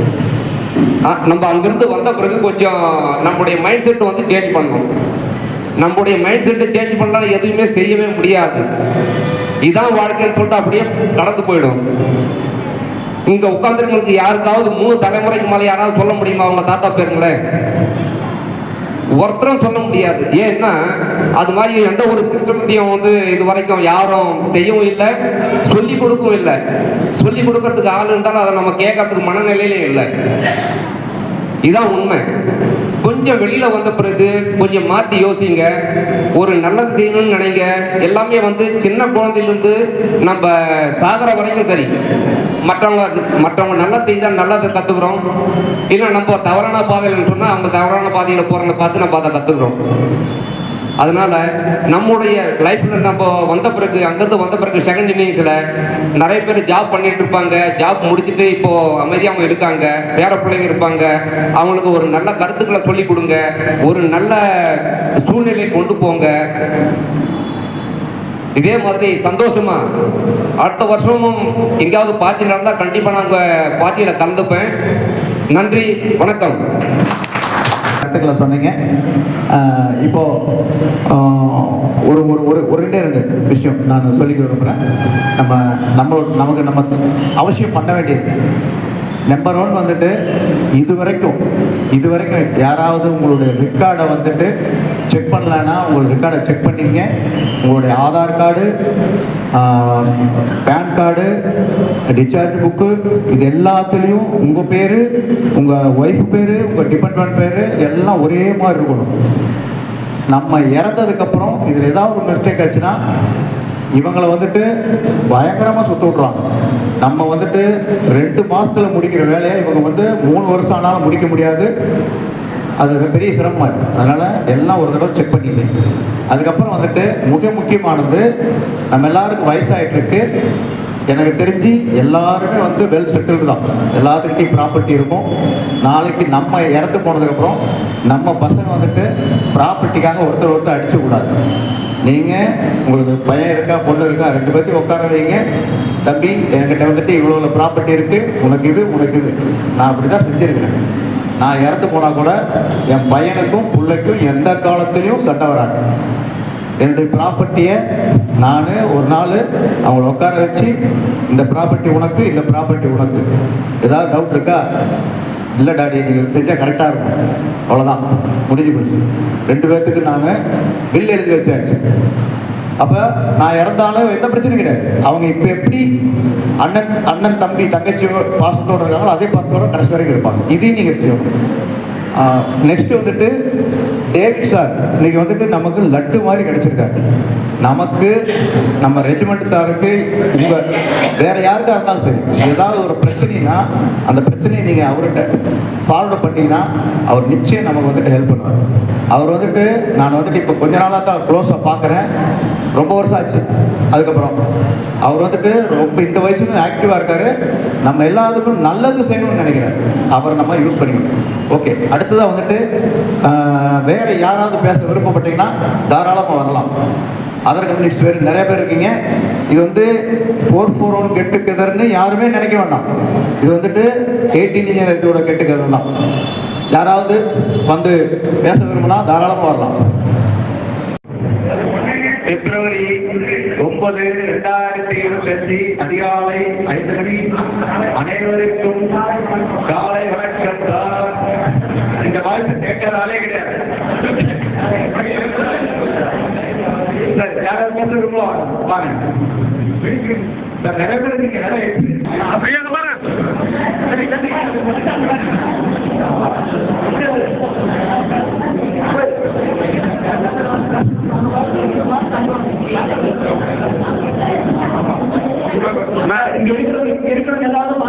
Speaker 11: நம்ம அங்கிருந்து வந்த பிறகு கொஞ்சம் நம்முடைய மைண்ட் செட் வந்து சேஞ்ச் பண்ணணும். நம்முடைய மைண்ட் செட்டை சேஞ்ச் பண்ணலாம் எதுவுமே செய்யவே முடியாது. இதான் வாழ்க்கைன்னு சொல்லிட்டு அப்படியே கடந்து போயிடும். இங்க உட்கார்ந்துருக்கு யாருக்காவது 3 தலைமுறைக்கு மேலே யாராவது சொல்ல முடியுமா அவங்க தாத்தா பேருங்களே? ஒருத்தரும் சொல்ல முடியாது. ஏன்னா அது மாதிரி எந்த ஒரு சிஸ்டமத்தையும் வந்து இது வரைக்கும் யாரும் செய்யவும் இல்லை, சொல்லி கொடுக்கவும் இல்லை. சொல்லி கொடுக்கறதுக்கு ஆள் இருந்தாலும் அதை நம்ம கேட்கறதுக்கு மனநிலையிலே இல்லை. இதான் உண்மை. கொஞ்சம் வெளியில வந்த பிறகு கொஞ்சம் மாற்றி யோசிங்க. ஒரு நல்லது செய்யணும்னு நினைங்க. எல்லாமே வந்து சின்ன குழந்தையிலிருந்து நம்ம சாகர வரைக்கும் சரி, மற்றவங்க நல்லா செய்தால் நல்லதை கற்றுக்குறோம். இல்லை நம்ம தவறான பாதையில் சொன்னால் அவங்க தவறான பாதையில் போகிறத பார்த்து நம்ம அதை கற்றுக்குறோம். அதனால நம்முடைய லைஃப்ல நம்ம வந்த பிறகு அங்கிருந்து வந்த பிறகு செகண்ட் இன்னிங்ஸ்ல நிறைய பேர் ஜாப் பண்ணிட்டு இருப்பாங்க. ஜாப் முடிச்சுட்டு இப்போ அமைதியாக இருக்காங்க, பேர பிள்ளைங்க இருப்பாங்க. அவங்களுக்கு ஒரு நல்ல கருத்துக்களை சொல்லி கொடுங்க, ஒரு நல்ல சூழ்நிலையை கொண்டு போங்க. இதே மாதிரி சந்தோஷமா அடுத்த வருஷமும் எங்கேயாவது பார்ட்டி நடந்தால் கண்டிப்பாக நான் உங்கள் பார்ட்டியில் கலந்துப்பேன். நன்றி, வணக்கம்.
Speaker 3: கருத்துக்களை சொன்னீங்க. இப்போ ஒரு ஒரு ஒரு 2 விஷயம் நான் சொல்லிக்க விரும்புகிறேன். நமக்கு அவசியம் பண்ண வேண்டியது நம்பர் 1 வந்துட்டு இதுவரைக்கும் யாராவது உங்களுடைய ரெக்கார்டை வந்துட்டு செக் பண்ணலன்னா உங்களுடைய ரெக்கார்டை செக் பண்ணிங்க. உங்களுடைய Aadhaar card, PAN card, discharge book, இது எல்லாத்துலேயும் உங்கள் பேர், உங்கள் ஒய்ஃப் பேர், உங்கள் டிபெண்டன்ட் பேர் எல்லாம் ஒரே மாதிரி இருக்கணும். நம்ம இறந்ததுக்கப்புறம் இதில் ஏதாவது ஒரு மிஸ்டேக் ஆச்சுன்னா இவங்களை வந்துட்டு பயங்கரமாக சுத்த விட்ருவாங்க. நம்ம வந்துட்டு 2 மாதத்தில் முடிக்கிற வேலையை இவங்க வந்து 3 வருஷம் ஆனாலும் முடிக்க முடியாது. அது பெரிய சிரமமாக இருக்கும். அதனால் எல்லாம் ஒரு தடவை செக் பண்ணிங்க. அதுக்கப்புறம் வந்துட்டு முக்கியமானது, நம்ம எல்லாருக்கும் வயசாகிட்டு இருக்கு. எனக்கு தெரிஞ்சு எல்லாருமே வந்து வெல் செட்டில்டு தான். எல்லாத்துக்கிட்டையும் ப்ராப்பர்ட்டி இருக்கும். நாளைக்கு நம்ம இறந்து போனதுக்கப்புறம் நம்ம பசங்க வந்துட்டு ப்ராப்பர்ட்டிக்காக ஒருத்தர் அடிச்சுக்கூடாது. நீங்கள் உங்களுக்கு பையன் இருக்கா பொண்ணு இருக்கா 2 பேர்த்தையும் உட்கார வைங்க. தம்பி என்கிட்ட வந்துட்டு இவ்வளோ ப்ராப்பர்ட்டி இருக்குது, உனக்கு இது. நான் அப்படி தான் செஞ்சுருக்கிறேன். நான் இறந்து போனால் கூட என் பையனுக்கும் பிள்ளைக்கும் எந்த காலத்துலேயும் சண்டை வராது. என்னுடைய ப்ராப்பர்ட்டியை நான் ஒரு நாள் அவங்கள உட்கார வச்சு இந்த ப்ராப்பர்ட்டி உனக்கு, இந்த ப்ராப்பர்ட்டி உனக்கு, ஏதாவது டவுட் இருக்கா? இல்லை டாடி நீங்கள் செஞ்சால் கரெக்டாக இருக்கும், அவ்வளோதான், முடிஞ்சு போச்சு. 2 பேர்த்துக்கு நாங்கள் பில் எழுதி வச்சாச்சு. அப்போ நான் இறந்தாலும் எந்த பிரச்சனையும் கிடையாது. அவங்க இப்போ எப்படி அண்ணன் தம்பி தங்கச்சி பாசத்தோடு இருக்காங்களோ அதே பாசத்தோட கடைசி வரைக்கும் இருப்பாங்க. இதையும் நீங்கள் செய்யணும். நெக்ஸ்ட் வந்துட்டு டேவிட் சார் இன்னைக்கு வந்துட்டு நமக்கு லட்டு மாதிரி கிடைச்சிருக்காரு. நமக்கு நம்ம ரெஜிமெண்ட்டுக்காருக்கு உங்க வேற யாருக்கா இருந்தாலும் சரி ஏதாவது ஒரு பிரச்சனைனா அந்த பிரச்சனையை நீங்க அவர்கிட்ட ஃபார்வர்ட் பண்ணீங்கன்னா அவர் நிச்சயம் நமக்கு வந்துட்டு ஹெல்ப் பண்ணுவார். அவர் வந்துட்டு நான் வந்துட்டு இப்போ கொஞ்ச நாளாக தான் க்ளோஸாக பார்க்குறேன், ரொம்ப வருஷம் ஆச்சு. அதுக்கப்புறம் அவர் வந்துட்டு ரொம்ப இந்த வயசுல ஆக்டிவாக இருக்காரு. நம்ம எல்லாத்துக்கும் நல்லது செய்யணும்னு நினைக்கிறேன். அவரை நம்ம யூஸ் பண்ணிக்கணும். ஓகே, அடுத்ததாக வந்துட்டு வேற யாராவது பேச விருப்பப்பட்டீங்கன்னா தாராளமாக வரலாம். அதர் கம்யூனிஸ்ட் பேர் நிறைய பேர் இருக்கீங்க. இது வந்து 441 கெட் டுகெதர்னு யாருமே நினைக்க வேண்டாம். இது வந்துட்டு 18 இன்ஜினியரோட கெட் டுகெதர் தான். யாராவது வந்து பேச விரும்பினா தாராளமாக வரலாம்.
Speaker 2: பிப்ரவரி 9, 2025 அதிகாலை 5 மணி. அனைவருக்கும் காலை வணக்கம். இந்த வாய்ப்பு கேட்கறாலே கிடையாது. யாராவது பேச விரும்புவாங்க வாங்க. நிறைய பேர் இருக்கீங்க. இங்க இருக்கிறவங்க எல்லாரும்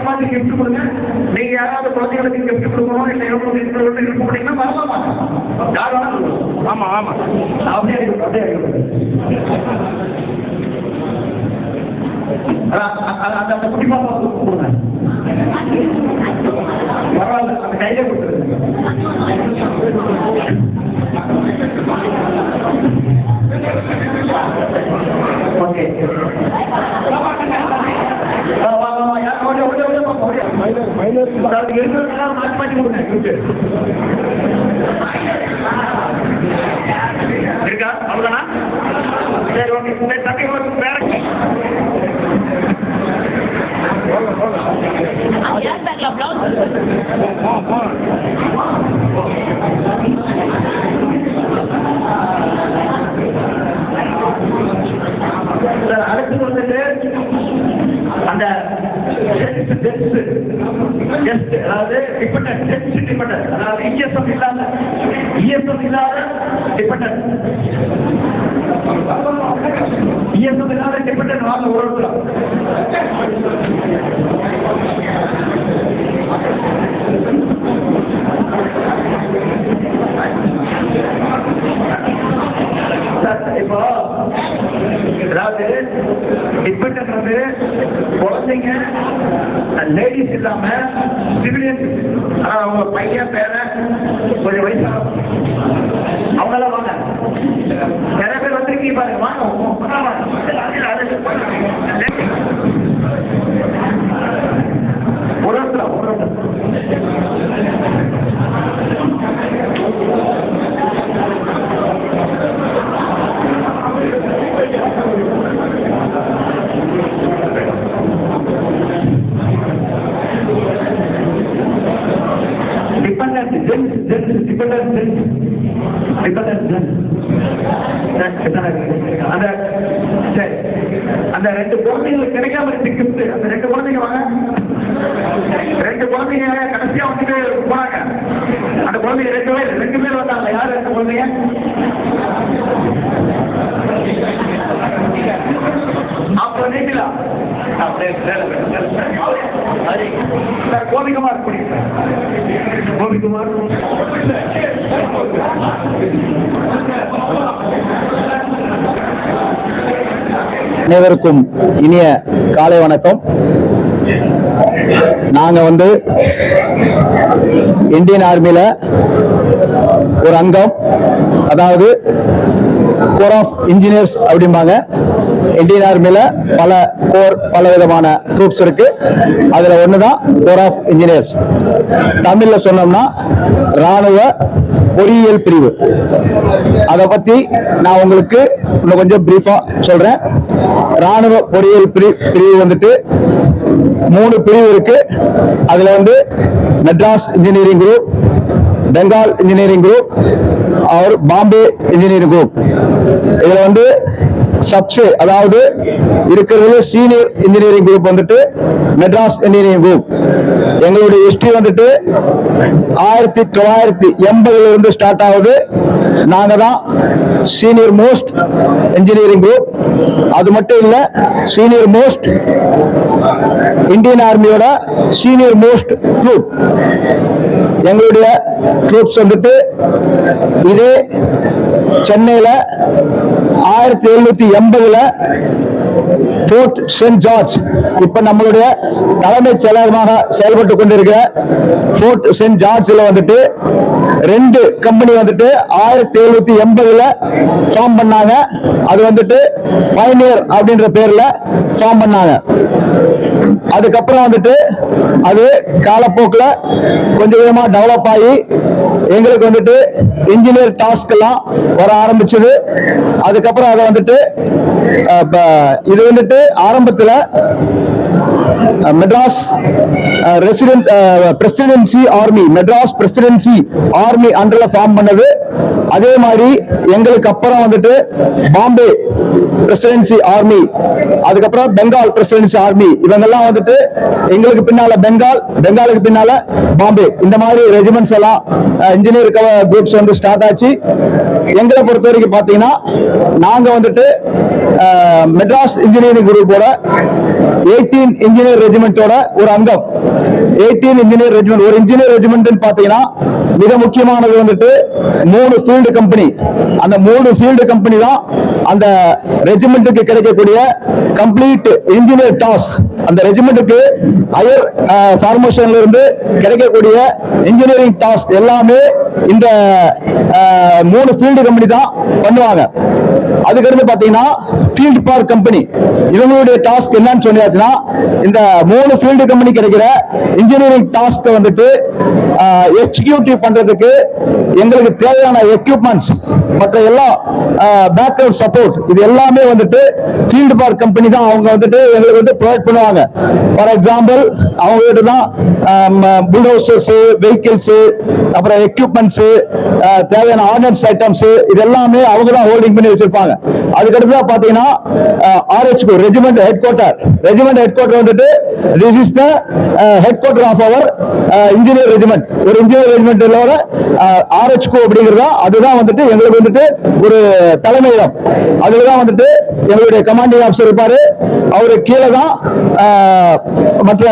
Speaker 2: மாற்றி கிஃப்ட் கொடுங்க. நீங்க யாராவது குழந்தைகளுக்கு கிஃப்ட் கொடுக்கணும் இல்லை கிஃப்ட் கொடுத்தீங்கன்னா வரலாமா? யாரும் ஆமா ஆமா அப்படியே அந்த குட்டி பாப்பா கொடுங்க. பரவாயில்ல, அந்த கையில கொடுத்துருங்க. ஓகே, இருக்கா? அவ்வளவுதானா? சரி, ஓகே. தம்பி வேற அடுத்து வந்துட்டு அந்த அதாவது டிபெண்டன்ட், அதாவது இஎஸ்எம் இல்லாத டிபெண்டன்ட், இஎஸ்எம் இல்லாத டிபெண்டன்ட் வாங்க உறவுலாம். இப்போ அதாவது டிபெண்டன்ட் வந்து குழந்தைங்க லேடிஸ் இல்லாம சிவிலியன்ஸ், அவங்க பையன் பேர கொஞ்சம் வயசாக அவங்களாம் வாங்க. நிறைய பேர் வந்திருக்கீங்க பாருங்க, வாங்க. அந்த ரெண்டு குழந்தைங்களுக்கு கிடைக்காம இருக்கு கிஃப்ட். அந்த ரெண்டு குழந்தைங்க வாங்க. ரெண்டு குழந்தைங்க கடைசியா வந்துட்டு போனாங்க. அந்த குழந்தைங்க ரெண்டு பேர் வந்தாங்க. யார் ரெண்டு குழந்தைங்க? அப்புறம் நீங்களா? கோபிகுமார் கோபிகுமார்
Speaker 3: அனைவருக்கும் இனிய காலை வணக்கம். நாங்க வந்து இந்தியன் ஆர்மியில ஒரு அங்கம், அதாவது கோர் ஆஃப் இன்ஜினியர்ஸ் அப்படிம்பாங்க. இந்தியன் ஆர்மியில பல விதமான ட்ரூப்ஸ் இருக்கு. அதுல ஒண்ணுதான் கோர் ஆஃப் இன்ஜினியர்ஸ். தமிழ்ல சொன்னோம்னா ராணுவ பொறியியல் பிரிவு. அதை பத்தி நான் உங்களுக்கு இன்னும் கொஞ்சம் பிரீஃபா சொல்றேன். ராணுவ பொறியியல் பிரிவு வந்துட்டு 3 பிரிவு இருக்கு. அதுல வந்து Madras engineering group, Bengal engineering group, और பாம்பே இன்ஜினியரிங் குரூப். இதுல வந்து சப்சே, அதாவது இருக்கிறதுல சீனியர் இன்ஜினியரிங் குரூப் வந்துட்டு மெட்ராஸ் இன்ஜினியரிங் குரூப். எங்களுடைய ஹிஸ்டரி வந்துட்டு 1980 இருந்து ஸ்டார்ட் ஆகுது. நாங்க தான் சீனியர் மோஸ்ட் இன்ஜினியரிங் குரூப். அது மட்டும் இல்ல, சீனியர் மோஸ்ட் இந்தியன் ஆர்மியோட சீனியர் மோஸ்ட் ட்ரூப். எங்களுடைய ட்ரூப்ஸ் வந்துட்டு இதே சென்னையில 1780 போர்ட் சென்ட் ஜார்ஜ், இப்ப நம்மளுடைய தலைமைச் செயலகமாக செயல்பட்டு கொண்டிருக்கிற போர்ட் சென்ட் ஜார்ஜ்ல வந்துட்டு 2 கம்பெனி வந்துட்டு 1780 ஃபார்ம் பண்ணாங்க. அது வந்துட்டு பைனியர் அப்படின்ற பேர்ல ஃபார்ம் பண்ணாங்க. அதுக்கப்புறம் வந்துட்டு அது காலப்போக்கில் கொஞ்சம் கொஞ்சமா டெவலப் ஆகி எங்களுக்கு வந்துட்டு இன்ஜினியர் டாஸ்க் எல்லாம் வர ஆரம்பிச்சது. அதுக்கப்புறம் அதை வந்துட்டு இது வந்துட்டு ஆரம்பத்தில் Madras presidency army, Madras presidency army அண்டர்ல ஃபார்ம் பண்ணது. அதே மாதிரி எங்களுக்கு அப்புறம் வந்துட்டு பாம்பே பிரசிடென்சி ஆர்மி, அதுக்கப்புறம் பெங்கால் பிரசிடென்சி ஆர்மி, இவங்கெல்லாம் வந்துட்டு எங்களுக்கு பின்னால பெங்காலுக்கு பின்னால பாம்பே, இந்த மாதிரி ரெஜிமெண்ட்ஸ் எல்லாம் இன்ஜினியர் குரூப்ஸ் வந்து ஸ்டார்ட் ஆச்சு. எங்களை பொறுத்த வரைக்கும் பாத்தீங்கன்னா நாங்க வந்துட்டு மெட்ராஸ் இன்ஜினியரிங் குரூப்போட 18 இன்ஜினியர் ரெஜிமெண்டோட ஒரு அங்கம். 18 இன்ஜினியர் ரெஜிமெண்ட். ஒரு இன்ஜினியர் ரெஜிமெண்ட் பாத்தீங்கன்னா மிக முக்கியமானது வந்துட்டு 3 ஃபீல்டு கம்பெனி. அந்த 3 ஃபீல்டு கம்பெனி தான் அந்த ரெஜிமெண்ட்டுக்கு கிடைக்கக்கூடிய கம்ப்ளீட் இன்ஜினியர் டாஸ்க். அந்த ரெஜிமெண்ட்டுக்கு ஹையர் ஃபார்மேஷன்ல இருந்து கிடைக்கக்கூடிய இன்ஜினியரிங் டாஸ்க் எல்லாமே இந்த 3 ஃபீல்டு கம்பெனி தான் பண்ணுவாங்க. அதுக்கடுத்து பாத்தீங்கன்னா ஃபீல்ட் பார்க் கம்பெனி, இவங்களுடைய டாஸ்க் என்னன்னு சொல்லியாச்சுன்னா இந்த 3 ஃபீல்டு கம்பெனி கிடைக்கிற இன்ஜினியரிங் டாஸ்க் வந்துட்டு எக்ஸிக்யூட்டிவ் பண்றதுக்கு எங்களுக்கு தேவையான எக்யூப்மெண்ட்ஸ், மற்ற எல்லா பேக்கப் சப்போர்ட், இது எல்லாமே வந்துட்டு ஃபீல்ட் பார்க் கம்பெனி தான் அவங்க வந்துட்டு எங்களுக்கு வந்து ப்ரொவைட் பண்ணுவாங்க. ஃபார் எக்ஸாம்பிள் அவங்க கிட்ட தான் புல்டோசர்ஸ், வெஹிக்கிள்ஸ், அப்புறம் எக்யூப்மெண்ட்ஸ், தேவையான ஆர்டினன்ஸ் ஐட்டம்ஸ், இது எல்லாமே அவங்க தான் ஹோல்டிங் பண்ணி வச்சிருப்பாங்க. அதுக்கடுத்து பாத்தீங்கன்னா RHQ ரெஜிமெண்ட் ஹெட் குவார்டர் வந்துட்டு this is the head quarter of our engineer regiment. ஒரு இன்ஜினியர் ரெஜிமெண்ட்லோட RHQ அப்படிங்கிறதா அதுதான் வந்துட்டு எங்களுக்கு வந்துட்டு ஒரு தலைமையிடம். அதுலதான் வந்துட்டு எங்களுடைய கமாண்டிங் ஆஃபீஸர் இருப்பாரு. அவரு கீழே தான் மற்ற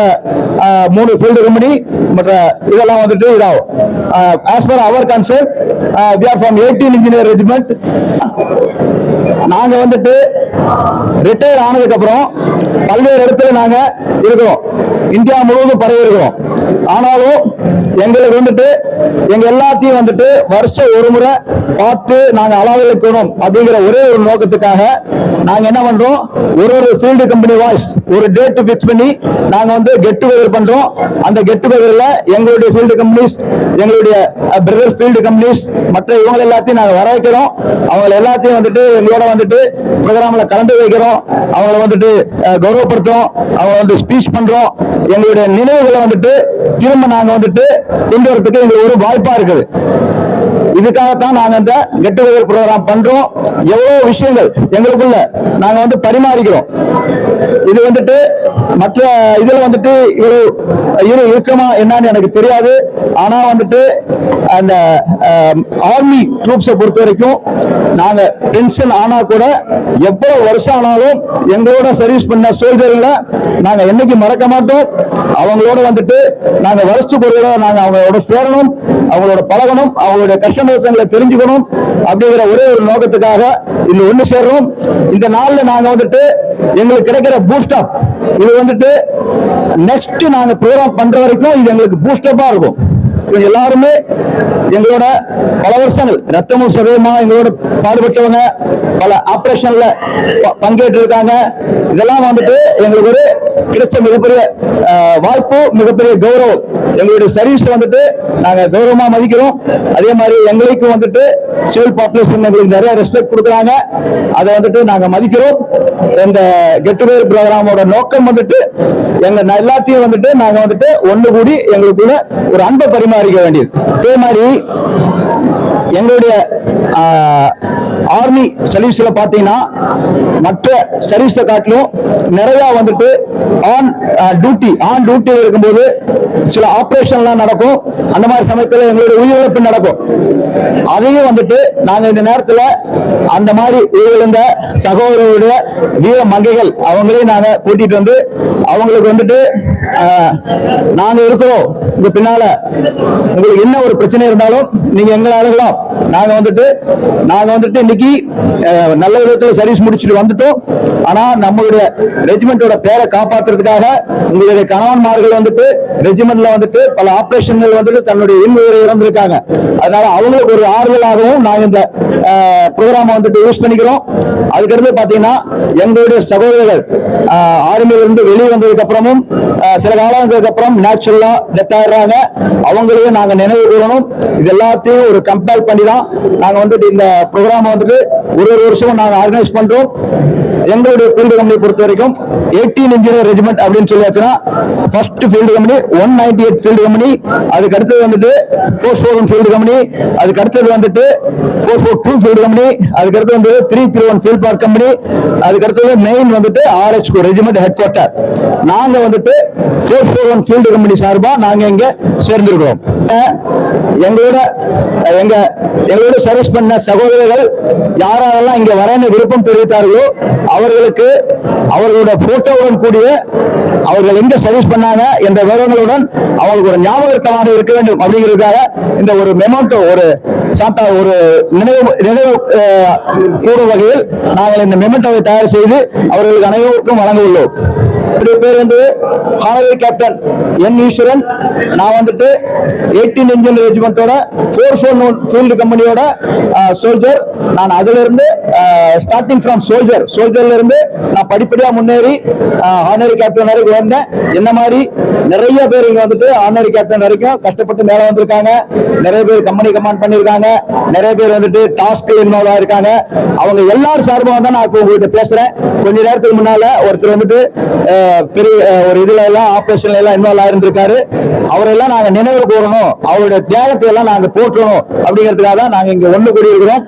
Speaker 3: 3 ஃபீல்டு கம்பெனி மற்ற இதெல்லாம் வந்துட்டு இதாகும். As per our concern we are from 18 engineer regiment. நாங்க வந்துட்டு ரிட்டையர் ஆனதுக்கு அப்புறம் பல்வேறு இடத்துல நாங்க இருக்கிறோம், இந்தியா முழுவதும் பரவி இருக்கிறோம். ஆனாலும் எங்களுக்கு வந்துட்டு எங்க எல்லாத்தையும் வந்துட்டு வருஷம் ஒரு முறை பார்த்து நாங்க அளவெடுக்கணும் அப்படிங்கிற ஒரே ஒரு நோக்கத்துக்காக நாங்க என்ன பண்றோம், ஒரு ஃபீல்டு கம்பெனி வாய்ஸ் ஒரு டேட் பிக்ஸ் பண்ணி நாங்க வந்து கெட் டுகெதர் பண்றோம். அந்த கெட் டுகெதர்ல எங்களுடைய ஃபீல்டு கம்பெனிஸ், எங்களுடைய பிரதர் ஃபீல்டு கம்பெனிஸ், மற்ற இவங்க எல்லாத்தையும் நாங்க வர வைக்கிறோம். அவங்க எல்லாத்தையும் வந்துட்டு எங்களோட வந்துட்டு ப்ரோக்ராம்ல கலந்து வைக்கிறோம். அவங்களை வந்துட்டு கௌரவப்படுத்துறோம், அவங்க வந்து ஸ்பீச் பண்றோம். எங்களுடைய நினைவுகளை வந்துட்டு திரும்ப நாங்க வந்துட்டு கொண்டு வரதுக்கு எங்களுக்கு ஒரு வாய்ப்பா இருக்குது. இதுக்காகத்தான் நாங்க இந்த கெட் டுகெதர் ப்ரோக்ராம் பண்றோம். எவ்வளவு விஷயங்கள் எங்களுக்குள்ள நாங்க வந்து பரிமாறிக்கிறோம். இது வந்துட்டு மற்ற இதுல வந்துட்டு இவ்வளவு இருக்குமா என்னன்னு எனக்கு தெரியாது. ஆனா வந்துட்டு அந்த ஆர்மி ட்ரூப்ஸை பொறுத்த வரைக்கும் நாங்க டென்ஷன் ஆனா கூட எவ்வளவு வருஷம் ஆனாலும் எங்களோட சர்வீஸ் பண்ண சோல்ஜர்களை நாங்க என்னைக்கு மறக்க மாட்டோம். அவங்களோட வந்துட்டு நாங்க வருஷத்துக்கு ஒரு தடவை நாங்க அவங்களோட சேரணும், அவங்களோட பழகணும், அவங்களுடைய கஷ்டங்களை தெரிஞ்சுக்கணும் அப்படிங்கிற ஒரே ஒரு நோக்கத்துக்காக இந்த ஒண்ணு சேர்றோம். இந்த நாள்ல நாங்க வந்துட்டு எங்களுக்கு கிடைக்கிற பூஸ்ட் அப், இது வந்துட்டு நெக்ஸ்ட் நாங்க ப்ரோக்ராம் பண்ற வரைக்கும் இது எங்களுக்கு பூஸ்ட் அப்பா இருக்கும். எல்லாருமே எங்களோட பல வருஷங்கள் ரத்தமும் சதயமா எங்களோட பாடுபட்டவங்க, பல ஆபரேஷன்ல பங்கேற்று இருக்காங்க. இதெல்லாம் வந்துட்டு எங்களுக்கு ஒரு கிடைச்ச மிகப்பெரிய வாய்ப்பு, மிகப்பெரிய கௌரவம். எங்களுடைய சர்வீஸ் வந்துட்டு நாங்க கௌரவமா மதிக்கிறோம். அதே மாதிரி எங்களுக்கும் வந்துட்டு சிவில் பாப்புலேஷன் எங்களுக்கு நிறைய ரெஸ்பெக்ட் கொடுக்குறாங்க, அதை வந்துட்டு நாங்க மதிக்கிறோம். இந்த கெட் டுகெதர் ப்ரோக்ராமோட நோக்கம் வந்துட்டு எங்க எல்லாத்தையும் வந்துட்டு நாங்க வந்துட்டு ஒண்ணு கூடி எங்களுக்குள்ள ஒரு அன்பை பரிமாறிக்க வேண்டியது. அதே மாதிரி எங்களுடைய ஆர்மி சர்வீஸ்ல பாத்தீங்கன்னா மற்ற சர்வீஸை காட்டிலும் நிறைய வந்துட்டு ஆன் டியூட்டி இருக்கும்போது சில ஆபரேஷன்லாம் நடக்கும். அந்த மாதிரி சமயத்தில் எங்களுடைய உயிரிழப்பு நடக்கும். அதையும் வந்துட்டு நாங்க இந்த நேரத்தில் அந்த மாதிரி உயிரிழந்த சகோதரருடைய வீர மங்கைகள் அவங்களையும் நாங்க கூட்டிட்டு வந்து அவங்களுக்கு வந்துட்டு நாங்க இருக்கிறோம், இந்த பின்னால உங்களுக்கு என்ன ஒரு பிரச்சனை இருந்தாலும் நீங்க எங்களை அணுகலாம். நாங்க வந்துட்டு இன்னைக்கு நல்ல விதத்தில் சர்வீஸ் முடிச்சுட்டு வந்துட்டோம். ஆனா நம்மளுடைய ரெஜிமெண்டோட பேரை காப்பாற்றுறதுக்காக உங்களுடைய கணவன்மார்கள் வந்துட்டு ரெஜிமெண்ட்ல வந்துட்டு பல ஆபரேஷன்கள் வந்துட்டு தன்னுடைய உயிரை இழந்திருக்காங்க. அதனால அவங்களுக்கு ஒரு ஆறுதலாகவும் நாங்க இந்த ப்ரோக்ராம் வந்துட்டு யூஸ் பண்ணிக்கிறோம். அதுக்கடுத்து பாத்தீங்கன்னா எங்களுடைய சகோதரர்கள் ஆர்மியில இருந்து வெளியே வந்ததுக்கு அப்புறமும் சில காலங்களுக்கு அப்புறம் நேச்சுரலா டெத் ஆயிடுறாங்க. அவங்களையும் நாங்க நினைவு கூறணும். இது எல்லாத்தையும் ஒரு கம்பேர் பண்ணி தான் நாங்க வந்துட்டு இந்த ப்ரோக்ராம் வந்துட்டு ஒரு வருஷமும் நாங்க ஆர்கனைஸ் பண்றோம். எங்களுடைய ஃபீல்டு கம்பெனி பொறுத்த வரைக்கும் 18 இன்ஜினியர் ரெஜிமெண்ட் அப்படின்னு சொல்லியாச்சுன்னா first field company 198 field company, அதுக்கு அடுத்தது வந்துட்டு 441 ஃபீல்டு கம்பெனி, அதுக்கு அடுத்தது வந்துட்டு 442 ஃபீல்டு கம்பெனி, அதுக்கு அடுத்து வந்து 331 ஃபீல்ட் பார்க் கம்பெனி, அதுக்கு அடுத்தது மெயின் வந்துட்டு RHQ ரெஜிமெண்ட் ஹெட் குவார்ட்டர். நாங்க வந்துட்டு 441 ஃபீல்டு கம்பெனி சார்பா நாங்க இங்க சேர்ந்திருக்கிறோம். எங்களோட சர்வீஸ் பண்ண சகோதரர்கள் யாரெல்லாம் இங்க வரன்னு விருப்பம் தெரிவித்தார்களோ அவர்களுக்கு அவர்களோட போட்டோவுடன் கூடிய அவர்கள் எங்க சர்வீஸ் பண்ணாங்க என்ற விவரங்களுடன் அவங்களுக்கு ஒரு ஞாபகத்தமாக இருக்க வேண்டும் அப்படிங்கிறதுக்காக இந்த ஒரு மெமோட்டோ, ஒரு சாத்தா, ஒரு நினைவு கூறும் வகையில் நாங்கள் இந்த மெமோட்டோவை தயார் செய்து அவர்களுக்கு அனைவருக்கும் வழங்க உள்ளோம். என்னுடைய பேர் வந்து ஹானரரி கேப்டன் என் ஈஸ்வரன். நான் வந்துட்டு 18 இன்ஜினியர் ரெஜிமெண்டோட 441 ஃபீல்டு கம்பெனியோட சோல்ஜர். நான் அதுல இருந்து ஸ்டார்டிங் ஃப்ரம் சோல்ஜர்ல இருந்து நான் படிப்படியா முன்னேறி ஹானரரி கேப்டன் வரைக்கும் வந்தேன். என்ன மாதிரி நிறைய பேர் இங்க வந்துட்டு ஹானரரி கேப்டன் வரைக்கும் கஷ்டப்பட்டு மேல வந்திருக்காங்க. நிறைய பேர் கம்பெனி கமாண்ட் பண்ணிருக்காங்க. நிறைய பேர் வந்துட்டு டாஸ்க் இன்வால்வ் ஆயிருக்காங்க. அவங்க எல்லாரும் சார்பாக தான் நான் இப்போ உங்ககிட்ட பேசுறேன். கொஞ்ச நேரத்துக்கு முன்னால ஒருத்தர் வந்துட்டு பெரிய ஒரு இதுல எல்லாம் ஆபரேஷன்ல எல்லாம் இன்வால்வ் ஆயிருந்திருக்காரு. அவரெல்லாம் நாங்க நினைவு கூறணும், அவருடைய தியாகத்தை எல்லாம் நாங்க போற்றணும் அப்படிங்கிறதுக்காக தான் நாங்க இங்க ஒண்ணு கூடி இருக்கிறோம்.